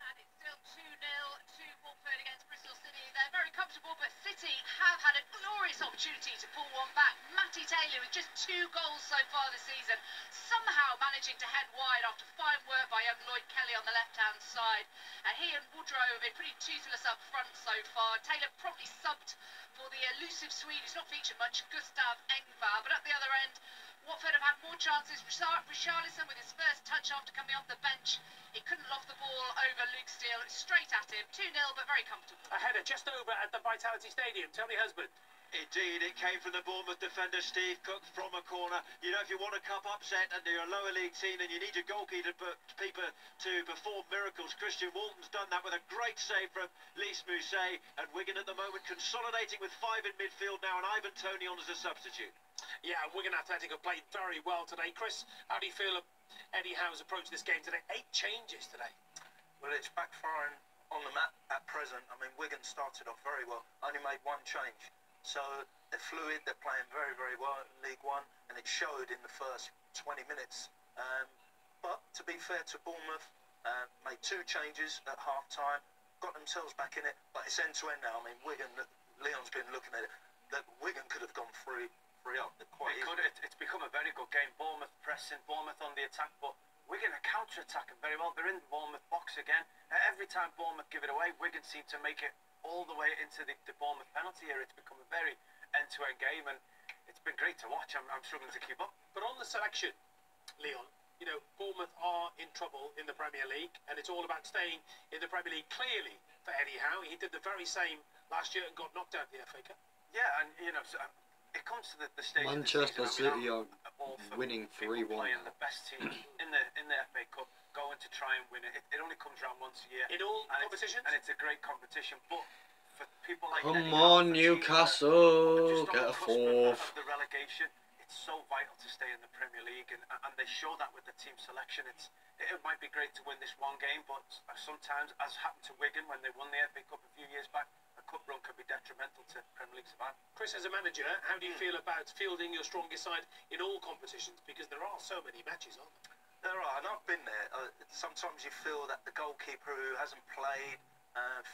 And it's still 2-0 to Watford against Bristol City. They're very comfortable, but City have had a glorious opportunity to pull one back. Matty Taylor with just 2 goals so far this season, somehow managing to head wide after fine work by young Lloyd Kelly on the left-hand side. And he and Woodrow have been pretty toothless up front so far. Taylor probably subbed for the elusive Swede who's not featured much, Gustav Engvall. But at the other end, Watford have had more chances. Richarlison with his first touch after coming off the bench. He couldn't loft the ball over Luke Steele. Straight at him. 2-0, but very comfortable. A header just over at the Vitality Stadium. Tony Husband. Indeed, it came from the Bournemouth defender Steve Cook from a corner. You know, if you want a cup upset and you're a lower league team and you need your goalkeeper to perform miracles, Christian Walton's done that with a great save from Lys Mousset. And Wigan at the moment consolidating with 5 in midfield now, and Ivan Toney on as a substitute. Yeah, Wigan Athletic have played very well today. Chris, how do you feel Eddie Howe's approach this game today? 8 changes today. Well, it's backfiring on the mat at present. I mean, Wigan started off very well, only made 1 change. So they're fluid, they're playing very, very well in League One, and it showed in the first 20 minutes. But to be fair to Bournemouth, Made 2 changes at half-time, got themselves back in it, but it's end-to-end now. I mean, Wigan, Leon's been looking at it, that Wigan could have gone 3 up. It's become a very good game. Bournemouth pressing, Bournemouth on the attack, but Wigan are counter-attacking very well. They're in the Bournemouth box again. Every time Bournemouth give it away, Wigan seem to make it all the way into the Bournemouth penalty area. It's become a very end-to-end game, and it's been great to watch. I'm struggling to keep up. But on the selection, Leon, you know, Bournemouth are in trouble in the Premier League, and it's all about staying in the Premier League clearly for Eddie Howe. He did the very same last year and got knocked out of the FA Cup. Yeah, and, you know, so, it comes to the stage Manchester of the season, City are winning 3-1. Playing the best team in the FA Cup, going to try and win it. It only comes around once a year. In all competitions? And it's a great competition, but for people like Come Eddie on, Howe, Newcastle, get a 4th. Of the relegation, it's so vital to stay in the Premier League, and they show that with the team selection. It might be great to win this one game, but sometimes, as happened to Wigan when they won the FA Cup a few years back, a cup run could be detrimental to Premier League survival. Chris, as a manager, how do you feel about fielding your strongest side in all competitions? Because there are so many matches, aren't there? There are, and I've been there. Sometimes you feel that the goalkeeper who hasn't played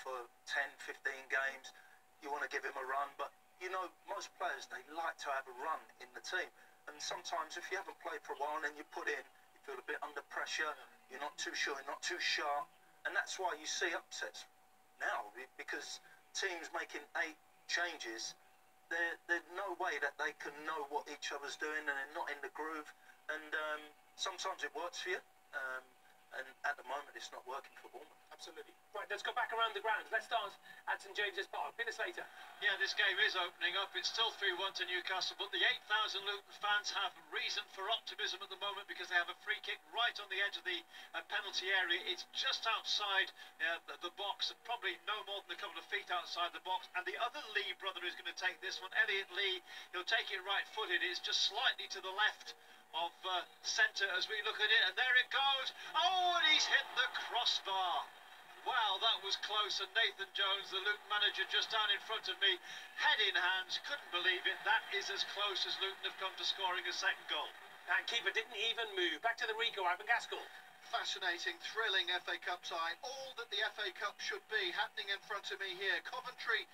for 10, 15 games, you want to give him a run, but you know, most players, they like to have a run in the team, and sometimes if you haven't played for a while and then you put in, you feel a bit under pressure, you're not too sure, you're not too sharp, and that's why you see upsets now, because teams making 8 changes, there's no way that they can know what each other's doing, and they're not in the groove, and sometimes it works for you, and at the moment it's not working for Bournemouth. Absolutely. Right, let's go back around the grounds. Let's start at St James's Park. Peter Slater. Yeah, this game is opening up. It's still 3-1 to Newcastle, but the 8,000 Luton fans have reason for optimism at the moment because they have a free kick right on the edge of the penalty area. It's just outside the box, probably no more than a couple of feet outside the box. And the other Lee brother who's going to take this one, Elliot Lee, he'll take it right-footed. It's just slightly to the left of centre as we look at it, and there it goes. Oh, and he's hit the crossbar. Wow, that was close, and Nathan Jones, the Luton manager, just down in front of me, head in hands, couldn't believe it. That is as close as Luton have come to scoring a second goal. And keeper didn't even move. Back to the Rico, Ivan Gaskell. Fascinating, thrilling FA Cup tie. All that the FA Cup should be happening in front of me here. Coventry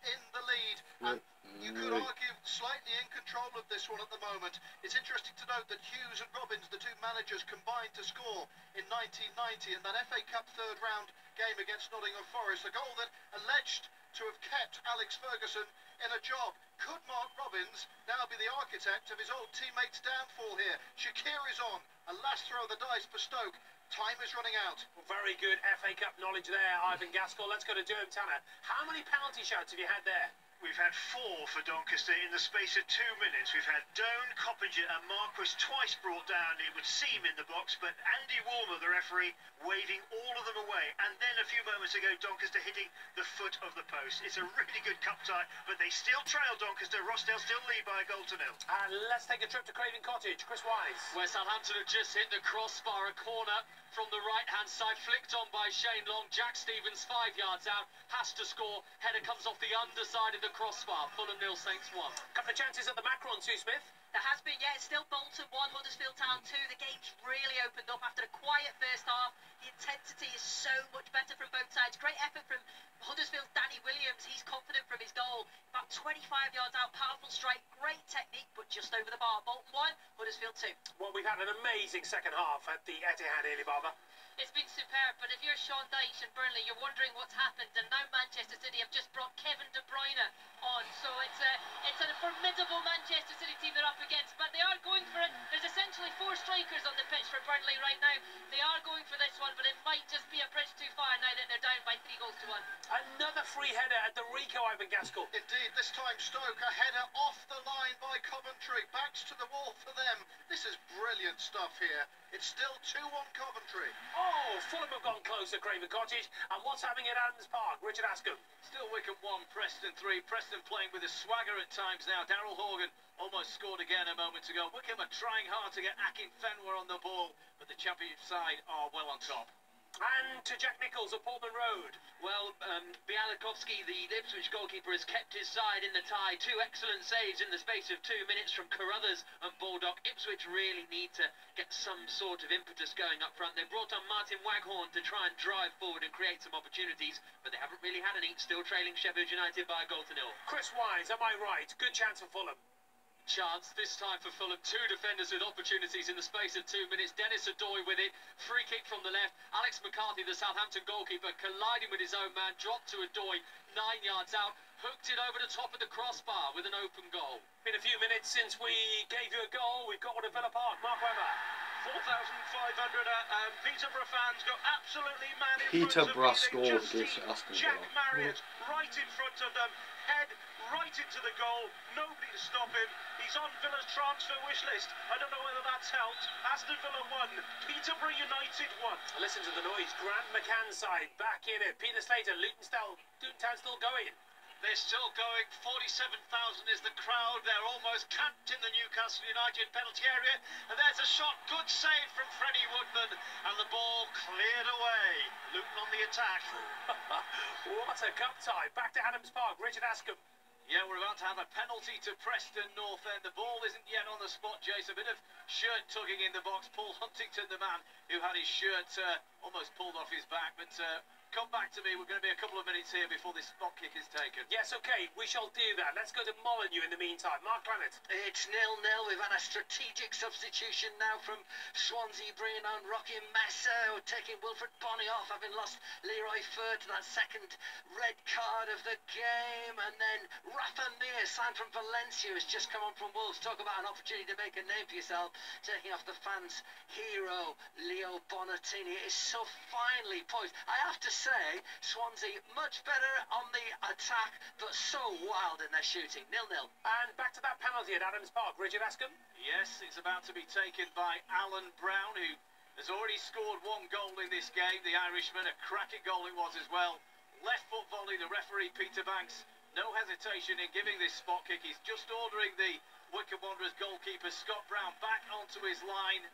in the lead. And you could argue slightly in control of this one at the moment. It's interesting to note that Hughes and Robbins, the 2 managers, combined to score in 1990 in that FA Cup third round game against Nottingham Forest. A goal that alleged to have kept Alex Ferguson in a job. Could Mark Robbins now be the architect of his old teammate's downfall here? Shaqiri is on. A last throw of the dice for Stoke. Time is running out. Very good FA Cup knowledge there, Ivan Gaskell. Let's go to Durham Tanner. How many penalty shouts have you had there? We've had 4 for Doncaster in the space of 2 minutes. We've had Doan, Coppinger and Marquis twice brought down, it would seem, in the box, but Andy Warmer, the referee, waving all of them away. And then a few moments ago, Doncaster hitting the foot of the post. It's a really good cup tie, but they still trail Doncaster. Rochdale still lead by a goal to 0. And let's take a trip to Craven Cottage. Chris Wise. Where Southampton have just hit the crossbar, a corner from the right-hand side, flicked on by Shane Long. Jack Stevens, 5 yards out, has to score. Header comes off the underside of the crossbar. Fulham 0, Saints 1. Couple of chances at the Macron, Sue Smith. There has been, yeah, it's still Bolton 1, Huddersfield Town 2. The game's really opened up after a quiet first half. The intensity is so much better from both sides. Great effort from Huddersfield's Danny Williams. He's confident from his goal. About 25 yards out, powerful strike, great technique, but just over the bar. Bolton 1, Huddersfield 2. Well, we've had an amazing second half at the Etihad, Early Barber. It's been superb, but if you're Sean Dyche and Burnley, you're wondering what's happened, and now Manchester City have just brought Kevin De Bruyne on, so it's a formidable Manchester City team they're up against, but they are going for it. There's essentially 4 strikers on the pitch for Burnley right now. They are going for this one, but it might just be a bridge too far now that they're down by 3 goals to 1. Another free header at the Rico, Ivan Gaskell. Indeed, this time Stoke, a header off the line by Coventry, backs to the wall for them. This is brilliant stuff here. It's still 2-1 Coventry. Oh, Fulham have gone close at Craven Cottage. And what's happening at Adams Park? Richard Ascombe. Still Wycombe 1, Preston 3. Preston playing with a swagger at times now. Daryl Horgan almost scored again a moment ago. Wycombe are trying hard to get Akin Fenwer on the ball, but the Championship side are well on top. And to Jack Nicholls of Portman Road. Well, Bialakowski, the Ipswich goalkeeper, has kept his side in the tie. 2 excellent saves in the space of 2 minutes from Carruthers and Baldock. Ipswich really need to get some sort of impetus going up front. They brought on Martin Waghorn to try and drive forward and create some opportunities, but they haven't really had any. Still trailing Sheffield United by a goal to 0. Chris Wise, am I right? Good chance for Fulham. Chance this time for Fulham. 2 defenders with opportunities in the space of 2 minutes. Dennis Odoi with it. Free kick from the left. Alex McCarthy, the Southampton goalkeeper, colliding with his own man. Dropped to Odoi, 9 yards out. Hooked it over the top of the crossbar with an open goal. Been a few minutes since we gave you a goal. We've got one at Villa Park. Mark Webber. 4,500 Peterborough fans go absolutely mad in Peterborough front of scored just against Aston Jack Villa. Marriott right in front of them, head right into the goal, nobody to stop him. He's on Villa's transfer wish list. I don't know whether that's helped. Aston Villa 1, Peterborough United 1. Listen to the noise. Grant McCann's side back in it. Peter Slater, Luton Town still going. They're still going. 47,000 is the crowd. They're almost camped in the Newcastle United penalty area. And there's a shot. Good save from Freddie Woodman. And the ball cleared away. Luton on the attack. What a cup tie. Back to Adams Park. Richard Ascombe. Yeah, we're about to have a penalty to Preston North End. The ball isn't yet on the spot, Jace. A bit of shirt tugging in the box. Paul Huntington, the man who had his shirt almost pulled off his back. But come back to me. We're going to be a couple of minutes here before this spot kick is taken. Yes, OK. We shall do that. Let's go to Molyneux in the meantime. Mark Clement. It's 0-0. We've had a strategic substitution now from Swansea, bringing on Rocky Massa, taking Wilfred Bonney off, having lost Leroy Furt to that second red card of the game. And then Rafa Mir, signed from Valencia, has just come on from Wolves. Talk about an opportunity to make a name for yourself, taking off the fans' hero, Leo Bonatini. It is so finely poised. I have to say, Swansea much better on the attack, but so wild in their shooting. 0-0. And back to that penalty at Adams Park. Richard Ascombe. Yes, it's about to be taken by Alan Brown, who has already scored 1 goal in this game. The Irishman, a cracking goal it was as well. Left foot volley, the referee Peter Banks, no hesitation in giving this spot kick. He's just ordering the Wycombe Wanderers goalkeeper Scott Brown back onto his line.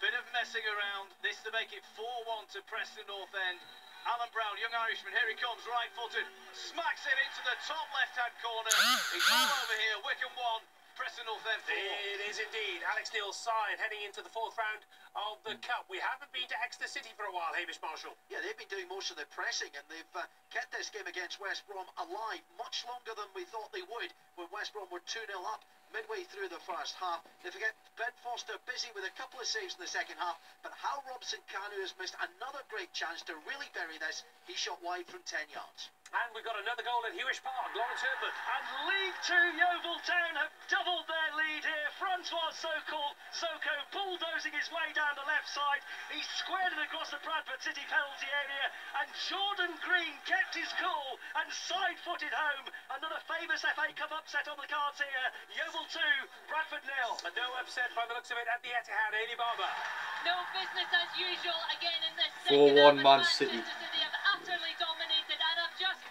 Bit of messing around. This to make it 4-1 to Preston North End. Alan Brown, young Irishman, here he comes, right-footed. Smacks it into the top left-hand corner. He's all over here. Wycombe 1, Preston North End 4. It is indeed. Alex Neil's side heading into the 4th round of the Cup. We haven't been to Exeter City for a while, Hamish Marshall. Yeah, they've been doing most of their pressing, and they've kept this game against West Brom alive much longer than we thought they would when West Brom were 2-0 up midway through the first half. They forget Ben Foster busy with a couple of saves in the second half, but Hal Robson-Kanu has missed another great chance to really bury this. He shot wide from 10 yards. And we've got another goal at Hewish Park. Lawrence Herbert. And League 2 Yeovil Town have doubled their lead here. Francois Soko bulldozing his way down the left side. He squared it across the Bradford City penalty area, and Jordan Green kept his cool and side-footed home. Another famous FA Cup upset on the cards here. Yeovil 2, Bradford 0. And no upset by the looks of it at the Etihad. Amy Barber. No business as usual again in this second 4-1 half. Man City. Manchester City have utterly dominated and have just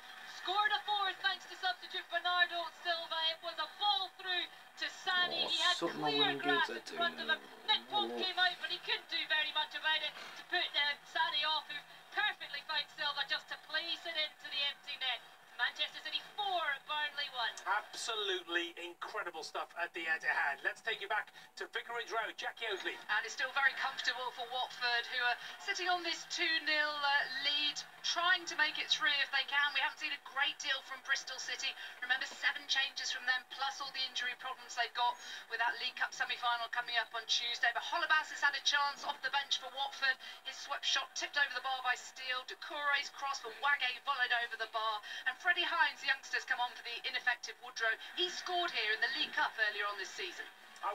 scored a 4th thanks to substitute Bernardo Silva. It was a ball through to Sani. He had clear grass in front of him. Nick Pope came out, but he couldn't do very much about it to put Sani off, who perfectly found Silva just to place it into the empty net. Manchester City 4, Burnley 1. Absolutely incredible stuff at the Etihad. Let's take you back to Vicarage Road. Jackie Oakley. And it's still very comfortable for Watford, who are sitting on this 2-0 lead, trying to make it through if they can. We haven't seen a great deal from Bristol City. Remember, 7 changes from them, plus all the injury problems they've got with that League Cup semi-final coming up on Tuesday. But Holebas has had a chance off the bench for Watford. His swept shot tipped over the bar by Steele. Doucouré's cross for Wagé volleyed over the bar. And Freddie Hines, the youngsters, come on for the ineffective Woodrow. He scored here in the League Cup earlier on this season.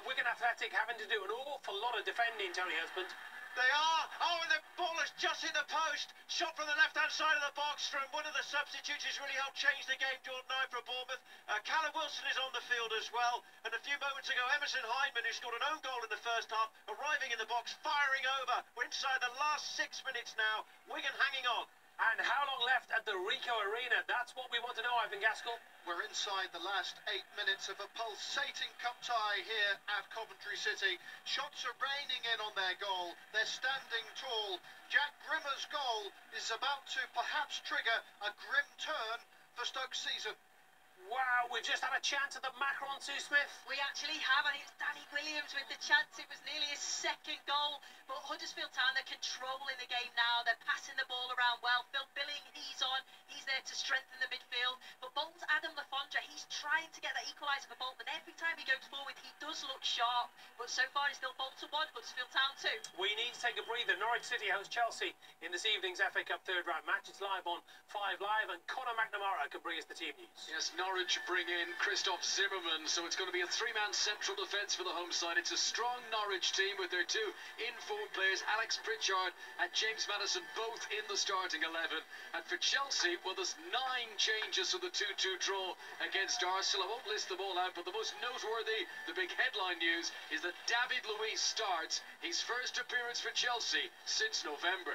Wigan Athletic having to do an awful lot of defending, Tony Husband. They are. Oh, and the ball is just in the post. Shot from the left-hand side of the box from one of the substitutes who's really helped change the game, Jordan Nye for Bournemouth. Callum Wilson is on the field as well. And a few moments ago, Emerson Hyndman, who scored an own goal in the first half, arriving in the box, firing over. We're inside the last 6 minutes now. Wigan hanging on. And how long left at at the Ricoh Arena? That's what we want to know, Ivan Gaskell. We're inside the last 8 minutes of a pulsating cup tie here at Coventry City. Shots are raining in on their goal. They're standing tall. Jack Grimmer's goal is about to perhaps trigger a grim turn for Stoke's season. Wow, we've just had a chance at the Macron to Smith. We actually have, and it's Danny Williams with the chance. It was nearly his second goal, but Huddersfield Town, they're controlling the game now. They're passing the ball around well. Phil Billing, he's on. He's there to strengthen the midfield. But Bolton's Adam Lafondra, he's trying to get that equaliser for Bolton. Every time he goes forward, he does look sharp. But so far, it's still Bolton 1, Huddersfield Town 2. We need to take a breather. Norwich City hosts Chelsea in this evening's FA Cup third round match. It's live on 5 Live, and Conor McNamara can bring us the team news. Yes, Norwich bring in Christoph Zimmermann, so it's going to be a three-man central defence for the home side. It's a strong Norwich team with their two in-form players, Alex Pritchard and James Maddison, both in the starting 11. And for Chelsea, well, there's 9 changes to the 2-2 draw against Arsenal. I won't list them all out, but the most noteworthy, the big headline news, is that David Luiz starts his first appearance for Chelsea since November.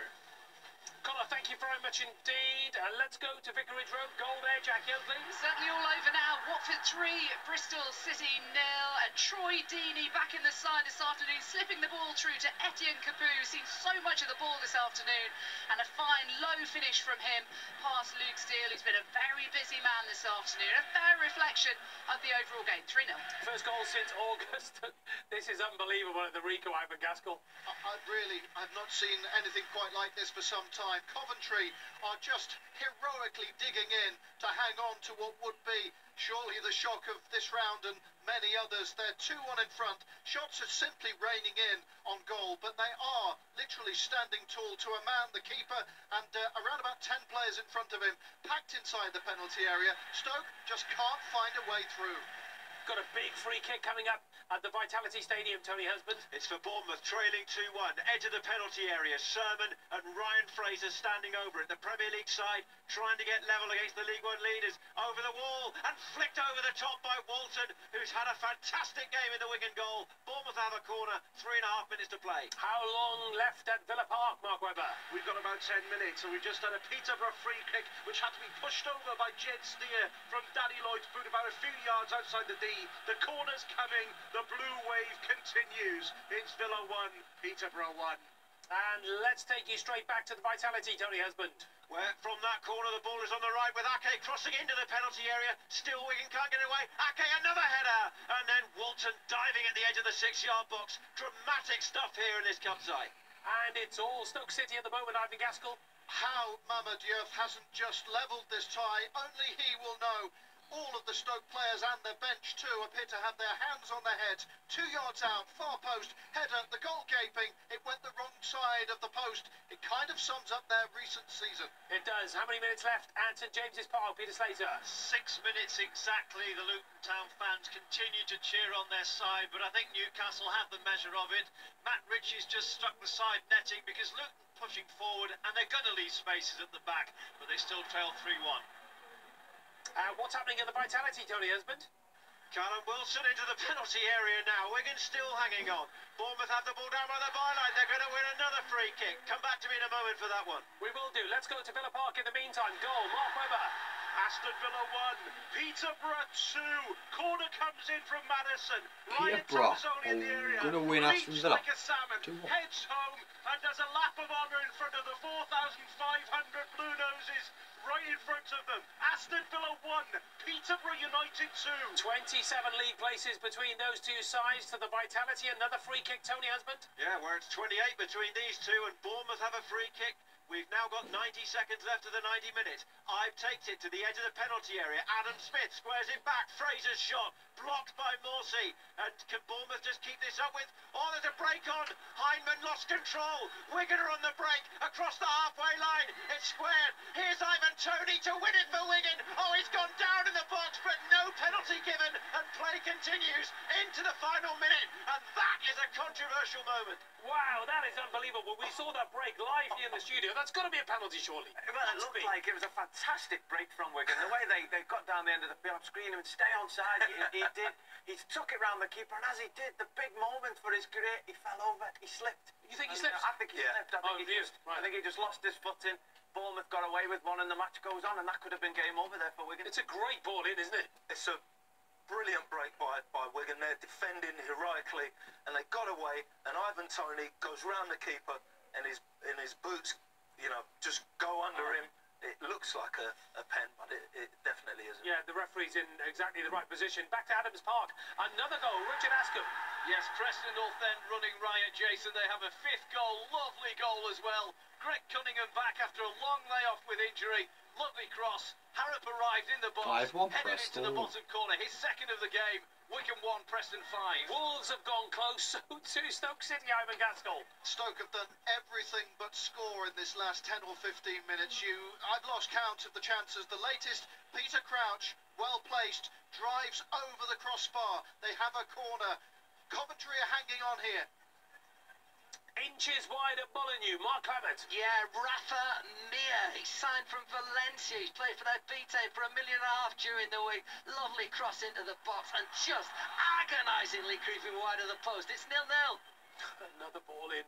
Conor, thank you very much indeed. Let's go to Vicarage Road. Gold there, Jack Hill, please. Certainly all over now. Watford 3, Bristol City 0. And Troy Deeney back in the side this afternoon, slipping the ball through to Etienne Capoue, who's seen so much of the ball this afternoon. And a fine low finish from him past Luke Steele, who's been a very busy man this afternoon. A fair reflection of the overall game. 3-0. First goal since August. This is unbelievable at the Ricoh, Ivan Gaskell. I've not seen anything quite like this for some time. Coventry are just heroically digging in to hang on to what would be surely the shock of this round and many others. They're 2-1 in front. Shots are simply raining in on goal, but they are literally standing tall to a man, the keeper, and around about 10 players in front of him, packed inside the penalty area. Stoke just can't find a way through. Got a big free kick coming up at the Vitality Stadium, Tony Husband. It's for Bournemouth, trailing 2-1. Edge of the penalty area. Sermon and Ryan Fraser standing over it. The Premier League side trying to get level against the League One leaders. Over the wall and flicked over the top by Walton, who's had a fantastic game in the Wigan goal. Bournemouth have a corner. 3.5 minutes to play. How long left at Villa Park, Mark Webber? We've got about 10 minutes, and we've just had a Peterborough free kick, which had to be pushed over by Jed Steer from Danny Lloyd's boot about a few yards outside the D. The corner's coming. The blue wave continues. It's Villa 1, Peterborough 1. And let's take you straight back to the Vitality, Tony Husband. Where from that corner the ball is on the right with Ake crossing into the penalty area. Still Wigan can't get away. Ake another header. And then Walton diving at the edge of the 6-yard box. Dramatic stuff here in this cup tie. And it's all Stoke City at the moment, Ivan Gaskell. How Mama Diop hasn't just levelled this tie, only he will know. All of the Stoke players and the bench too appear to have their hands on their heads. 2 yards out, far post, header, the goal gaping. It went the wrong side of the post. It kind of sums up their recent season. It does. How many minutes left at St James's Park, Peter Slater? 6 minutes exactly. The Luton Town fans continue to cheer on their side, but I think Newcastle have the measure of it. Matt Ritchie's just struck the side netting because Luton pushing forward and they're going to leave spaces at the back, but they still trail 3-1. What's happening at the Vitality, Tony Husband? Callum Wilson into the penalty area now. Wigan still hanging on. Bournemouth have the ball down by the byline. They're going to win another free kick. Come back to me in a moment for that one. We will do. Let's go to Villa Park in the meantime. Goal, Mark Webber. Aston Villa 1, Peterborough 2. Corner comes in from Maddison. Ryan Thompson in the area. Gonna win Aston Villa. Like a salmon. Heads home and does a lap of honour in front of the 4,500 Blue Noses. Right in front of them. Aston Villa 1, Peterborough United 2. 27 league places between those two sides to the Vitality. Another free kick, Tony Husband. Yeah, where it's 28 between these two, and Bournemouth have a free kick. We've now got 90 seconds left of the 90 minutes. Ibe takes it to the edge of the penalty area. Adam Smith squares it back. Fraser's shot blocked by Morsey. And can Bournemouth just keep this up with? Oh, there's a break on. Hindman lost control. Wigan are on the break across the halfway line. It's squared. Here's Ivan Toney to win it for Wigan. Oh, he's gone down in the box, but no penalty given. And play continues into the final minute. And that is a controversial moment. Wow, that is unbelievable. We saw that break live here in the studio. That's got to be a penalty, surely. Well, it looked like it was a fantastic break from Wigan. The way they got down the end of the field, screen him and stay onside. He did. He took it round the keeper, and as he did, the big moment for his career, he fell over. He slipped. You think he slipped? I think he slipped. I think he just lost his footing. Bournemouth got away with one and the match goes on, and that could have been game over there for Wigan. It's a great ball in, isn't it? It's a brilliant break by Wigan. They're defending heroically, and they got away, and Ivan Toney goes round the keeper, and his boots, you know, just go under him. It looks like a pen, but it definitely isn't. Yeah, the referee's in exactly the right position. Back to Adams Park. Another goal, Richard Askham. Yes, Preston North End running riot, Jason. They have a 5th goal, lovely goal as well. Greg Cunningham back after a long layoff with injury. Lovely cross. Harrop arrived in the box, 5-1 headed Preston. into the bottom corner. His second of the game. Wycombe 1, Preston 5. Wolves have gone close, so too Stoke City, Ivan Gaskell. Stoke have done everything but score in this last 10 or 15 minutes. I've lost count of the chances. The latest, Peter Crouch, well placed, drives over the crossbar. They have a corner. Coventry are hanging on here. Inches wide at Molineux, Mark Clement. Yeah, Rafa Mir. He signed from Valencia. He's played for their B-team for $1.5 million during the week. Lovely cross into the box and just agonisingly creeping wide of the post. It's 0-0. Another ball in.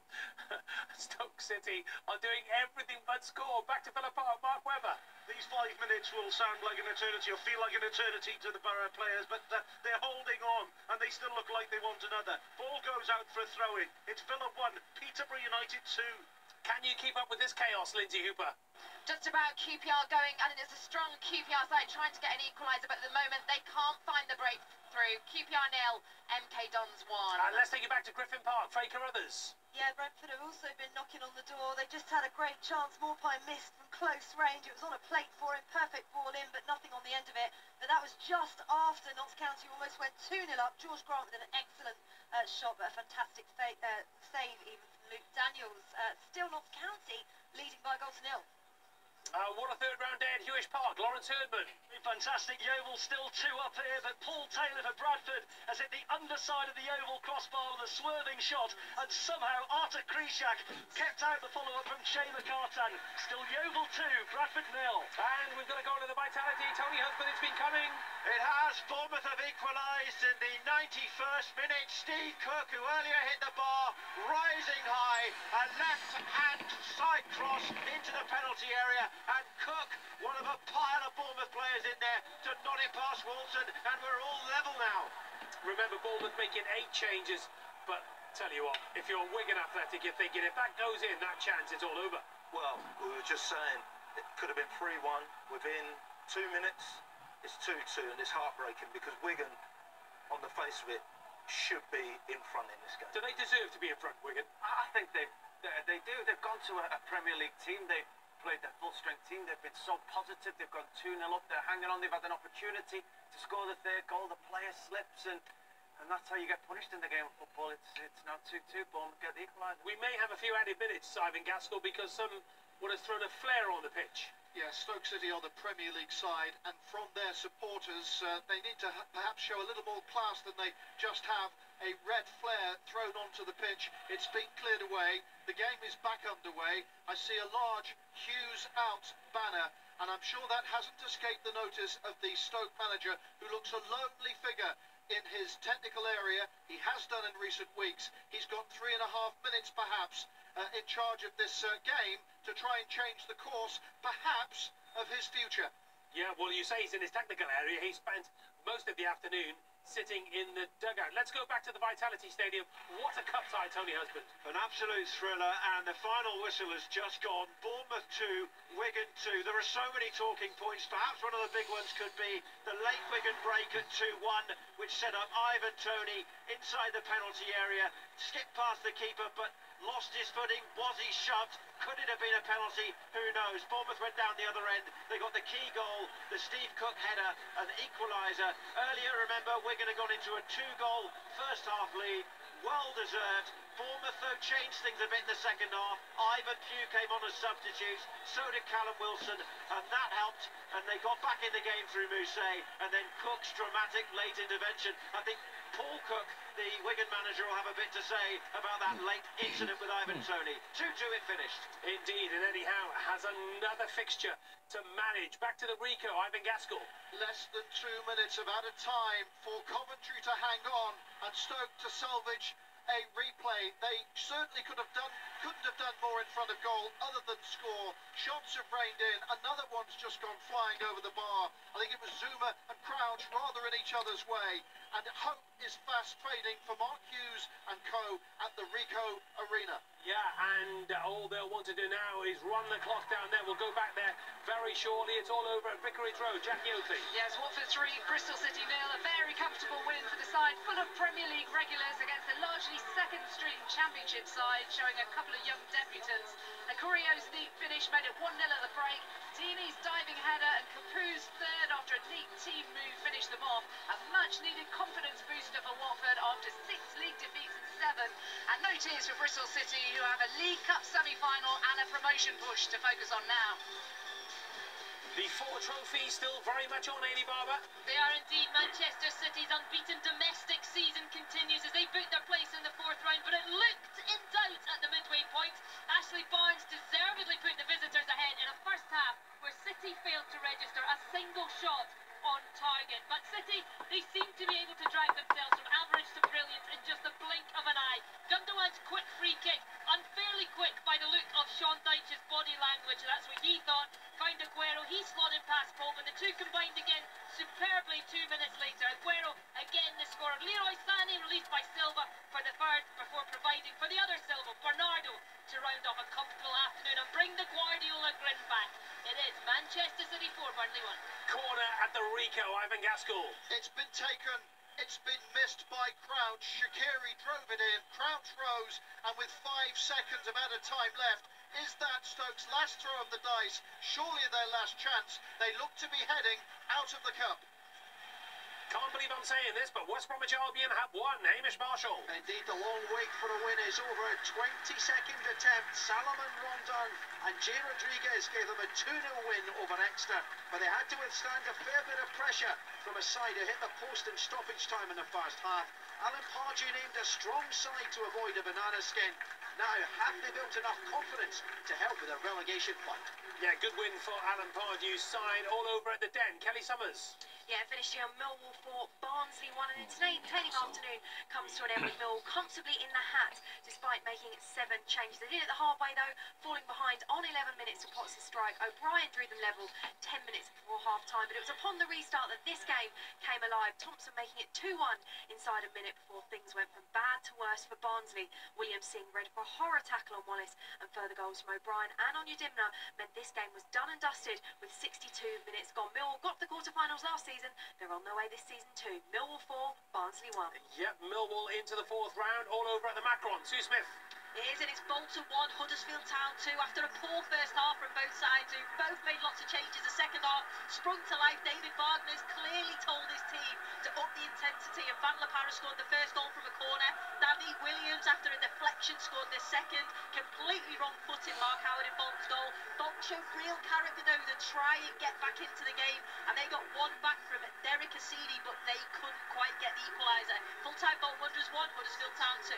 Stoke City are doing everything but score. Back to Villa Park, Mark Webber. These 5 minutes will sound like an eternity or feel like an eternity to the Borough players, but they're holding on and they still look like they want another. Ball goes out for a throw-in. It's Villa 1, Peterborough United 2. Can you keep up with this chaos, Lindsay Hooper? Just about QPR going, and it's a strong QPR side trying to get an equaliser, but at the moment they can't find the breakthrough. QPR 0, MK Dons 1. And let's take you back to Griffin Park, Faye Carruthers. Yeah, Brentford have also been knocking on the door. They just had a great chance. Morpie missed from close range. It was on a plate for him. Perfect ball in, but nothing on the end of it. But that was just after Notts County almost went 2-0 up. George Grant with an excellent shot, but a fantastic save even from Luke Daniels. Still Notts County leading by a goal to 0. What a third round day at Hewish Park, Lawrence Herdman. Fantastic. Yeovil still 2 up here, but Paul Taylor for Bradford has hit the underside of the Yeovil crossbar with a swerving shot, and somehow Artur Krishak kept out the follow-up from Shea McCartan. Still Yeovil 2, Bradford 0. And we've got to go to the Vitality. Tony Husband, it's been coming. It has. Bournemouth have equalised in the 91st minute. Steve Cook, who earlier hit the bar, rising high, a left-hand side cross into the penalty area, and Cook, one of a pile of Bournemouth players in there, to nod it past Walton, and we're all level now. Remember, Bournemouth making 8 changes, but tell you what, if you're Wigan Athletic, you're thinking if that goes in, that chance, it's all over. Well, we were just saying it could have been 3-1 within 2 minutes. It's 2-2, and it's heartbreaking because Wigan, on the face of it, should be in front in this game. Do they deserve to be in front, Wigan? I think they do. They've gone to a Premier League team. They've played their full-strength team. They've been so positive. They've gone 2-0 up. They're hanging on. They've had an opportunity to score the 3rd goal. The player slips, and that's how you get punished in the game of football. It's now 2-2. Bournemouth get the equaliser. We may have a few added minutes, Ivan Gaskell, because some would have thrown a flare on the pitch. Yeah, Stoke City on the Premier League side, and from their supporters, they need to perhaps show a little more class than they just have. A red flare thrown onto the pitch. It's been cleared away. The game is back underway. I see a large Hughes out banner, and I'm sure that hasn't escaped the notice of the Stoke manager, who looks a lonely figure in his technical area. He has done in recent weeks. He's got 3.5 minutes perhaps in charge of this game to try and change the course, perhaps, of his future. Yeah, well, you say he's in his technical area. He spent most of the afternoon sitting in the dugout. Let's go back to the Vitality Stadium. What a cup tie, Tony Husband. An absolute thriller, and the final whistle has just gone. Bournemouth 2, Wigan 2. There are so many talking points. Perhaps one of the big ones could be the late Wigan break at 2-1, which set up Ivan Toney inside the penalty area, skipped past the keeper, but lost his footing. Was he shoved? Could it have been a penalty? Who knows? Bournemouth went down the other end. They got the key goal, the Steve Cook header, an equaliser. Earlier, remember, Wigan had gone into a 2-goal first half lead. Well deserved. Bournemouth, though, changed things a bit in the second half. Ivan Pugh came on as substitute. So did Callum Wilson, and that helped. And they got back in the game through Mousset, and then Cook's dramatic late intervention. I think Paul Cook, the Wigan manager, will have a bit to say about that late incident with Ivan Toney. 2-2 it finished. Indeed, and Eddie Howe has another fixture to manage. Back to the Rico, Ivan Gaskell. Less than 2 minutes of added time for Coventry to hang on and Stoke to salvage a replay. They certainly couldn't have done more in front of goal other than score. Shots have rained in. Another one's just gone flying over the bar. I think it was Zuma and Crouch rather in each other's way. And hope is fast fading for Mark Hughes and co at the Ricoh Arena. Yeah, and all they'll want to do now is run the clock down there. We'll go back there very shortly. It's all over at Vicarage Road. Jackie Oakley. Yes, Watford 3, Bristol City 0. A very comfortable win for the side, full of Premier League regulars against a largely second-string Championship side, showing a couple of young debutants. Corio's neat finish made it 1-0 at the break. Deeney's diving header and Capu's third after a neat team move finished them off. A much-needed confidence booster for Watford after 6 league defeats in 7. And no tears for Bristol City, who have a League Cup semi-final and a promotion push to focus on now. The 4 trophies still very much on, Ailey Barber. They are indeed. Manchester City's unbeaten domestic season continues as they boot their place in the 4th round, but it looked in doubt at the midway point. Ashley Barnes deservedly put the visitors ahead in a first half where City failed to register a single shot on target. But City, they seem to be able to drive themselves from average to brilliant in just the blink of an eye. Gundogan's quick free kick, unfairly quick by the look of Sean Dyche's body language, that's what he thought. Found Aguero, he slotted past Pope, and the two combined again superbly 2 minutes later. Aguero again the scorer. Leroy Sané released by Silva for the third before providing for the other Silva, Bernardo, to round off a comfortable afternoon and bring the Guardiola grin back. It is Manchester City 4, Burnley 1. Corner at the Ricoh, Ivan Gaskell. It's been taken. It's been missed by Crouch. Shaqiri drove it in. Crouch rose, and with 5 seconds of added time left, is that Stoke's last throw of the dice? Surely their last chance. They look to be heading out of the cup. Can't believe I'm saying this, but West Bromwich Albion have won. Hamish Marshall. Indeed, the long wait for a win is over. A 22nd attempt. Salomon Rondon and Jay Rodriguez gave them a 2-0 win over Exeter, but they had to withstand a fair bit of pressure from a side who hit the post in stoppage time in the first half. Alan Pardew named a strong side to avoid a banana skin. Now, have they built enough confidence to help with a relegation fight? Yeah, good win for Alan Pardew's side all over at the Den. Kelly Summers. Yeah, finished here on Millwall 4, Barnsley 1, and an entertaining afternoon comes to an end with Millwall comfortably in the hat despite making 7 changes. They did it the hard way though, falling behind on 11 minutes to Potts' strike. O'Brien drew them level 10 minutes before half-time, but it was upon the restart that this game came alive. Thompson making it 2-1 inside a minute before things went from bad to worse for Barnsley. William Singh read for a horror tackle on Wallace, and further goals from O'Brien and Onyedimna meant this game was done and dusted with 62 minutes gone. Millwall got the quarter-finals last season. They're on their way this season too. Millwall 4, Barnsley 1. Yep, Millwall into the 4th round, all over at the Macron. Sue Smith. It is, and it's Bolton 1, Huddersfield Town 2. After a poor first half from both sides, who both made lots of changes, the second half sprung to life. David Wagner's clearly told his team to up the intensity, and Van La Parra scored the first goal from a corner. Danny Williams, after a deflection, scored the second. Completely wrong-footed Mark Howard in Bolton's goal. Bolton showed real character though to try and get back into the game, and they got one back from Derek Cassini, but they couldn't quite get the equaliser. Full-time Bolton Wanderers 1, Huddersfield Town 2.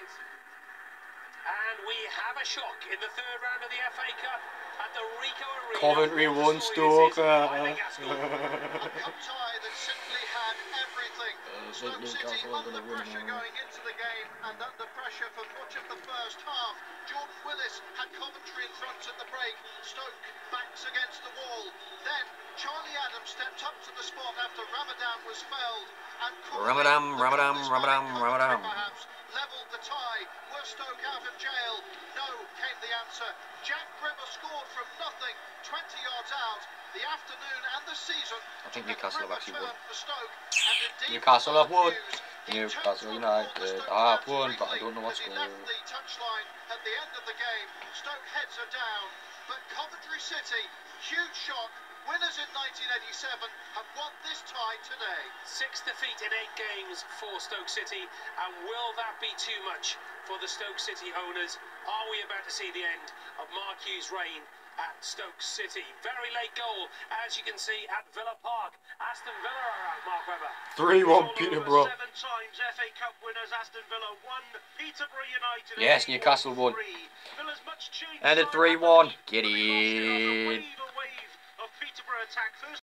And we have a shock in the 3rd round of the FA Cup at the Ricoh Arena. Coventry 1, Stoke. A cup tie that simply had everything. Stoke City under pressure going into the game and under pressure for much of the first half. Jordan Willis had Coventry in front at the break. Stoke backs against the wall. Then Charlie Adams stepped up to the spot after Ramadan was felled. And Ramadan. Perhaps levelled the tie. Were Stoke out of jail? No, came the answer. Jack Grimmer scored from nothing, 20 yards out. The afternoon and the season. I think Newcastle have actually won. For Stoke, and indeed Newcastle have won. Hughes, Newcastle United have won, but I don't know what's going going on. on. The touchline at the end of the game. Stoke heads are down, but Coventry City, huge shock. Winners in 1987 have won this tie today. 6 defeat in 8 games for Stoke City, and will that be too much for the Stoke City owners? Are we about to see the end of Mark Hughes' reign at Stoke City? Very late goal, as you can see, at Villa Park. Aston Villa are out, Mark Webber. 3-1 Peterborough. 7 times FA Cup winners, Aston Villa 1, Peterborough United. Yes, Newcastle won. Villa's much changed. Ended 3-1. Get in. Peterborough attack. First